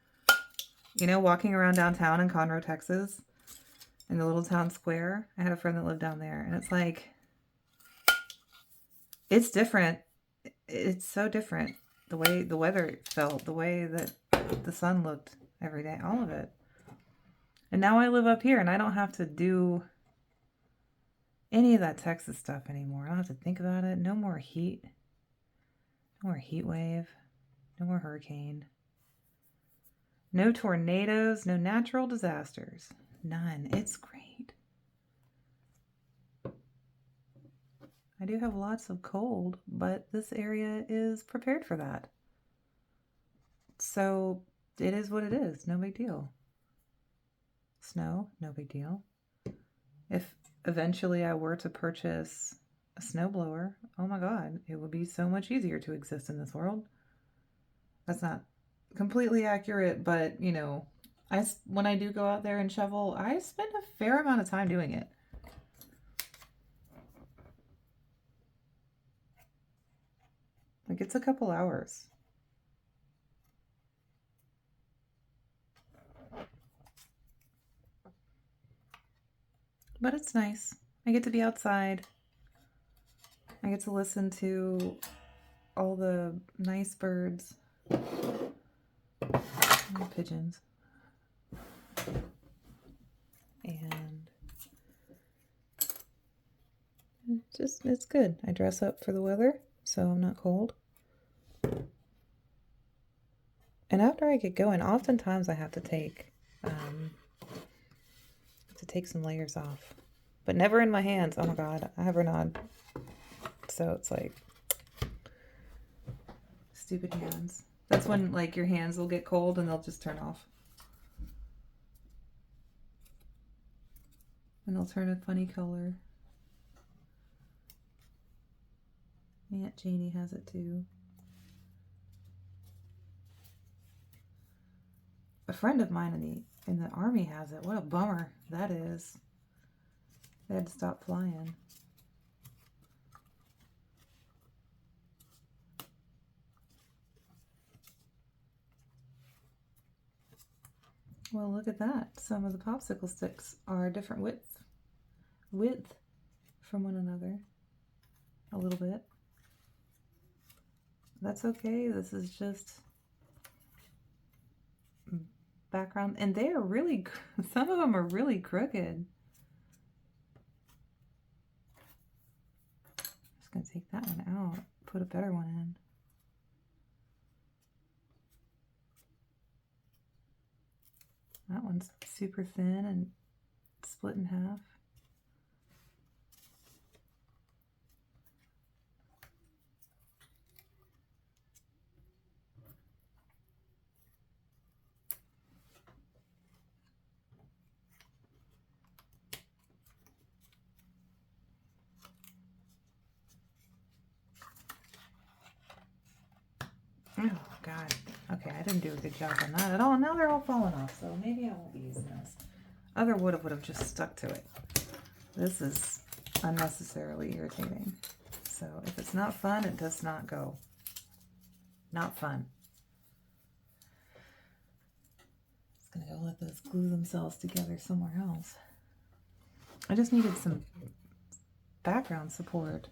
You know, walking around downtown in Conroe, Texas, in the little town square. I had a friend that lived down there, and it's like, it's different. It's so different. The way the weather felt, the way that the sun looked every day, all of it. And now I live up here, and I don't have to do any of that Texas stuff anymore. I don't have to think about it. No more heat. No more heat wave. No more hurricane. No tornadoes. No natural disasters. None. It's great. I do have lots of cold, but this area is prepared for that. So it is what it is. No big deal. Snow, no big deal. If eventually I were to purchase a snowblower, oh my God, it would be so much easier to exist in this world. That's not completely accurate, but you know, when I do go out there and shovel, I spend a fair amount of time doing it. Like, it's a couple hours. But it's nice. I get to be outside. I get to listen to all the nice birds. And pigeons. And it's good. I dress up for the weather, so I'm not cold. And after I get going, oftentimes I have to take some layers off, but never in my hands. Oh my God, I have Renaud, so it's like stupid hands. That's when like your hands will get cold and they'll just turn off, and they'll turn a funny color. Aunt Janie has it too. A friend of mine in the army has it. What a bummer that is. They had to stop flying. Well, look at that. Some of the popsicle sticks are a different width from one another. A little bit. That's okay. This is just background, and they are really, some of them are really crooked. Just gonna take that one out, put a better one in. That one's super thin and split in half. Oh God. Okay, I didn't do a good job on that at all. Now they're all falling off, so maybe I won't be using this. Other would have just stuck to it. This is unnecessarily irritating. So if it's not fun, it does not go. Not fun. Just gonna go let those glue themselves together somewhere else. I just needed some background support.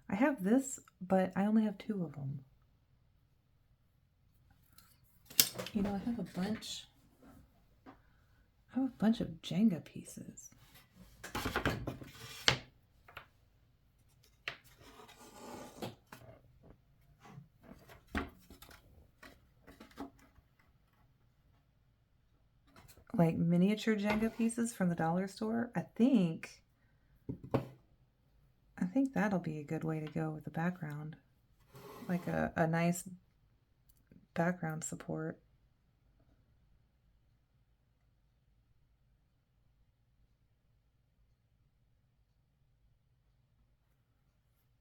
I have this, but I only have 2 of them. You know, I have a bunch of Jenga pieces. Like miniature Jenga pieces from the dollar store. I think that'll be a good way to go with the background. Like a nice background support.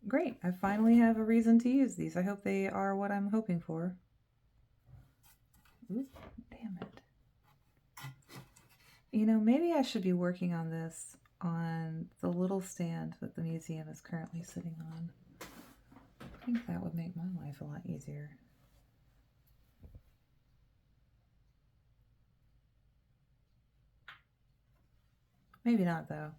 Great, I finally have a reason to use these. I hope they are what I'm hoping for. Ooh, damn it. You know, maybe I should be working on this on the little stand that the museum is currently sitting on. I think that would make my life a lot easier. Maybe not, though.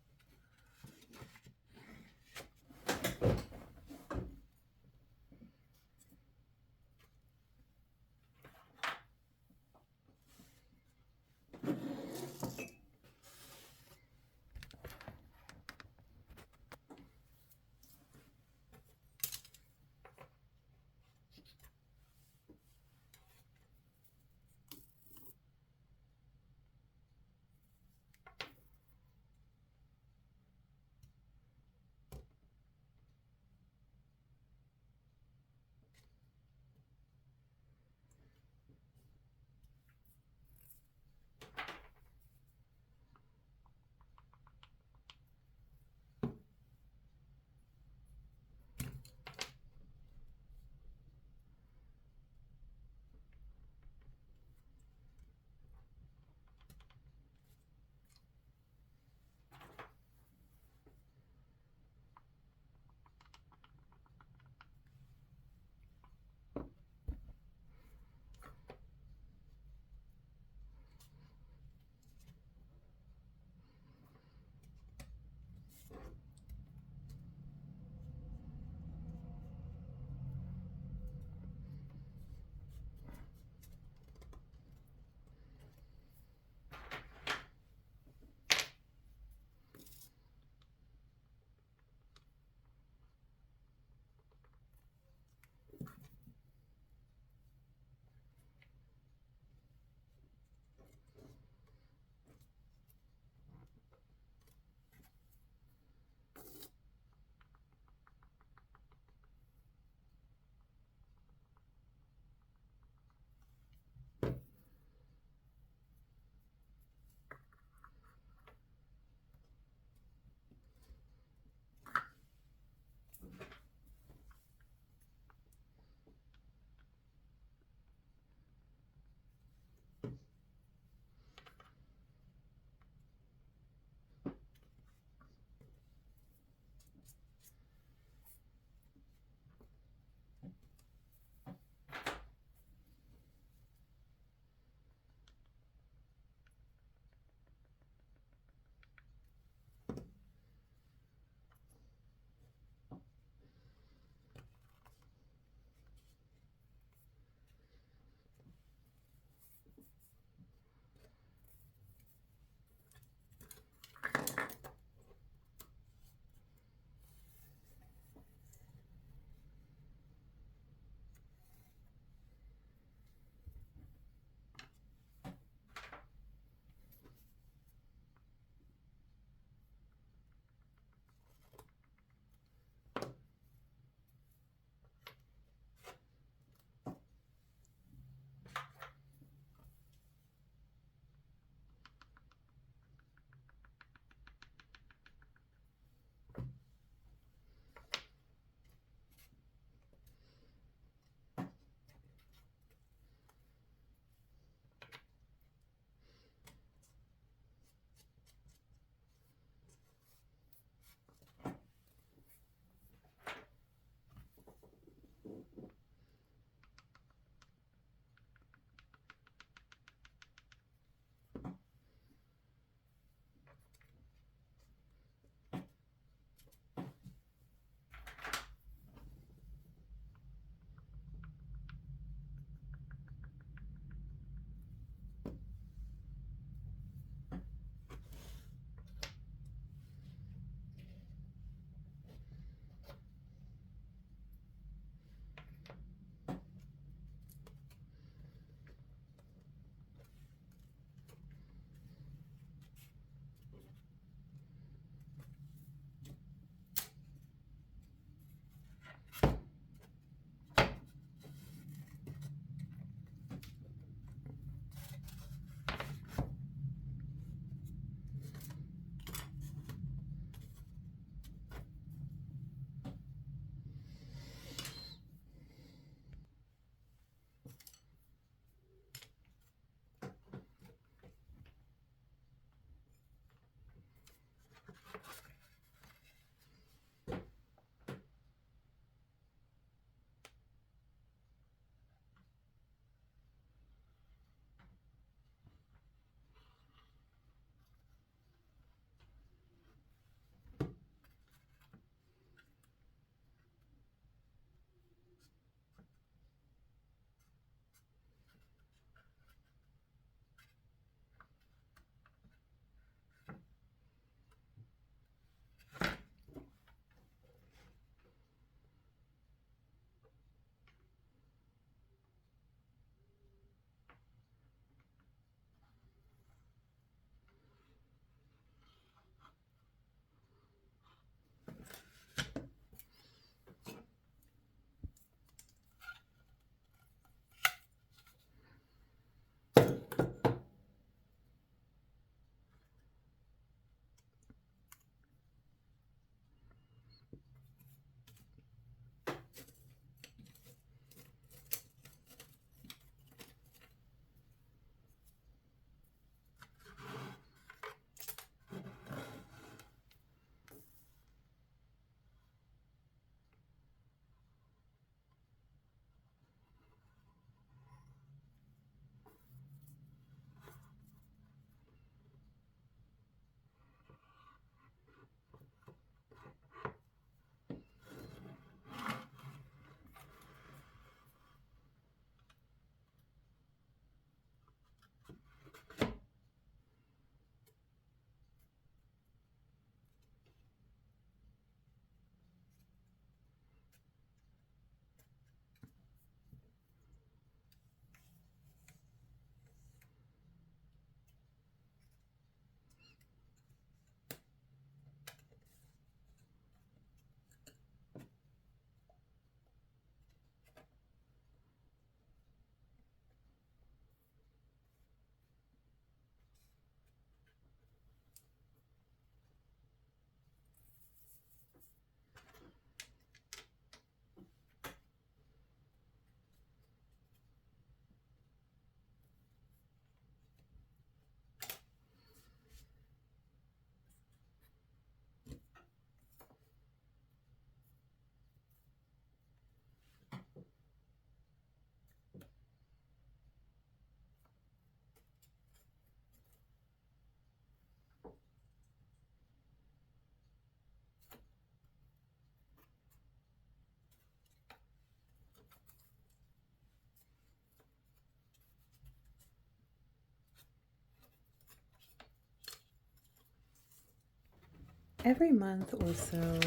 every month or so,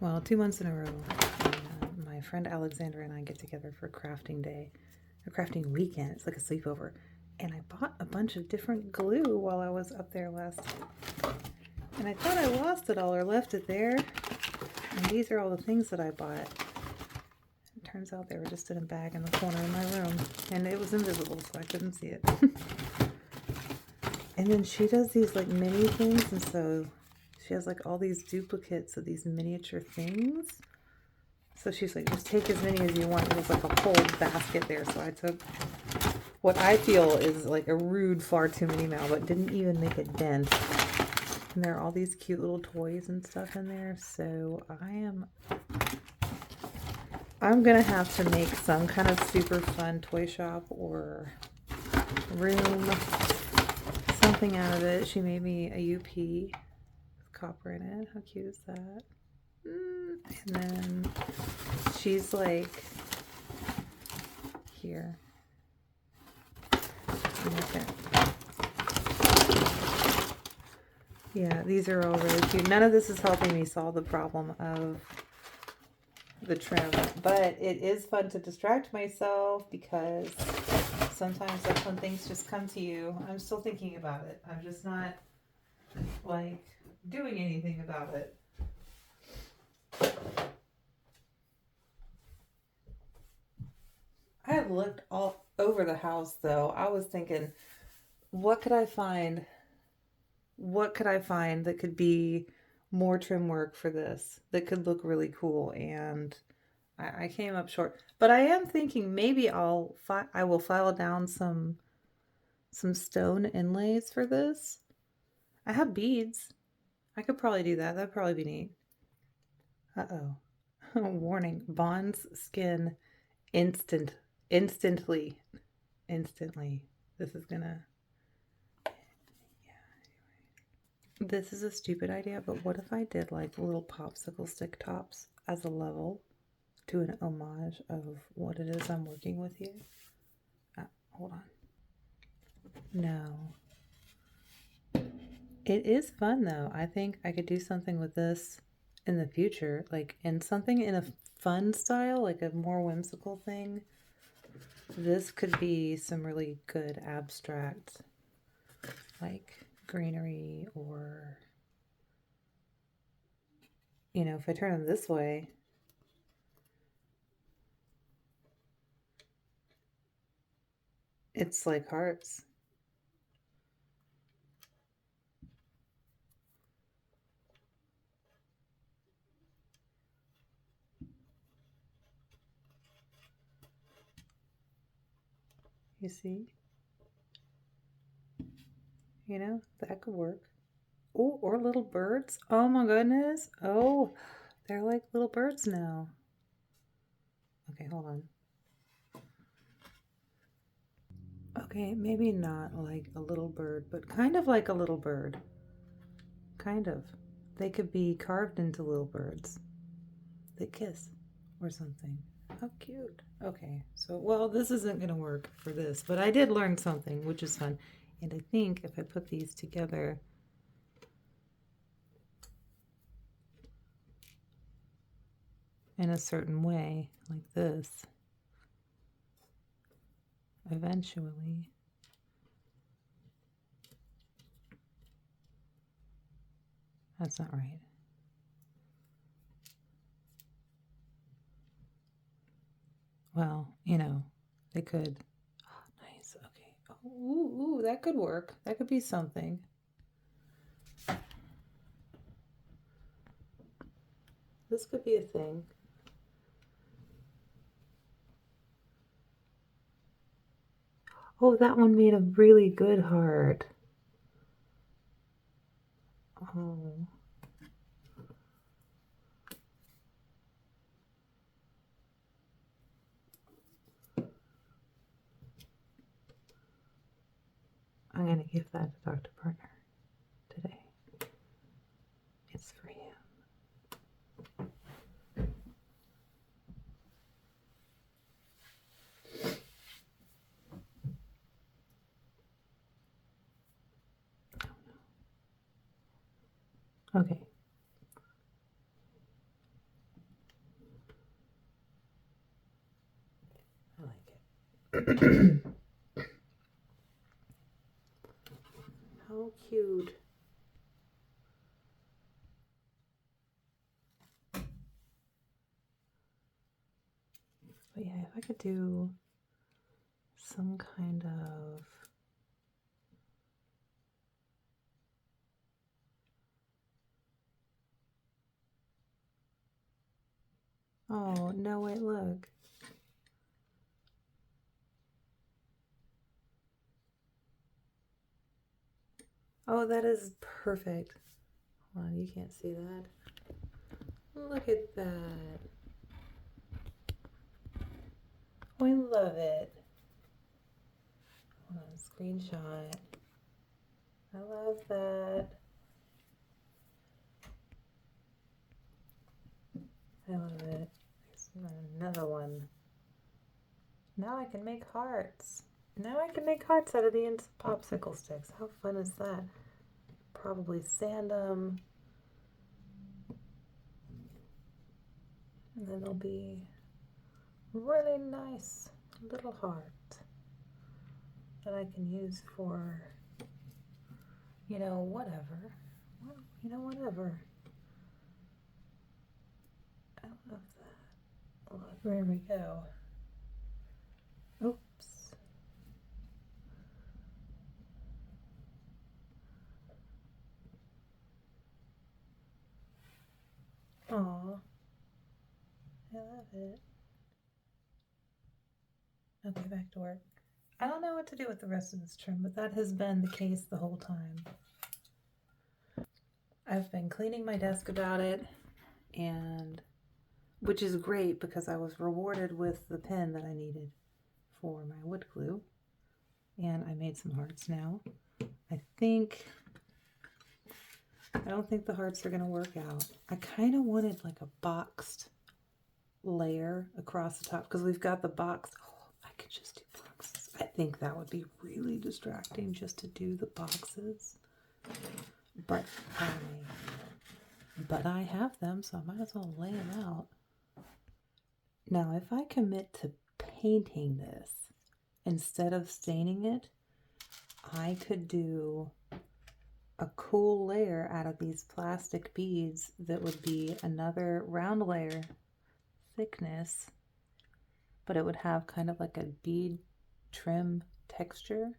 well, 2 months in a row, my friend Alexandra and I get together for crafting day, a crafting weekend. It's like a sleepover. And I bought a bunch of different glue while I was up there last time. And I thought I lost it all or left it there. And these are all the things that I bought. It turns out they were just in a bag in the corner of my room. And it was invisible, so I couldn't see it. And then she does these like mini things, and so she has like all these duplicates of these miniature things. So she's like, just take as many as you want. There's like a whole basket there. So I took what I feel is like a rude far too many now, but didn't even make a dent. And there are all these cute little toys and stuff in there. So I'm gonna have to make some kind of super fun toy shop or room, something out of it. She made me a UP with copper in it. How cute is that? And then she's like, here. Okay. Yeah, these are all really cute. None of this is helping me solve the problem of the trim, but it is fun to distract myself because sometimes that's when things just come to you. I'm still thinking about it. I'm just not like doing anything about it. I have looked all over the house though. I was thinking, what could I find? What could I find that could be more trim work for this that could look really cool? And I came up short. But I am thinking maybe I will file down some stone inlays for this. I have beads. I could probably do that. That'd probably be neat. Uh-oh. Warning. Bond's skin instantly. This is gonna... This is a stupid idea, but what if I did like little popsicle stick tops as a level to an homage of what it is I'm working with here? Hold on. No. It is fun though. I think I could do something with this in the future, like in something in a fun style, like a more whimsical thing. This could be some really good abstract, like greenery, or, you know, if I turn them this way, it's like hearts. You see? You know, that could work. Oh, or little birds. Oh my goodness. Oh, they're like little birds now. Okay, hold on. Okay, maybe not like a little bird, but kind of like a little bird. Kind of. They could be carved into little birds. They kiss or something. How cute. Okay, so, well, this isn't going to work for this, but I did learn something, which is fun. And I think if I put these together, in a certain way, like this, eventually, that's not right. Well, you know, they could. Oh, nice. Okay. Oh, ooh, that could work. That could be something. This could be a thing. Oh, that one made a really good heart. Oh. I'm going to give that to Dr. Partner today. It's for him. Okay. How cute. But yeah, if I could do some kind of oh, no, wait, look. Oh, that is perfect. Hold on, you can't see that. Look at that. Oh, I love it. Hold on, screenshot. I love that. I love it. There's another one. Now I can make hearts. Now I can make hearts out of the ends of popsicle sticks. How fun is that? Probably sand them. And then they'll be really nice little heart that I can use for, you know, whatever. Well, you know, whatever. I love that. Look, there we go. Oops. Aw. I love it. Okay, back to work. I don't know what to do with the rest of this trim, but that has been the case the whole time. I've been cleaning my desk about it, and which is great because I was rewarded with the pen that I needed for my wood glue, and I made some hearts now. I don't think the hearts are going to work out. I kind of wanted like a boxed layer across the top because we've got the box. Oh, I could just do boxes. I think that would be really distracting just to do the boxes. But I have them, so I might as well lay them out. Now, if I commit to painting this instead of staining it, I could do a cool layer out of these plastic beads that would be another round layer thickness, but it would have kind of like a bead trim texture.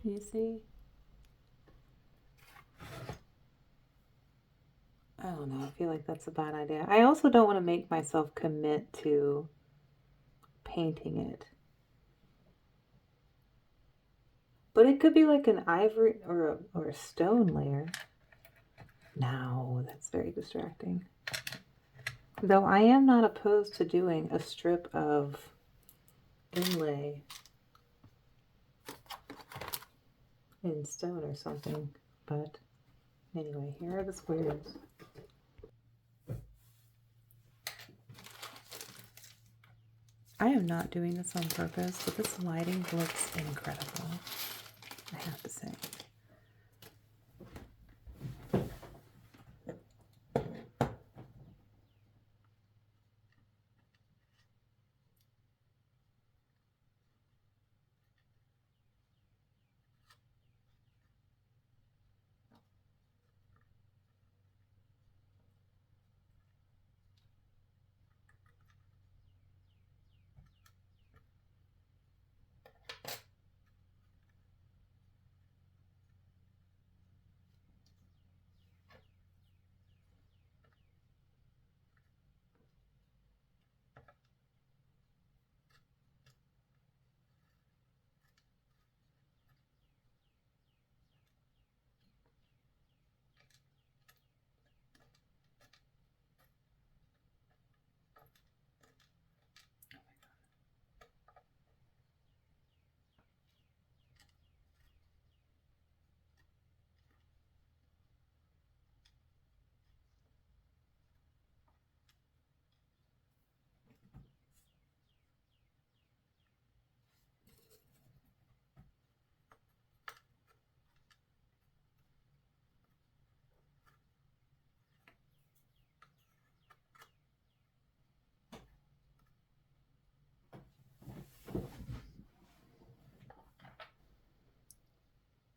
You see? I don't know. I feel like that's a bad idea. I also don't want to make myself commit to painting it. But it could be like an ivory or a stone layer. No, that's very distracting. Though I am not opposed to doing a strip of inlay in stone or something. But anyway, here are the squares. I am not doing this on purpose, but this lighting looks incredible, I have to say.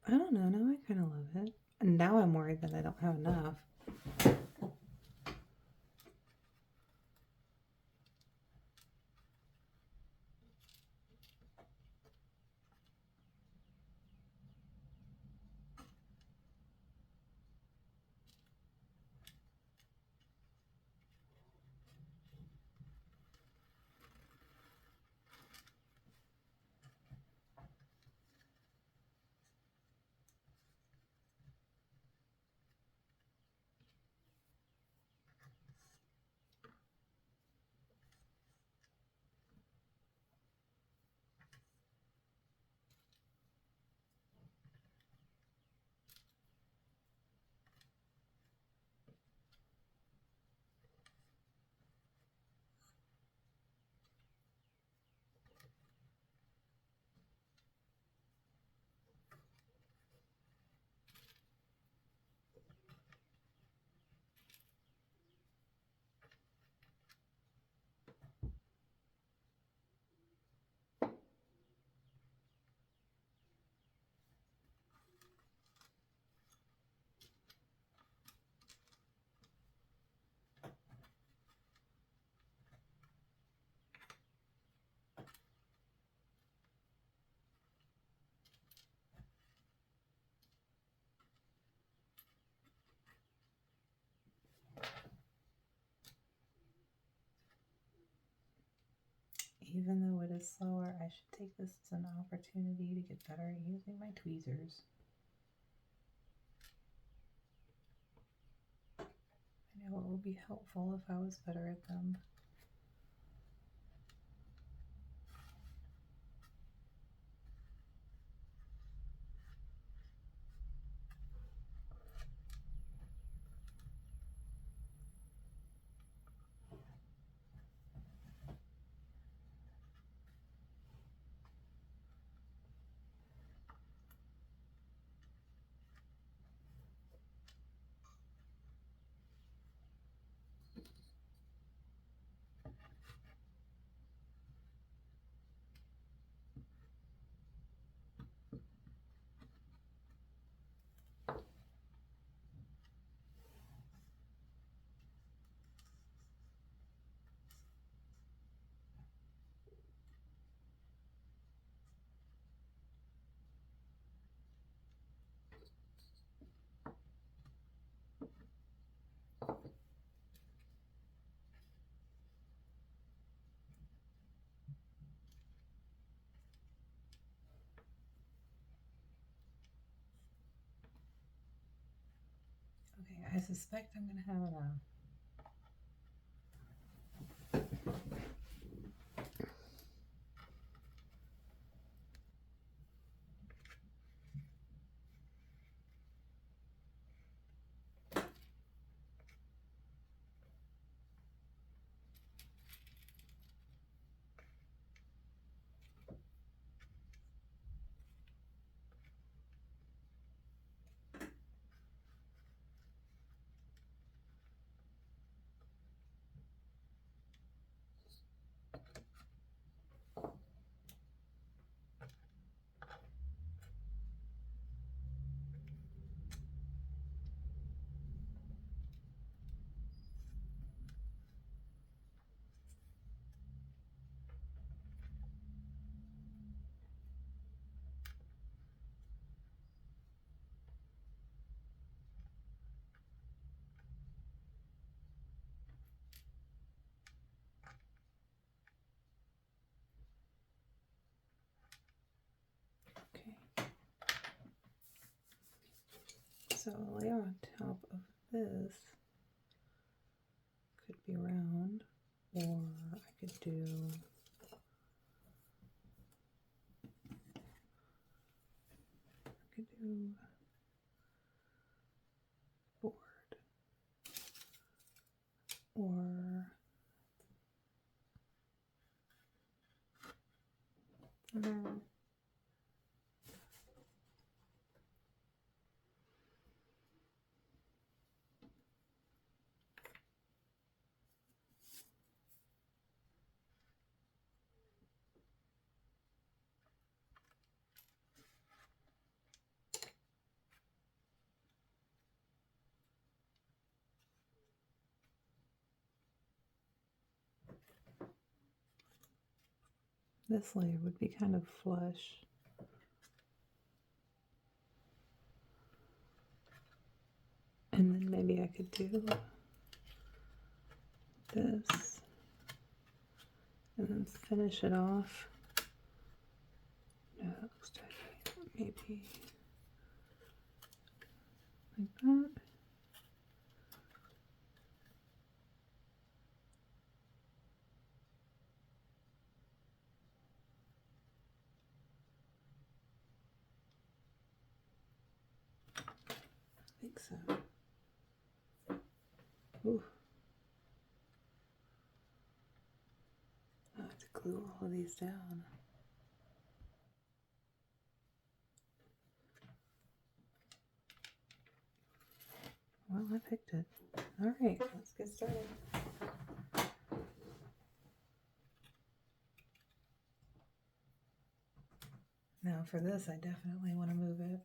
I don't know. Now I kind of love it. And now I'm worried that I don't have enough. Even though it is slower, I should take this as an opportunity to get better at using my tweezers. I know it would be helpful if I was better at them. Okay, I suspect I'm going to have enough. Okay. So a layer on top of this could be round, or I could do board, or this layer would be kind of flush. And then maybe I could do this and then finish it off. No, that looks tight. Maybe like that. I think so. Ooh. I have to glue all of these down. Well, I picked it. All right, let's get started. Now for this, I definitely want to move it